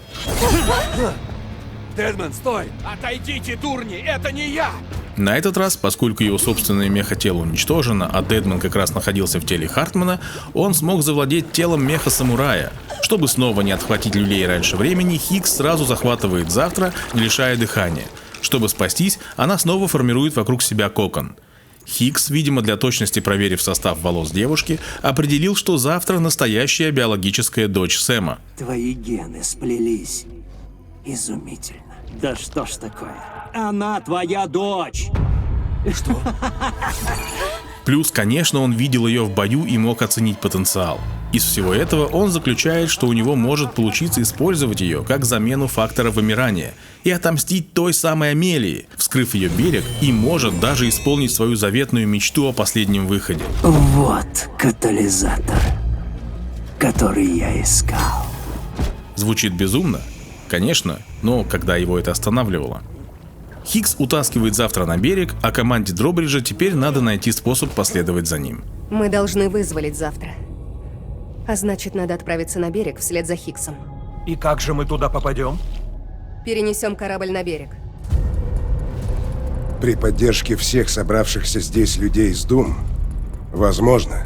Дедман, стой! Отойдите, дурни, это не я! На этот раз, поскольку его собственное мехотело уничтожено, а Дедман как раз находился в теле Хартмана, он смог завладеть телом меха-самурая. Чтобы снова не отхватить люлей раньше времени, Хикс сразу захватывает Завтра, лишая дыхания. Чтобы спастись, она снова формирует вокруг себя кокон. Хикс, видимо, для точности проверив состав волос девушки, определил, что Завтра настоящая биологическая дочь Сэма. Твои гены сплелись. Изумительно. Да что ж такое? Она твоя дочь! Что? Плюс, конечно, он видел ее в бою и мог оценить потенциал. Из всего этого он заключает, что у него может получиться использовать ее как замену фактора вымирания и отомстить той самой Амелии, вскрыв ее берег, и может даже исполнить свою заветную мечту о последнем выходе. Вот катализатор, который я искал. Звучит безумно? Конечно, но когда его это останавливало? Хикс утаскивает Завтра на берег, а команде Дробриджа теперь надо найти способ последовать за ним. Мы должны вызволить Завтра. А значит, надо отправиться на берег вслед за Хиксом. И как же мы туда попадем? Перенесем корабль на берег. При поддержке всех собравшихся здесь людей из Дум, возможно,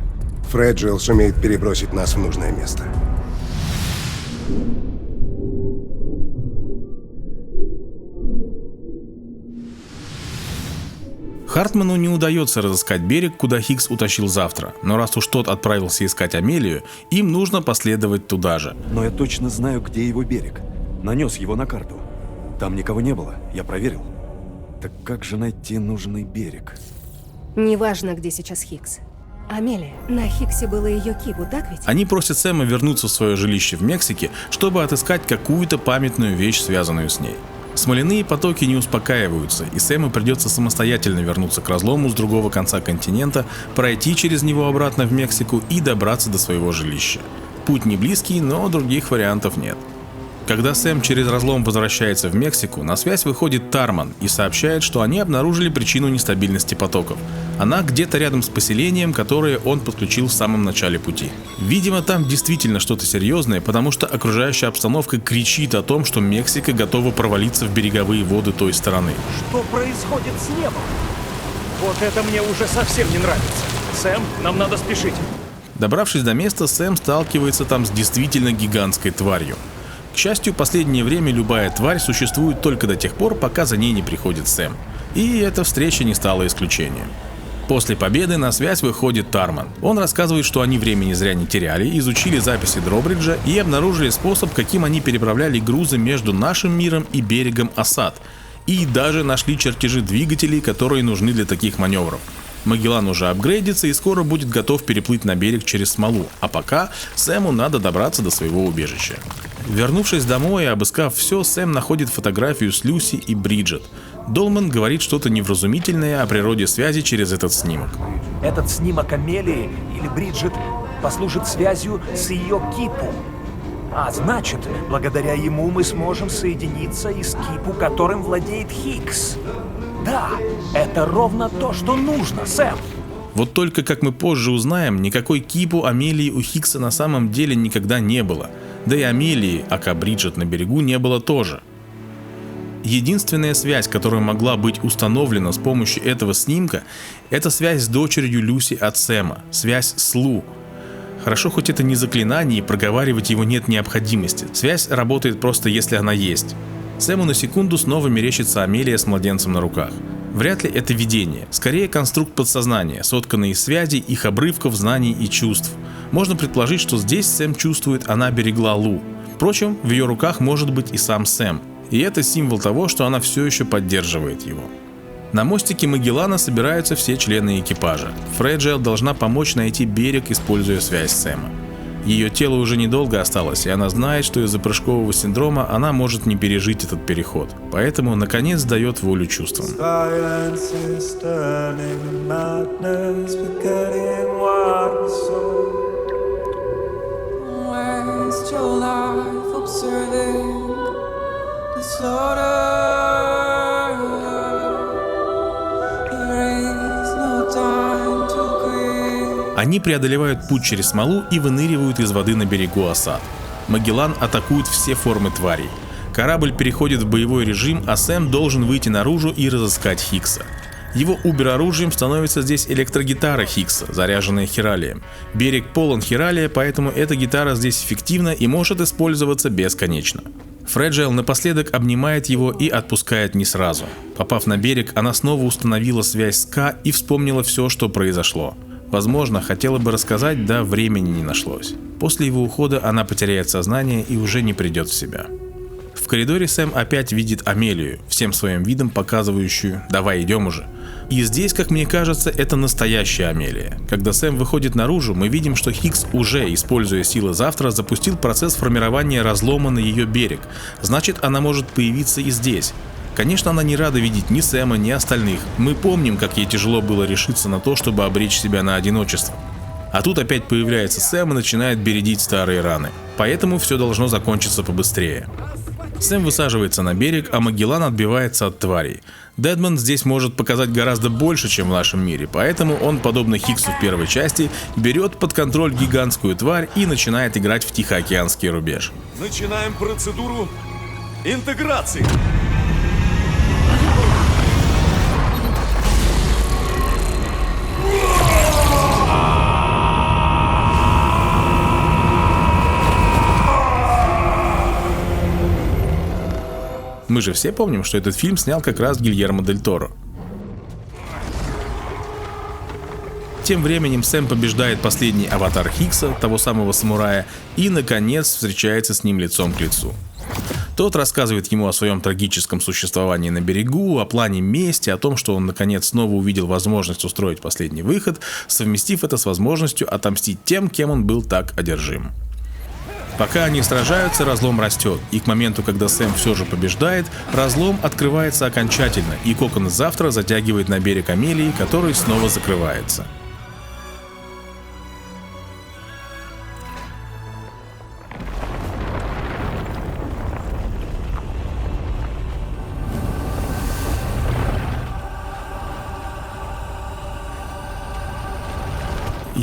Фреджил сумеет перебросить нас в нужное место. Хартману не удается разыскать берег, куда Хикс утащил Завтра, но раз уж тот отправился искать Амелию, им нужно последовать туда же. Но я точно знаю, где его берег. Нанес его на карту. Там никого не было, я проверил. Так как же найти нужный берег? Неважно, где сейчас Хикс. Амелия, на Хиксе было ее кибу, так ведь? Они просят Сэма вернуться в свое жилище в Мексике, чтобы отыскать какую-то памятную вещь, связанную с ней. Смоляные потоки не успокаиваются, и Сэму придется самостоятельно вернуться к разлому с другого конца континента, пройти через него обратно в Мексику и добраться до своего жилища. Путь не близкий, но других вариантов нет. Когда Сэм через разлом возвращается в Мексику, на связь выходит Тарман и сообщает, что они обнаружили причину нестабильности потоков. Она где-то рядом с поселением, которое он подключил в самом начале пути. Видимо, там действительно что-то серьезное, потому что окружающая обстановка кричит о том, что Мексика готова провалиться в береговые воды той стороны. Что происходит с небом? Вот это мне уже совсем не нравится. Сэм, нам надо спешить. Добравшись до места, Сэм сталкивается там с действительно гигантской тварью. К счастью, последнее время любая тварь существует только до тех пор, пока за ней не приходит Сэм. И эта встреча не стала исключением. После победы на связь выходит Тарман. Он рассказывает, что они времени зря не теряли, изучили записи Дробриджа и обнаружили способ, каким они переправляли грузы между нашим миром и берегом Асад. И даже нашли чертежи двигателей, которые нужны для таких маневров. Магеллан уже апгрейдится и скоро будет готов переплыть на берег через смолу, а пока Сэму надо добраться до своего убежища. Вернувшись домой и обыскав все, Сэм находит фотографию с Люси и Бриджит. Долман говорит что-то невразумительное о природе связи через этот снимок. Этот снимок Амелии или Бриджит послужит связью с ее кипу. А значит, благодаря ему мы сможем соединиться и с кипу, которым владеет Хикс. Да, это ровно то, что нужно, Сэм. Вот только, как мы позже узнаем, никакой кипу Амелии у Хиггса на самом деле никогда не было. Да и Амелии, ака Бриджит на берегу, не было тоже. Единственная связь, которая могла быть установлена с помощью этого снимка, это связь с дочерью Люси от Сэма, связь с Лу. Хорошо, хоть это не заклинание, и проговаривать его нет необходимости. Связь работает просто, если она есть. Сэму на секунду снова мерещится Амелия с младенцем на руках. Вряд ли это видение, скорее конструкт подсознания, сотканный из связей, их обрывков, знаний и чувств. Можно предположить, что здесь Сэм чувствует, она берегла Лу. Впрочем, в ее руках может быть и сам Сэм. И это символ того, что она все еще поддерживает его. На мостике Магеллана собираются все члены экипажа. Фреджайл должна помочь найти берег, используя связь Сэма. Ее тело уже недолго осталось, и она знает, что из-за прыжкового синдрома она может не пережить этот переход. Поэтому, наконец, дает волю чувствам. Они преодолевают путь через смолу и выныривают из воды на берегу осад. Магеллан атакует все формы тварей. Корабль переходит в боевой режим, а Сэм должен выйти наружу и разыскать Хиггса. Его убер-оружием становится здесь электрогитара Хиггса, заряженная хиралием. Берег полон хиралия, поэтому эта гитара здесь эффективна и может использоваться бесконечно. Фреджайл напоследок обнимает его и отпускает не сразу. Попав на берег, она снова установила связь с Ка и вспомнила все, что произошло. Возможно, хотела бы рассказать, да времени не нашлось. После его ухода она потеряет сознание и уже не придет в себя. В коридоре Сэм опять видит Амелию, всем своим видом показывающую «давай идем уже». И здесь, как мне кажется, это настоящая Амелия. Когда Сэм выходит наружу, мы видим, что Хиггс уже, используя силы завтра, запустил процесс формирования разлома на ее берег. Значит, она может появиться и здесь. Конечно, она не рада видеть ни Сэма, ни остальных. Мы помним, как ей тяжело было решиться на то, чтобы обречь себя на одиночество. А тут опять появляется Сэм и начинает бередить старые раны. Поэтому все должно закончиться побыстрее. Сэм высаживается на берег, а Магеллан отбивается от тварей. Дэдмонд здесь может показать гораздо больше, чем в нашем мире, поэтому он, подобно Хиггсу в первой части, берет под контроль гигантскую тварь и начинает играть в Тихоокеанский рубеж. Начинаем процедуру интеграции. Мы же все помним, что этот фильм снял как раз Гильермо дель Торо. Тем временем Сэм побеждает последний аватар Хиггса, того самого самурая, и, наконец, встречается с ним лицом к лицу. Тот рассказывает ему о своем трагическом существовании на берегу, о плане мести, о том, что он, наконец, снова увидел возможность устроить последний выход, совместив это с возможностью отомстить тем, кем он был так одержим. Пока они сражаются, разлом растет, и к моменту, когда Сэм все же побеждает, разлом открывается окончательно, и кокон завтра затягивает на берег Амелии, который снова закрывается.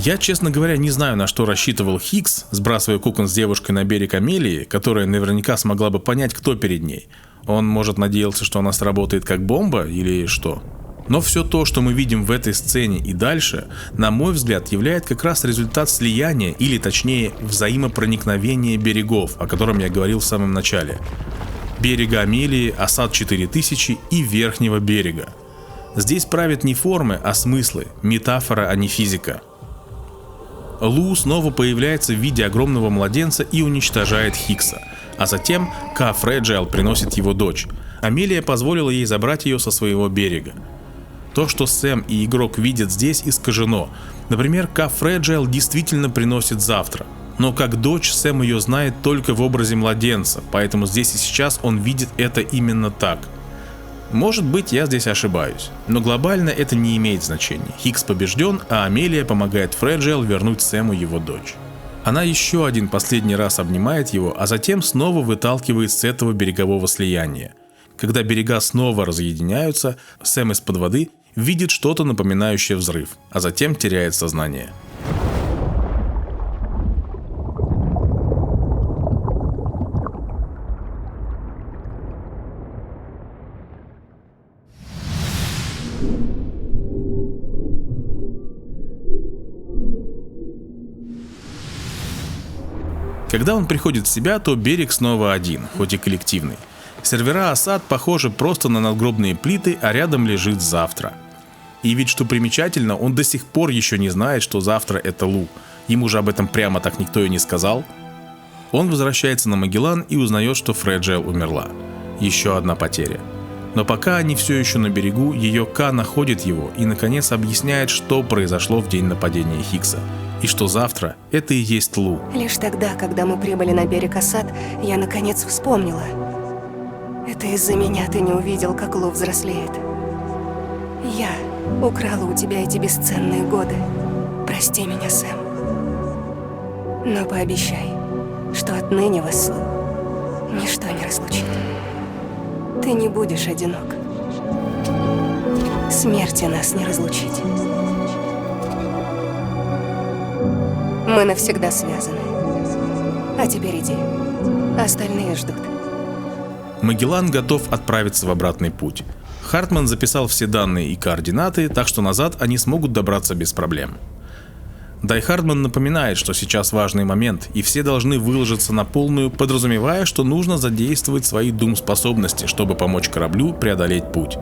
Я, честно говоря, не знаю, на что рассчитывал Хиггс, сбрасывая кокон с девушкой на берег Амелии, которая наверняка смогла бы понять, кто перед ней. Он, может, надеялся, что она сработает как бомба или что? Но все то, что мы видим в этой сцене и дальше, на мой взгляд, является как раз результат слияния, или точнее, взаимопроникновения берегов, о котором я говорил в самом начале. Берега Амелии, осад 4000 и верхнего берега. Здесь правят не формы, а смыслы, метафора, а не физика. Лу снова появляется в виде огромного младенца и уничтожает Хиггса, а затем Ка Фреджайл приносит его дочь. Амелия позволила ей забрать ее со своего берега. То, что Сэм и игрок видят здесь, искажено. Например, Ка Фреджайл действительно приносит завтра, но как дочь Сэм ее знает только в образе младенца, поэтому здесь и сейчас он видит это именно так. Может быть, я здесь ошибаюсь, но глобально это не имеет значения. Хиггс побежден, а Амелия помогает Фреджайл вернуть Сэму его дочь. Она еще один последний раз обнимает его, а затем снова выталкивает с этого берегового слияния. Когда берега снова разъединяются, Сэм из-под воды видит что-то напоминающее взрыв, а затем теряет сознание. Когда он приходит в себя, то берег снова один, хоть и коллективный. Сервера осад похожи просто на надгробные плиты, а рядом лежит завтра. И ведь что примечательно, он до сих пор еще не знает, что завтра это Лу. Ему же об этом прямо так никто и не сказал. Он возвращается на Магеллан и узнает, что Фреджайл умерла. Еще одна потеря. Но пока они все еще на берегу, ее Ка находит его и наконец объясняет, что произошло в день нападения Хиггса. И что завтра это и есть Лу. Лишь тогда, когда мы прибыли на берег осад, я наконец вспомнила. Это из-за меня ты не увидел, как Лу взрослеет. Я украла у тебя эти бесценные годы. Прости меня, Сэм. Но пообещай, что отныне вас с Лу ничто не разлучит. Ты не будешь одинок. Смерти нас не разлучить. Мы навсегда связаны. А теперь иди. Остальные ждут. Магеллан готов отправиться в обратный путь. Хартман записал все данные и координаты, так что назад они смогут добраться без проблем. Дай Хардман напоминает, что сейчас важный момент, и все должны выложиться на полную, подразумевая, что нужно задействовать свои дум-способности, чтобы помочь кораблю преодолеть путь.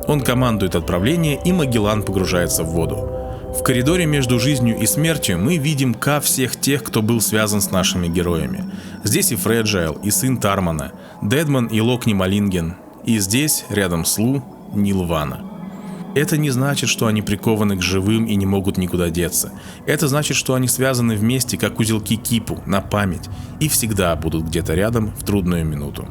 Он командует отправление, и Магеллан погружается в воду. В коридоре между жизнью и смертью мы видим Ка всех тех, кто был связан с нашими героями. Здесь и Фреджайл, и сын Тармана, Дедман и Локни Малинген, и здесь, рядом с Лу, Нил Вана. Это не значит, что они прикованы к живым и не могут никуда деться. Это значит, что они связаны вместе, как узелки кипу, на память, и всегда будут где-то рядом в трудную минуту.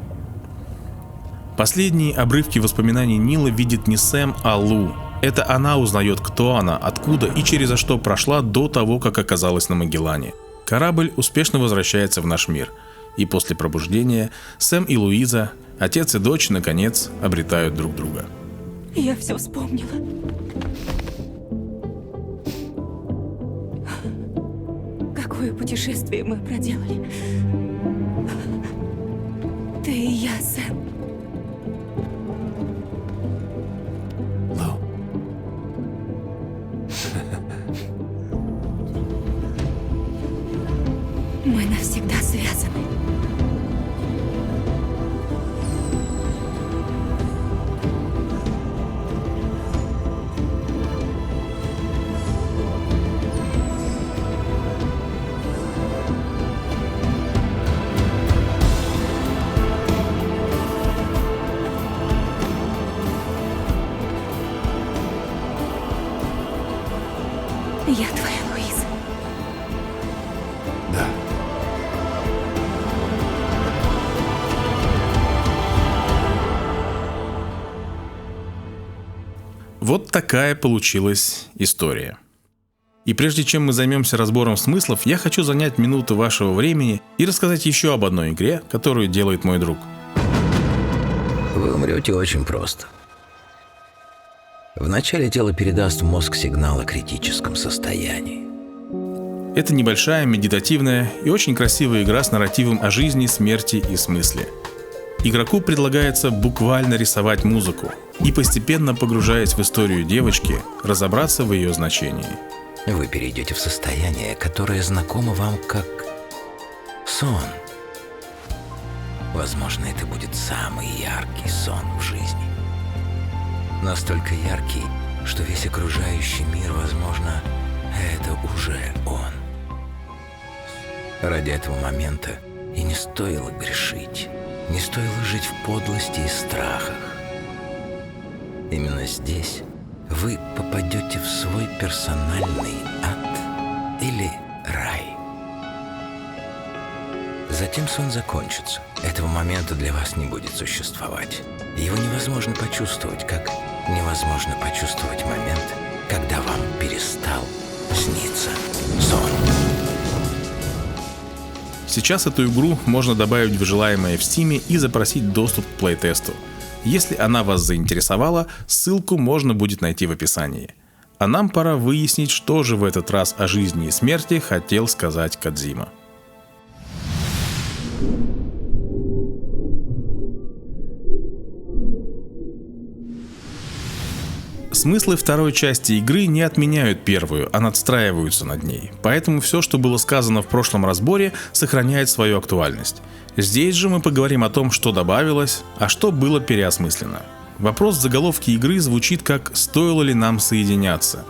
Последние обрывки воспоминаний Нила видит не Сэм, а Лу. Это она узнает, кто она, откуда и через что прошла до того, как оказалась на Магеллане. Корабль успешно возвращается в наш мир. И после пробуждения Сэм и Луиза, отец и дочь, наконец, обретают друг друга. Я все вспомнила. Какое путешествие мы проделали. Ты и я, Сэм. Мы навсегда связаны. Я твоя Луиза. Да. Вот такая получилась история. И прежде чем мы займемся разбором смыслов, я хочу занять минуту вашего времени и рассказать еще об одной игре, которую делает мой друг. Вы умрете очень просто. Вначале тело передаст в мозг сигнал о критическом состоянии. Это небольшая, медитативная и очень красивая игра с нарративом о жизни, смерти и смысле. Игроку предлагается буквально рисовать музыку и, постепенно погружаясь в историю девочки, разобраться в ее значении. Вы перейдете в состояние, которое знакомо вам как сон. Возможно, это будет самый яркий сон в жизни. Настолько яркий, что весь окружающий мир, возможно, это уже он. Ради этого момента и не стоило грешить, не стоило жить в подлости и страхах. Именно здесь вы попадете в свой персональный ад или рай. Затем сон закончится. Этого момента для вас не будет существовать. Его невозможно почувствовать, как невозможно почувствовать момент, когда вам перестал сниться сон. Сейчас эту игру можно добавить в желаемое в Steam и запросить доступ к плейтесту. Если она вас заинтересовала, ссылку можно будет найти в описании. А нам пора выяснить, что же в этот раз о жизни и смерти хотел сказать Кодзима. Смыслы второй части игры не отменяют первую, а надстраиваются над ней. Поэтому все, что было сказано в прошлом разборе, сохраняет свою актуальность. Здесь же мы поговорим о том, что добавилось, а что было переосмыслено. Вопрос в заголовке игры звучит как «Стоило ли нам соединяться?».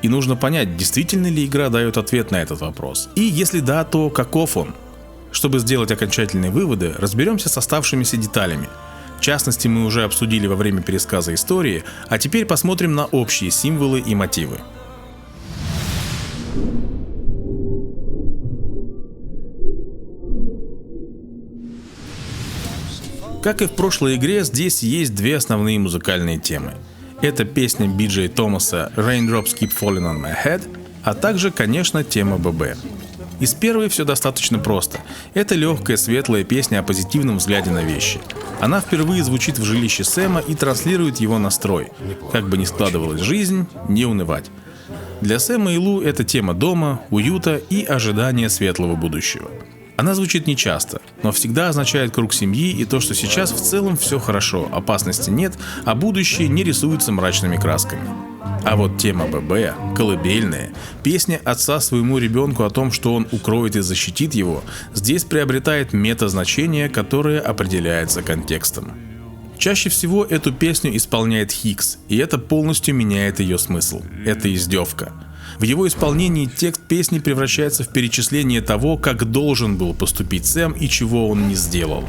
И нужно понять, действительно ли игра дает ответ на этот вопрос. И если да, то каков он? Чтобы сделать окончательные выводы, разберемся с оставшимися деталями. В частности, мы уже обсудили во время пересказа истории, а теперь посмотрим на общие символы и мотивы. Как и в прошлой игре, здесь есть две основные музыкальные темы. Это песня Би-Джей Томаса «Raindrops Keep Falling on My Head», а также, конечно, тема ББ. Из первой все достаточно просто. Это легкая, светлая песня о позитивном взгляде на вещи. Она впервые звучит в жилище Сэма и транслирует его настрой. Как бы ни складывалась жизнь, не унывать. Для Сэма и Лу это тема дома, уюта и ожидания светлого будущего. Она звучит нечасто, но всегда означает круг семьи и то, что сейчас в целом все хорошо, опасности нет, а будущее не рисуется мрачными красками. А вот тема ББ, колыбельная, песня отца своему ребенку о том, что он укроет и защитит его, здесь приобретает мета-значение, которое определяется контекстом. Чаще всего эту песню исполняет Хикс, и это полностью меняет ее смысл. Это издевка. В его исполнении текст песни превращается в перечисление того, как должен был поступить Сэм и чего он не сделал.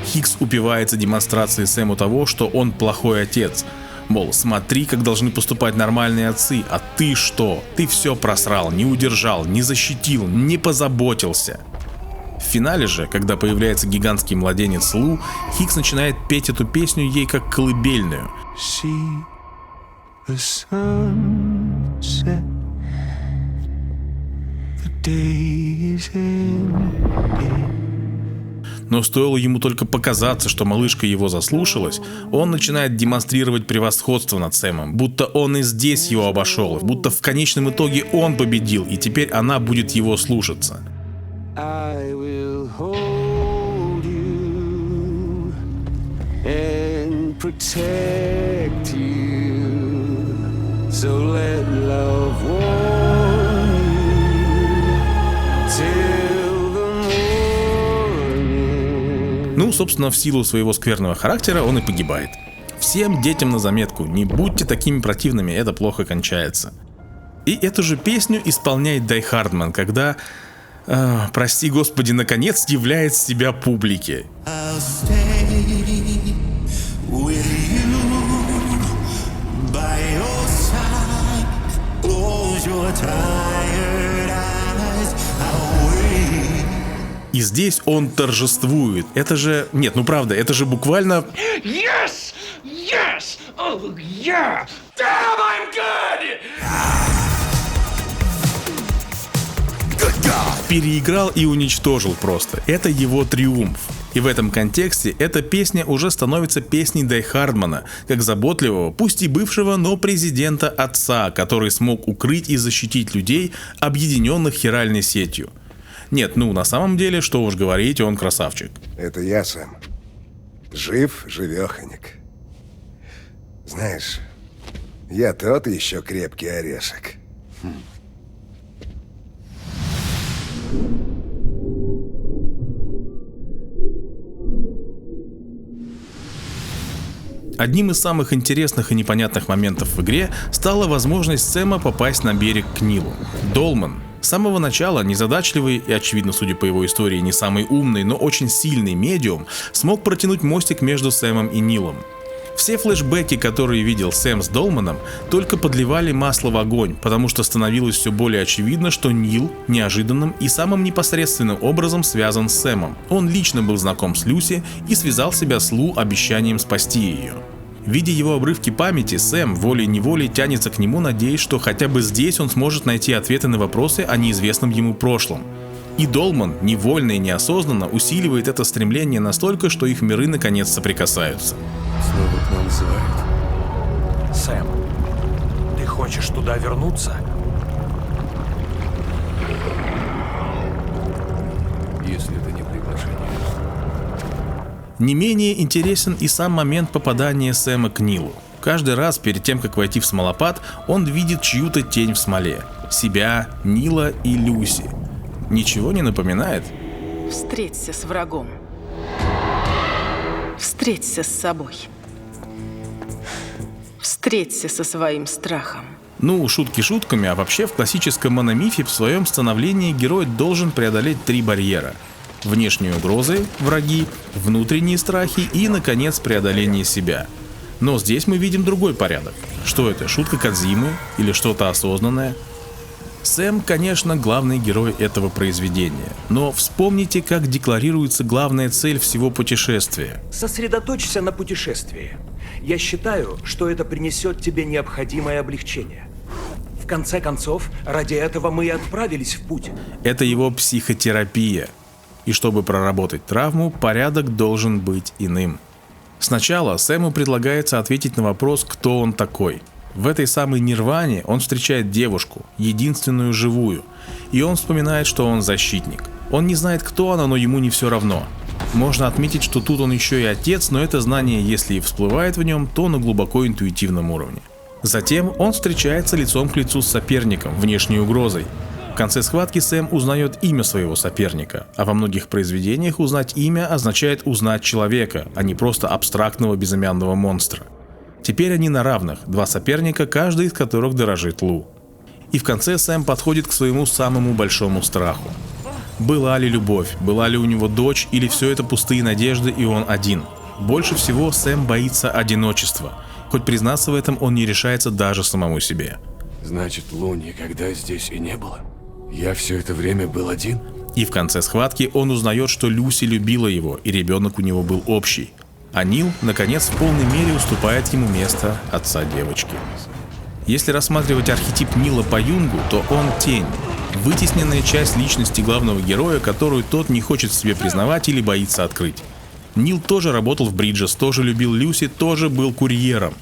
Хикс упивается демонстрацией Сэму того, что он плохой отец. Мол, смотри, как должны поступать нормальные отцы, а ты что? Ты все просрал, не удержал, не защитил, не позаботился. В финале же, когда появляется гигантский младенец Лу, Хикс начинает петь эту песню ей как колыбельную. Но стоило ему только показаться, что малышка его заслушалась, он начинает демонстрировать превосходство над Сэмом, будто он и здесь его обошел, будто в конечном итоге он победил, и теперь она будет его слушаться. I will hold you and protect you, so let love warm you till the morning. Ну, собственно, в силу своего скверного характера он и погибает. Всем детям на заметку, не будьте такими противными, это плохо кончается. И эту же песню исполняет Дай Хардман, когда... прости господи, наконец являет себя публике. И здесь он торжествует. Это же... Нет, ну правда, это же буквально... Yes! Yes! Oh, yeah! Damn, I'm good! Переиграл и уничтожил просто. Это его триумф. И в этом контексте эта песня уже становится песней Дай Хардмана, как заботливого, пусть и бывшего, но президента отца, который смог укрыть и защитить людей, объединенных хиральной сетью. Нет, ну на самом деле, что уж говорить, он красавчик. Это я, Сэм. Жив, живеханик. Знаешь, я тот еще крепкий орешек. Одним из самых интересных и непонятных моментов в игре стала возможность Сэма попасть на берег к Нилу. Долман, с самого начала незадачливый и, очевидно, судя по его истории, не самый умный, но очень сильный медиум, смог протянуть мостик между Сэмом и Нилом. Все флешбеки, которые видел Сэм с Долманом, только подливали масло в огонь, потому что становилось все более очевидно, что Нил неожиданным и самым непосредственным образом связан с Сэмом. Он лично был знаком с Люси и связал себя с Лу обещанием спасти ее. Видя его обрывки памяти, Сэм волей-неволей тянется к нему, надеясь, что хотя бы здесь он сможет найти ответы на вопросы о неизвестном ему прошлом. И Долман невольно и неосознанно усиливает это стремление настолько, что их миры наконец соприкасаются. Снова к нам вызывает. Сэм, ты хочешь туда вернуться? Если это не приглашение. Не менее интересен и сам момент попадания Сэма к Нилу. Каждый раз перед тем, как войти в смолопад, он видит чью-то тень в смоле. Себя, Нила и Люси. Ничего не напоминает? Встреться с врагом. Встреться с собой. Встреться со своим страхом. Ну, шутки шутками, а вообще в классическом мономифе в своем становлении герой должен преодолеть 3 барьера. Внешние угрозы, враги, внутренние страхи и, наконец, преодоление себя. Но здесь мы видим другой порядок. Что это, шутка Кодзимы или что-то осознанное? Сэм, конечно, главный герой этого произведения, но вспомните, как декларируется главная цель всего путешествия. Сосредоточься на путешествии. Я считаю, что это принесет тебе необходимое облегчение. В конце концов, ради этого мы и отправились в путь. Это его психотерапия. И чтобы проработать травму, порядок должен быть иным. Сначала Сэму предлагается ответить на вопрос, кто он такой. В этой самой нирване он встречает девушку, единственную живую, и он вспоминает, что он защитник. Он не знает, кто она, но ему не все равно. Можно отметить, что тут он еще и отец, но это знание, если и всплывает в нем, то на глубоко интуитивном уровне. Затем он встречается лицом к лицу с соперником, внешней угрозой. В конце схватки Сэм узнает имя своего соперника, а во многих произведениях узнать имя означает узнать человека, а не просто абстрактного безымянного монстра. Теперь они на равных, 2 соперника, каждый из которых дорожит Лу. И в конце Сэм подходит к своему самому большому страху. Была ли любовь, была ли у него дочь, или все это пустые надежды и он один? Больше всего Сэм боится одиночества, хоть признаться в этом он не решается даже самому себе. Значит, Лу никогда здесь и не было? Я все это время был один? И в конце схватки он узнает, что Люси любила его, и ребенок у него был общий. А Нил, наконец, в полной мере уступает ему место отца девочки. Если рассматривать архетип Нила по Юнгу, то он тень, вытесненная часть личности главного героя, которую тот не хочет в себе признавать или боится открыть. Нил тоже работал в Бриджес, тоже любил Люси, тоже был курьером.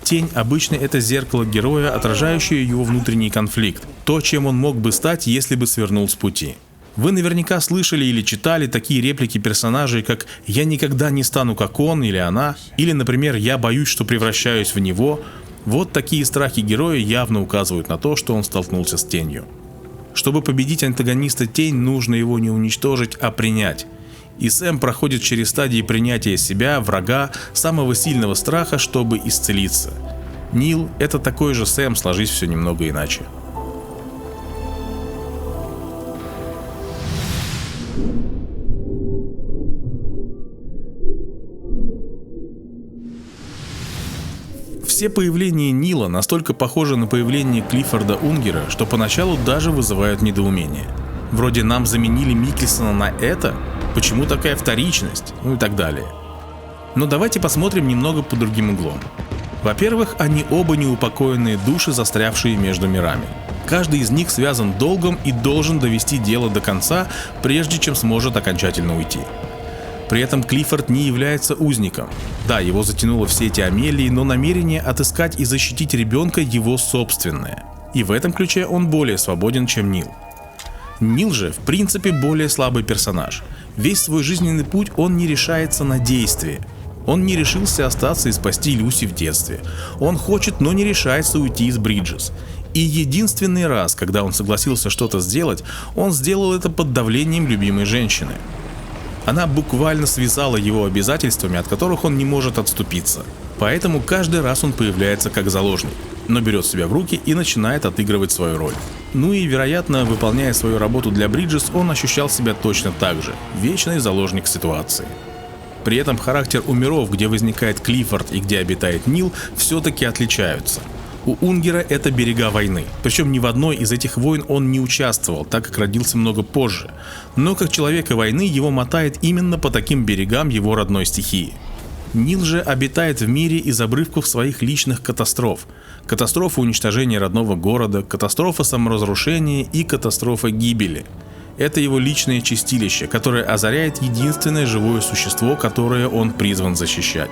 Тень обычно это зеркало героя, отражающее его внутренний конфликт, то, чем он мог бы стать, если бы свернул с пути. Вы наверняка слышали или читали такие реплики персонажей, как «я никогда не стану как он или она», или, например, «я боюсь, что превращаюсь в него». Вот такие страхи героя явно указывают на то, что он столкнулся с тенью. Чтобы победить антагониста тень, нужно его не уничтожить, а принять. И Сэм проходит через стадии принятия себя, врага, самого сильного страха, чтобы исцелиться. Нил — это такой же Сэм, сложись все немного иначе. Все появления Нила настолько похожи на появление Клиффорда Унгера, что поначалу даже вызывают недоумение. Вроде нам заменили Миккельсона на это? Почему такая вторичность? Ну и так далее. Но давайте посмотрим немного под другим углом. Во-первых, они оба неупокоенные души, застрявшие между мирами. Каждый из них связан долгом и должен довести дело до конца, прежде чем сможет окончательно уйти. При этом Клиффорд не является узником. Да, его затянуло в сети Амелии, но намерение отыскать и защитить ребенка его собственное. И в этом ключе он более свободен, чем Нил. Нил же, в принципе, более слабый персонаж. Весь свой жизненный путь он не решается на действие. Он не решился остаться и спасти Люси в детстве. Он хочет, но не решается уйти из Бриджес. И единственный раз, когда он согласился что-то сделать, он сделал это под давлением любимой женщины. Она буквально связала его обязательствами, от которых он не может отступиться. Поэтому каждый раз он появляется как заложник, но берет себя в руки и начинает отыгрывать свою роль. Ну и, вероятно, выполняя свою работу для Бриджес, он ощущал себя точно так же – вечный заложник ситуации. При этом характер у миров, где возникает Клиффорд и где обитает Нил, все-таки отличаются. У Унгера это берега войны, причем ни в одной из этих войн он не участвовал, так как родился много позже. Но как человека войны его мотает именно по таким берегам его родной стихии. Нил же обитает в мире из обрывков своих личных катастроф. Катастрофа уничтожения родного города, катастрофа саморазрушения и катастрофа гибели. Это его личное чистилище, которое озаряет единственное живое существо, которое он призван защищать.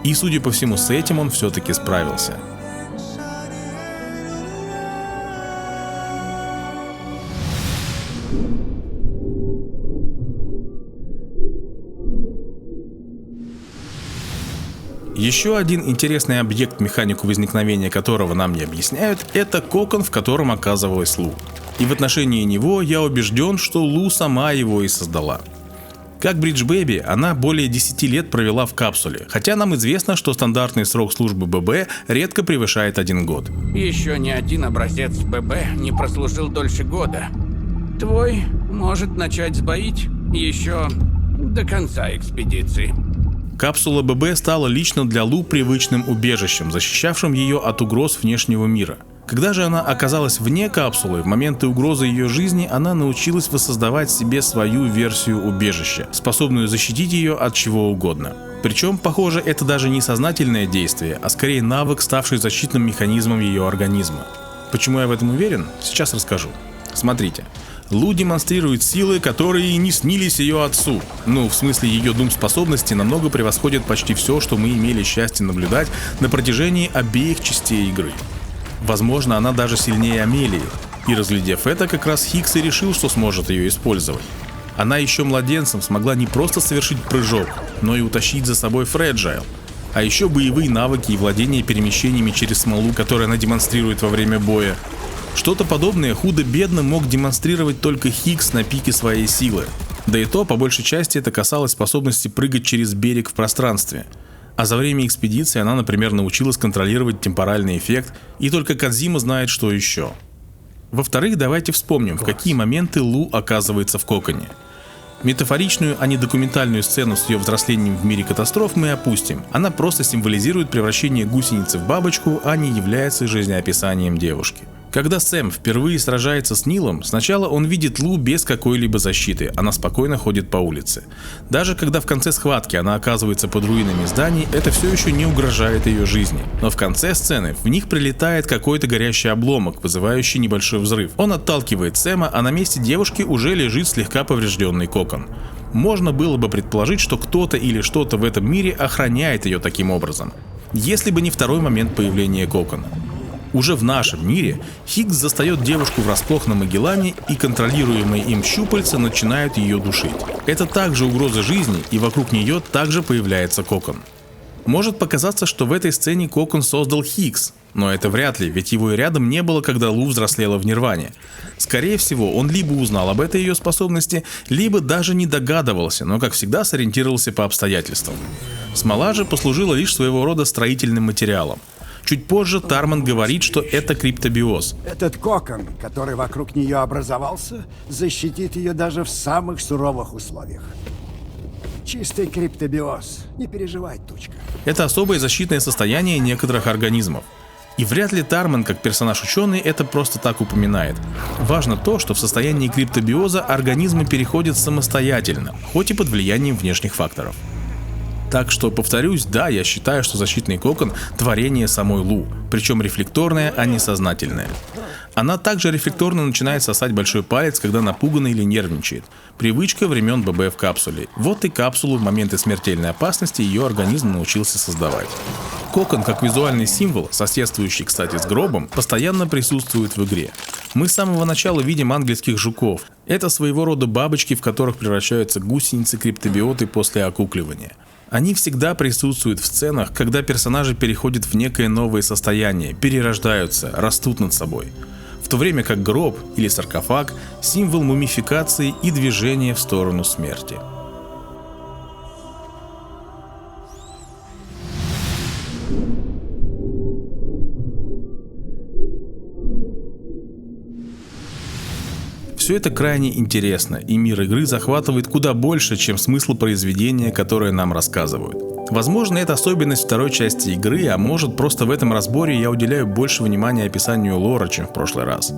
И, судя по всему, с этим он все-таки справился. Еще один интересный объект, механику возникновения которого нам не объясняют, это кокон, в котором оказывалась Лу. И в отношении него я убежден, что Лу сама его и создала. Как Бридж Бэби, она более 10 лет провела в капсуле, хотя нам известно, что стандартный срок службы ББ редко превышает 1 год. Еще ни один образец ББ не прослужил дольше года. Твой может начать сбоить еще до конца экспедиции. Капсула ББ стала лично для Лу привычным убежищем, защищавшим ее от угроз внешнего мира. Когда же она оказалась вне капсулы, в моменты угрозы ее жизни она научилась воссоздавать себе свою версию убежища, способную защитить ее от чего угодно. Причем, похоже, это даже не сознательное действие, а скорее навык, ставший защитным механизмом ее организма. Почему я в этом уверен? Сейчас расскажу. Смотрите. Лу демонстрирует силы, которые и не снились ее отцу. Ну, в смысле, ее дум-способности намного превосходят почти все, что мы имели счастье наблюдать на протяжении обеих частей игры. Возможно, она даже сильнее Амелии. И разглядев это, как раз Хикс и решил, что сможет ее использовать. Она еще младенцем смогла не просто совершить прыжок, но и утащить за собой Фреджайл. А еще боевые навыки и владение перемещениями через смолу, которые она демонстрирует во время боя. Что-то подобное худо-бедно мог демонстрировать только Хикс на пике своей силы. Да и то, по большей части, это касалось способности прыгать через берег в пространстве. А за время экспедиции она, например, научилась контролировать темпоральный эффект, и только Кодзима знает, что еще. Во-вторых, давайте вспомним, в какие моменты Лу оказывается в коконе. Метафоричную, а не документальную сцену с ее взрослением в мире катастроф мы опустим. Она просто символизирует превращение гусеницы в бабочку, а не является жизнеописанием девушки. Когда Сэм впервые сражается с Нилом, сначала он видит Лу без какой-либо защиты, она спокойно ходит по улице. Даже когда в конце схватки она оказывается под руинами зданий, это все еще не угрожает ее жизни. Но в конце сцены в них прилетает какой-то горящий обломок, вызывающий небольшой взрыв. Он отталкивает Сэма, а на месте девушки уже лежит слегка поврежденный кокон. Можно было бы предположить, что кто-то или что-то в этом мире охраняет ее таким образом, если бы не второй момент появления кокона. Уже в нашем мире Хикс застает девушку врасплох на Магеллане, и контролируемые им щупальца начинают ее душить. Это также угроза жизни, и вокруг нее также появляется кокон. Может показаться, что в этой сцене кокон создал Хикс, но это вряд ли, ведь его и рядом не было, когда Лу взрослела в Нирване. Скорее всего, он либо узнал об этой ее способности, либо даже не догадывался, но, как всегда, сориентировался по обстоятельствам. Смола же послужила лишь своего рода строительным материалом. Чуть позже Тарман говорит, что это криптобиоз. Этот кокон, который вокруг нее образовался, защитит ее даже в самых суровых условиях. Чистый криптобиоз. Не переживай, Тучка. Это особое защитное состояние некоторых организмов. И вряд ли Тарман, как персонаж-ученый, это просто так упоминает. Важно то, что в состоянии криптобиоза организмы переходят самостоятельно, хоть и под влиянием внешних факторов. Так что, повторюсь, да, я считаю, что защитный кокон – творение самой Лу, причем рефлекторное, а не сознательное. Она также рефлекторно начинает сосать большой палец, когда напугана или нервничает. Привычка времен ББ в капсуле. Вот и капсулу в моменты смертельной опасности ее организм научился создавать. Кокон, как визуальный символ, соседствующий, кстати, с гробом, постоянно присутствует в игре. Мы с самого начала видим ангельских жуков. Это своего рода бабочки, в которых превращаются гусеницы-криптобиоты после окукливания. Они всегда присутствуют в сценах, когда персонажи переходят в некое новое состояние, перерождаются, растут над собой. В то время как гроб или саркофаг – символ мумификации и движения в сторону смерти. Все это крайне интересно, и мир игры захватывает куда больше, чем смысл произведения, которое нам рассказывают. Возможно, это особенность второй части игры, а может, просто в этом разборе я уделяю больше внимания описанию лора, чем в прошлый раз.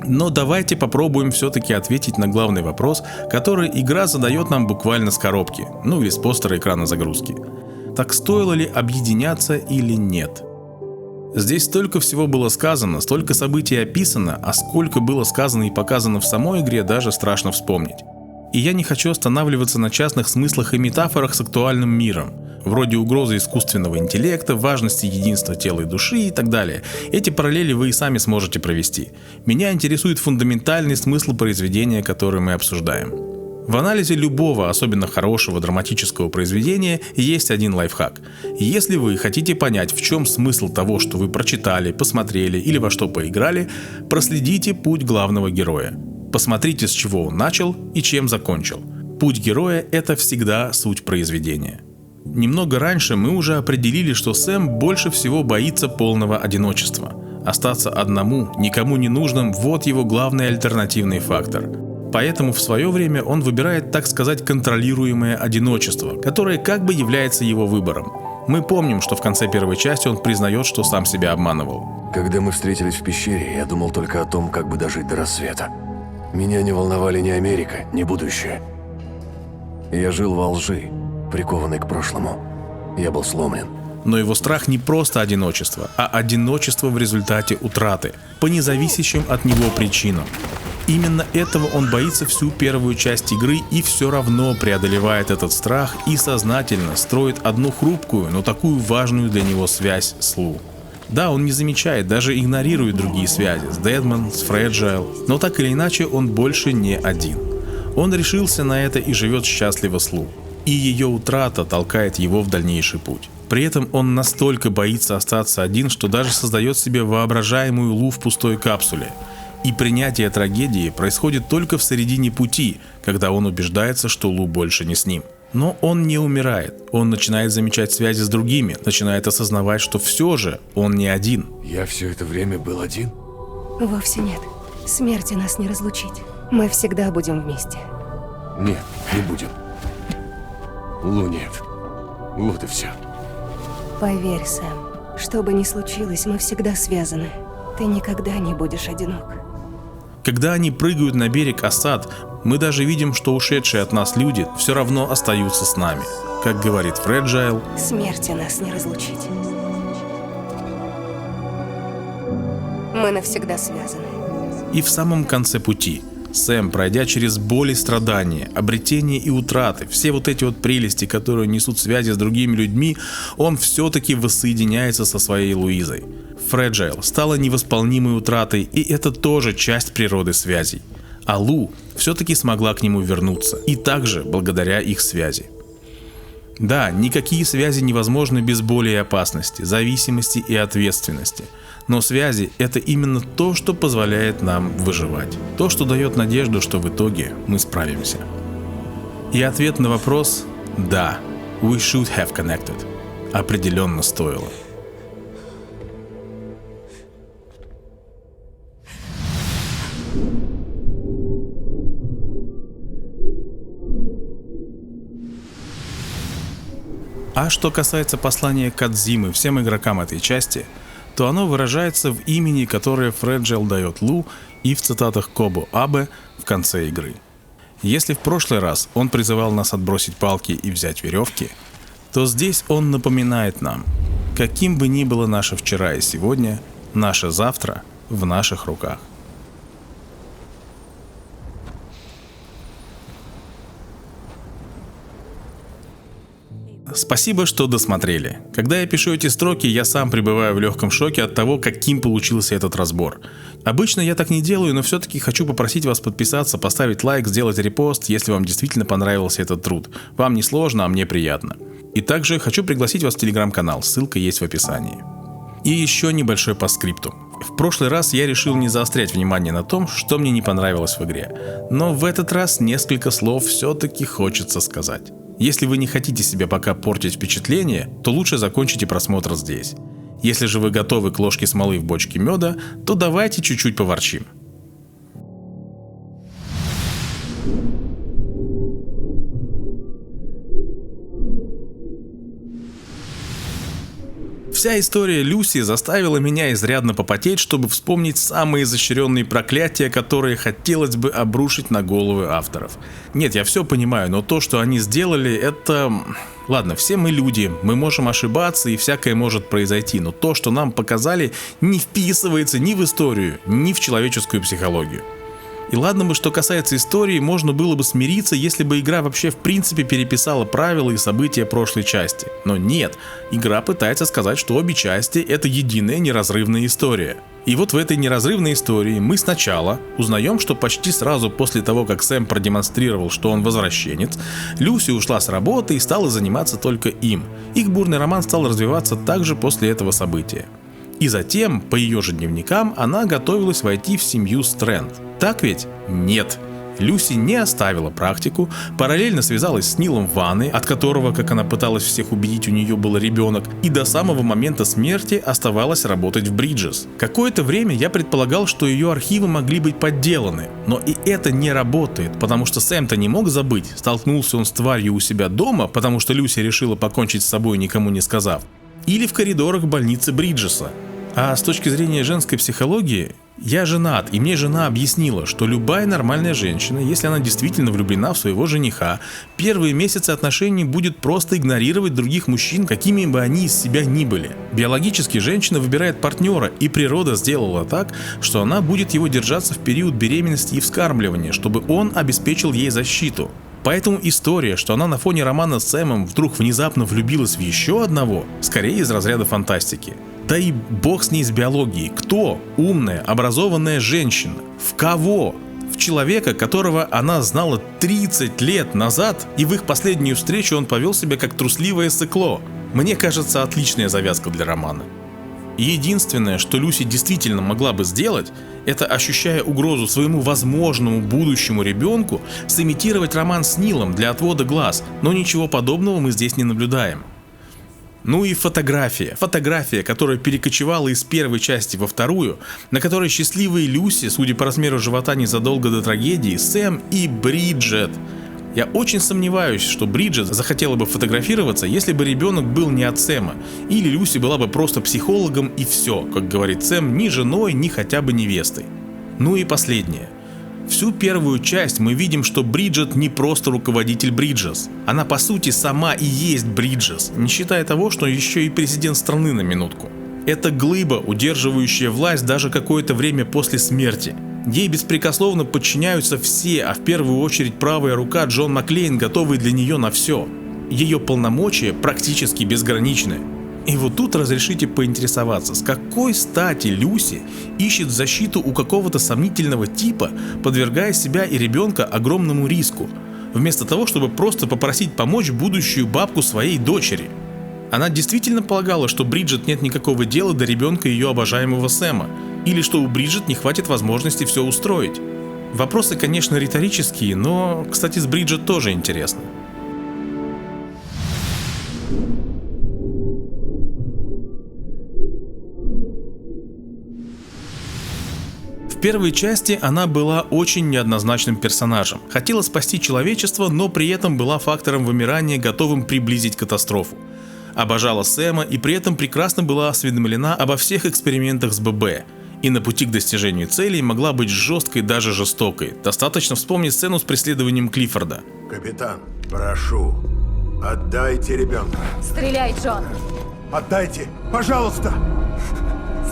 Но давайте попробуем все-таки ответить на главный вопрос, который игра задает нам буквально с коробки, ну или с постера экрана загрузки. Так стоило ли объединяться или нет? Здесь столько всего было сказано, столько событий описано, а сколько было сказано и показано в самой игре, даже страшно вспомнить. И я не хочу останавливаться на частных смыслах и метафорах с актуальным миром, вроде угрозы искусственного интеллекта, важности единства тела и души и так далее. Эти параллели вы и сами сможете провести. Меня интересует фундаментальный смысл произведения, которое мы обсуждаем. В анализе любого, особенно хорошего драматического произведения, есть один лайфхак. Если вы хотите понять, в чем смысл того, что вы прочитали, посмотрели или во что поиграли, проследите путь главного героя. Посмотрите, с чего он начал и чем закончил. Путь героя – это всегда суть произведения. Немного раньше мы уже определили, что Сэм больше всего боится полного одиночества. Остаться одному, никому не нужным – вот его главный альтернативный фактор. Поэтому в свое время он выбирает, так сказать, контролируемое одиночество, которое как бы является его выбором. Мы помним, что в конце первой части он признает, что сам себя обманывал. Когда мы встретились в пещере, я думал только о том, как бы дожить до рассвета. Меня не волновали ни Америка, ни будущее. Я жил во лжи, прикованный к прошлому. Я был сломлен. Но его страх не просто одиночество, а одиночество в результате утраты, по независящим от него причинам. Именно этого он боится всю первую часть игры и все равно преодолевает этот страх и сознательно строит одну хрупкую, но такую важную для него связь с Лу. Да, он не замечает, даже игнорирует другие связи с Дэдман, с Фреджайл, но так или иначе он больше не один. Он решился на это и живет счастливо с Лу. И ее утрата толкает его в дальнейший путь. При этом он настолько боится остаться один, что даже создает себе воображаемую Лу в пустой капсуле. И принятие трагедии происходит только в середине пути, когда он убеждается, что Лу больше не с ним. Но он не умирает, он начинает замечать связи с другими, начинает осознавать, что все же он не один. Я все это время был один? Вовсе нет. Смерти нас не разлучить. Мы всегда будем вместе. Нет, не будем. Лу нет. Вот и все. Поверь, Сэм, что бы ни случилось, мы всегда связаны. Ты никогда не будешь одинок. Когда они прыгают на берег Асад, мы даже видим, что ушедшие от нас люди все равно остаются с нами. Как говорит Фреджайл, смерти нас не разлучить. Мы навсегда связаны. И в самом конце пути Сэм, пройдя через боль и страдания, обретение и утраты, все вот эти вот прелести, которые несут связи с другими людьми, он все-таки воссоединяется со своей Луизой. Фреджайл стала невосполнимой утратой, и это тоже часть природы связей. А Лу все-таки смогла к нему вернуться, и также благодаря их связи. Да, никакие связи невозможны без боли и опасности, зависимости и ответственности. Но связи – это именно то, что позволяет нам выживать. То, что дает надежду, что в итоге мы справимся. И ответ на вопрос – да, we should have connected. Определенно стоило. А что касается послания Кодзимы всем игрокам этой части, то оно выражается в имени, которое Фреджайл дает Лу, и в цитатах Кобо Абе в конце игры. Если в прошлый раз он призывал нас отбросить палки и взять веревки, то здесь он напоминает нам, каким бы ни было наше вчера и сегодня, наше завтра в наших руках. Спасибо, что досмотрели. Когда я пишу эти строки, я сам пребываю в легком шоке от того, каким получился этот разбор. Обычно я так не делаю, но все-таки хочу попросить вас подписаться, поставить лайк, сделать репост, если вам действительно понравился этот труд. Вам не сложно, а мне приятно. И также хочу пригласить вас в телеграм-канал, ссылка есть в описании. И еще небольшой постскриптум. В прошлый раз я решил не заострять внимание на том, что мне не понравилось в игре. Но в этот раз несколько слов все-таки хочется сказать. Если вы не хотите себе пока портить впечатление, то лучше закончите просмотр здесь. Если же вы готовы к ложке смолы в бочке меда, то давайте чуть-чуть поворчим. Вся история Люси заставила меня изрядно попотеть, чтобы вспомнить самые изощренные проклятия, которые хотелось бы обрушить на головы авторов. Нет, я все понимаю, но то, что они сделали, это Ладно, все мы люди, мы можем ошибаться и всякое может произойти, но то, что нам показали, не вписывается ни в историю, ни в человеческую психологию. И ладно бы, что касается истории, можно было бы смириться, если бы игра вообще в принципе переписала правила и события прошлой части. Но нет, игра пытается сказать, что обе части — это единая неразрывная история. И вот в этой неразрывной истории мы сначала узнаем, что почти сразу после того, как Сэм продемонстрировал, что он возвращенец, Люси ушла с работы и стала заниматься только им. Их бурный роман стал развиваться также после этого события. И затем, по ее же дневникам, она готовилась войти в семью Стрэнд. Так ведь? Нет. Люси не оставила практику, параллельно связалась с Нилом в ванной, от которого, как она пыталась всех убедить, у нее был ребенок, и до самого момента смерти оставалась работать в Бриджес. Какое-то время я предполагал, что ее архивы могли быть подделаны, но и это не работает, потому что Сэм-то не мог забыть, столкнулся он с тварью у себя дома, потому что Люси решила покончить с собой, никому не сказав, или в коридорах больницы Бриджеса. А с точки зрения женской психологии, я женат, и мне жена объяснила, что любая нормальная женщина, если она действительно влюблена в своего жениха, первые месяцы отношений будет просто игнорировать других мужчин, какими бы они из себя ни были. Биологически женщина выбирает партнера, и природа сделала так, что она будет его держаться в период беременности и вскармливания, чтобы он обеспечил ей защиту. Поэтому история, что она на фоне романа с Сэмом вдруг внезапно влюбилась в еще одного, скорее из разряда фантастики. Да и бог с ней с биологией. Кто умная, образованная женщина? В кого? В человека, которого она знала 30 лет назад, и в их последнюю встречу он повел себя как трусливое сыкло. Мне кажется, отличная завязка для романа. Единственное, что Люси действительно могла бы сделать, это, ощущая угрозу своему возможному будущему ребенку, сымитировать роман с Нилом для отвода глаз, но ничего подобного мы здесь не наблюдаем. Ну и фотография, которая перекочевала из первой части во вторую, на которой счастливые Люси, судя по размеру живота незадолго до трагедии, Сэм и Бриджет. Я очень сомневаюсь, что Бриджет захотела бы фотографироваться, если бы ребенок был не от Сэма, или Люси была бы просто психологом и все, как говорит Сэм, ни женой, ни хотя бы невестой. Ну и последнее. Всю первую часть мы видим, что Бриджет не просто руководитель Бриджес. Она по сути сама и есть Бриджес, не считая того, что еще и президент страны на минутку. Это глыба, удерживающая власть даже какое-то время после смерти. Ей беспрекословно подчиняются все, а в первую очередь правая рука Джон Маклейн, готовый для нее на все. Ее полномочия практически безграничны. И вот тут разрешите поинтересоваться, с какой стати Люси ищет защиту у какого-то сомнительного типа, подвергая себя и ребенка огромному риску, вместо того, чтобы просто попросить помочь будущую бабку своей дочери. Она действительно полагала, что Бриджет нет никакого дела до ребенка ее обожаемого Сэма, или что у Бриджет не хватит возможности все устроить. Вопросы, конечно, риторические, но, кстати, с Бриджет тоже интересно. В первой части она была очень неоднозначным персонажем. Хотела спасти человечество, но при этом была фактором вымирания, готовым приблизить катастрофу. Обожала Сэма и при этом прекрасно была осведомлена обо всех экспериментах с ББ. И на пути к достижению целей могла быть жесткой, даже жестокой. Достаточно вспомнить сцену с преследованием Клиффорда. Капитан, прошу, отдайте ребенка. Стреляй, Джон! Отдайте, пожалуйста!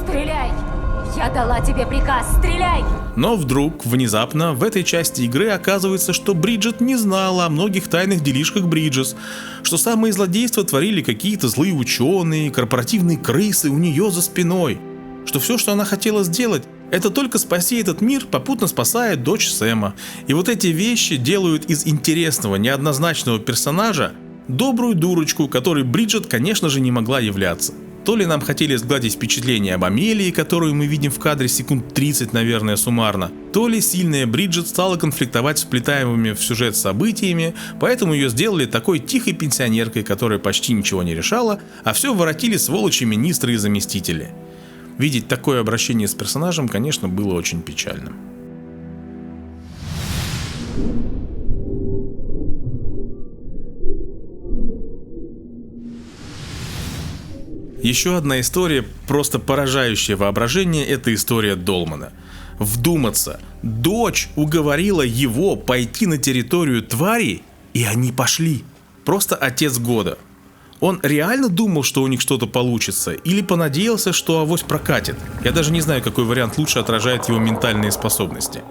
Стреляй! Я дала тебе приказ, стреляй! Но вдруг, внезапно, в этой части игры оказывается, что Бриджет не знала о многих тайных делишках Бриджес, что самые злодейства творили какие-то злые ученые, корпоративные крысы у нее за спиной, что все, что она хотела сделать, это только спасти этот мир, попутно спасая дочь Сэма. И вот эти вещи делают из интересного, неоднозначного персонажа добрую дурочку, которой Бриджет, конечно же, не могла являться. То ли нам хотели сгладить впечатление об Амелии, которую мы видим в кадре секунд 30, наверное, суммарно, то ли сильная Бриджет стала конфликтовать с вплетаемыми в сюжет событиями, поэтому ее сделали такой тихой пенсионеркой, которая почти ничего не решала, а все воротили сволочи министры и заместители. Видеть такое обращение с персонажем, конечно, было очень печальным. Еще одна история, просто поражающая воображение, это история Долмана. Вдуматься, дочь уговорила его пойти на территорию твари, и они пошли. Просто отец года. Он реально думал, что у них что-то получится, или понадеялся, что авось прокатит? Я даже не знаю, какой вариант лучше отражает его ментальные способности.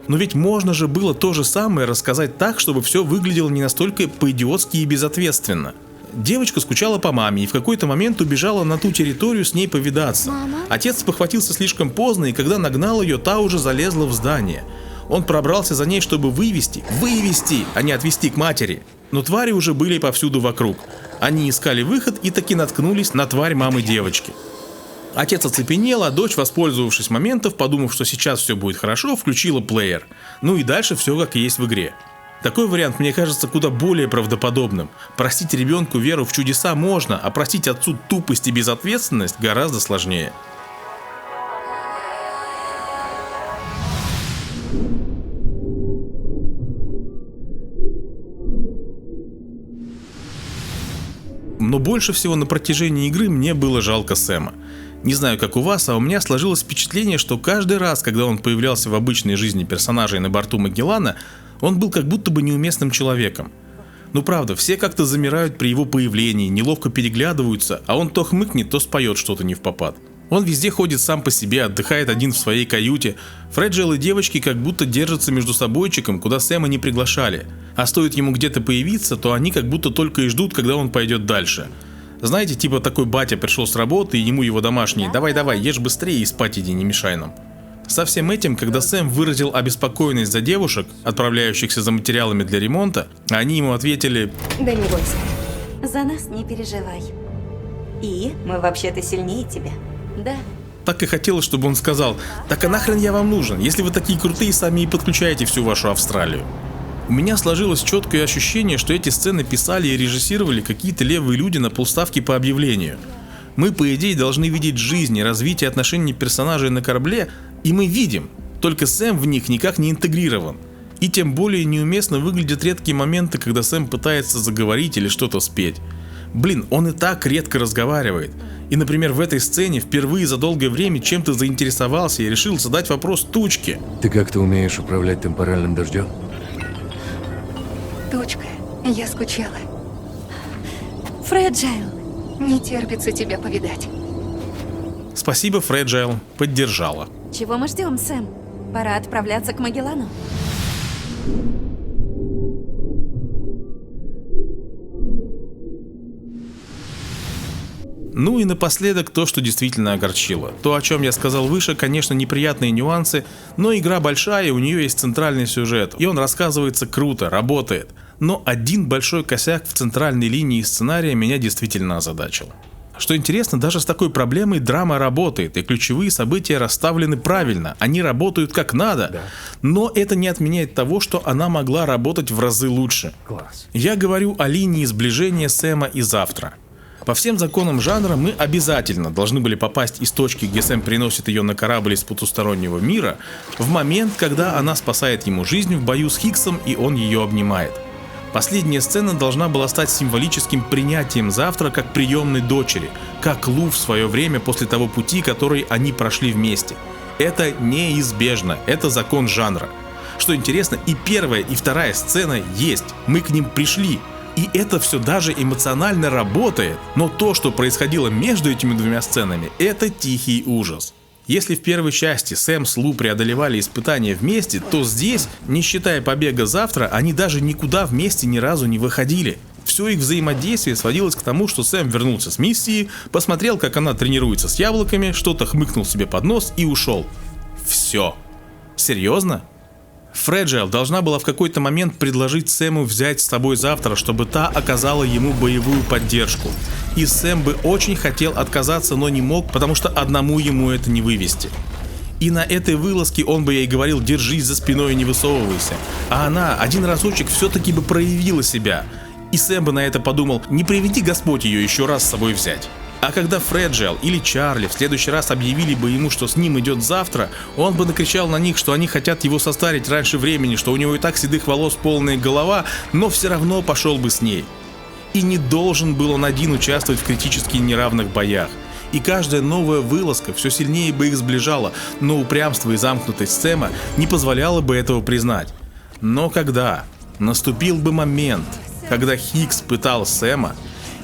Но ведь можно же было то же самое рассказать так, чтобы все выглядело не настолько по-идиотски и безответственно. Девочка скучала по маме и в какой-то момент убежала на ту территорию с ней повидаться. Отец похватился слишком поздно, и когда нагнал ее, та уже залезла в здание. Он пробрался за ней, чтобы вывести, а не отвести к матери. Но твари уже были повсюду вокруг. Они искали выход и таки наткнулись на тварь мамы девочки. Отец оцепенел, а дочь, воспользовавшись моментом, подумав, что сейчас все будет хорошо, включила плеер. Ну и дальше все как и есть в игре. Такой вариант мне кажется куда более правдоподобным. Простить ребенку веру в чудеса можно, а простить отцу тупость и безответственность гораздо сложнее. Но больше всего на протяжении игры мне было жалко Сэма. Не знаю, как у вас, а у меня сложилось впечатление, что каждый раз, когда он появлялся в обычной жизни персонажей на борту Магеллана, он был как будто бы неуместным человеком. Ну правда, все как-то замирают при его появлении, неловко переглядываются, а он то хмыкнет, то споет что-то невпопад. Он везде ходит сам по себе, отдыхает один в своей каюте. Фреджайл и девочки как будто держатся между собойчиком, куда Сэма не приглашали. А стоит ему где-то появиться, то они как будто только и ждут, когда он пойдет дальше. Знаете, типа такой батя пришел с работы, и ему его домашние: давай, ешь быстрее и спать иди, не мешай нам. Со всем этим, когда Сэм выразил обеспокоенность за девушек, отправляющихся за материалами для ремонта, они ему ответили: да не бойся, за нас не переживай. И мы вообще-то сильнее тебя. Да. Так и хотелось, чтобы он сказал: так а нахрен я вам нужен, если вы такие крутые, сами и подключаете всю вашу Австралию. У меня сложилось четкое ощущение, что эти сцены писали и режиссировали какие-то левые люди на полставки по объявлению. Мы, по идее, должны видеть жизнь и развитие отношений персонажей на корабле, и мы видим, только Сэм в них никак не интегрирован. И тем более неуместно выглядят редкие моменты, когда Сэм пытается заговорить или что-то спеть. Блин, он и так редко разговаривает. И, например, в этой сцене впервые за долгое время чем-то заинтересовался и решил задать вопрос Тучке. Ты как-то умеешь управлять темпоральным дождем? Тучка, я скучала. Фреджайл, не терпится тебя повидать. Спасибо, Фреджайл, поддержала. Чего мы ждем, Сэм? Пора отправляться к Магеллану. Ну и напоследок то, что действительно огорчило. То, о чем я сказал выше, конечно, неприятные нюансы, но игра большая, и у нее есть центральный сюжет, и он рассказывается круто, работает. Но один большой косяк в центральной линии сценария меня действительно озадачил. Что интересно, даже с такой проблемой драма работает, и ключевые события расставлены правильно, они работают как надо. Да. Но это не отменяет того, что она могла работать в разы лучше. Класс. Я говорю о линии сближения Сэма и Завтра. По всем законам жанра мы обязательно должны были попасть из точки, где Сэм приносит ее на корабль из потустороннего мира, в момент, когда она спасает ему жизнь в бою с Хиксом, и он ее обнимает. Последняя сцена должна была стать символическим принятием Завтра как приемной дочери, как Лу в свое время после того пути, который они прошли вместе. Это неизбежно, это закон жанра. Что интересно, и первая, и вторая сцена есть, мы к ним пришли. И это все даже эмоционально работает, но то, что происходило между этими двумя сценами, это тихий ужас. Если в первой части Сэм с Лу преодолевали испытания вместе, то здесь, не считая побега Завтра, они даже никуда вместе ни разу не выходили. Все их взаимодействие сводилось к тому, что Сэм вернулся с миссии, посмотрел, как она тренируется с яблоками, что-то хмыкнул себе под нос и ушел. Все. Серьезно? Фреджайл должна была в какой-то момент предложить Сэму взять с собой Завтра, чтобы та оказала ему боевую поддержку. И Сэм бы очень хотел отказаться, но не мог, потому что одному ему это не вывести. И на этой вылазке он бы ей говорил: держись за спиной и не высовывайся. А она один разочек все-таки бы проявила себя. И Сэм бы на это подумал: не приведи Господь ее еще раз с собой взять. А когда Фреджайл или Чарли в следующий раз объявили бы ему, что с ним идет Завтра, он бы накричал на них, что они хотят его состарить раньше времени, что у него и так седых волос полная голова, но все равно пошел бы с ней. И не должен был он один участвовать в критически неравных боях. И каждая новая вылазка все сильнее бы их сближала, но упрямство и замкнутость Сэма не позволяло бы этого признать. Но когда наступил бы момент, когда Хикс пытал Сэма,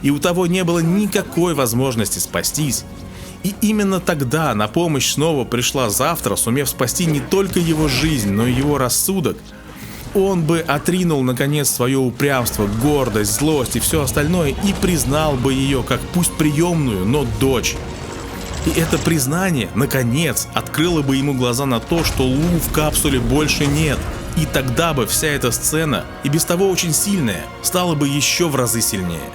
и у того не было никакой возможности спастись. И именно тогда на помощь снова пришла Завтра, сумев спасти не только его жизнь, но и его рассудок, он бы отринул наконец свое упрямство, гордость, злость и все остальное и признал бы ее как пусть приемную, но дочь. И это признание, наконец, открыло бы ему глаза на то, что Лу в капсуле больше нет. И тогда бы вся эта сцена, и без того очень сильная, стала бы еще в разы сильнее.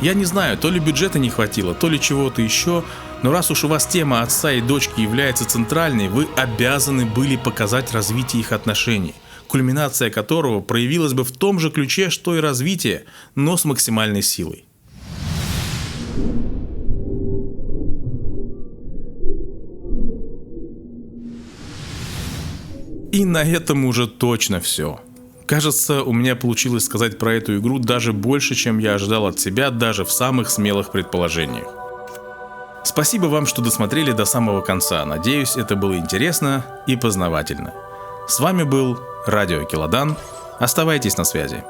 Я не знаю, то ли бюджета не хватило, то ли чего-то еще, но раз уж у вас тема отца и дочки является центральной, вы обязаны были показать развитие их отношений, кульминация которого проявилась бы в том же ключе, что и развитие, но с максимальной силой. И на этом уже точно все. Кажется, у меня получилось сказать про эту игру даже больше, чем я ожидал от себя даже в самых смелых предположениях. Спасибо вам, что досмотрели до самого конца. Надеюсь, это было интересно и познавательно. С вами был Радио Келодан. Оставайтесь на связи.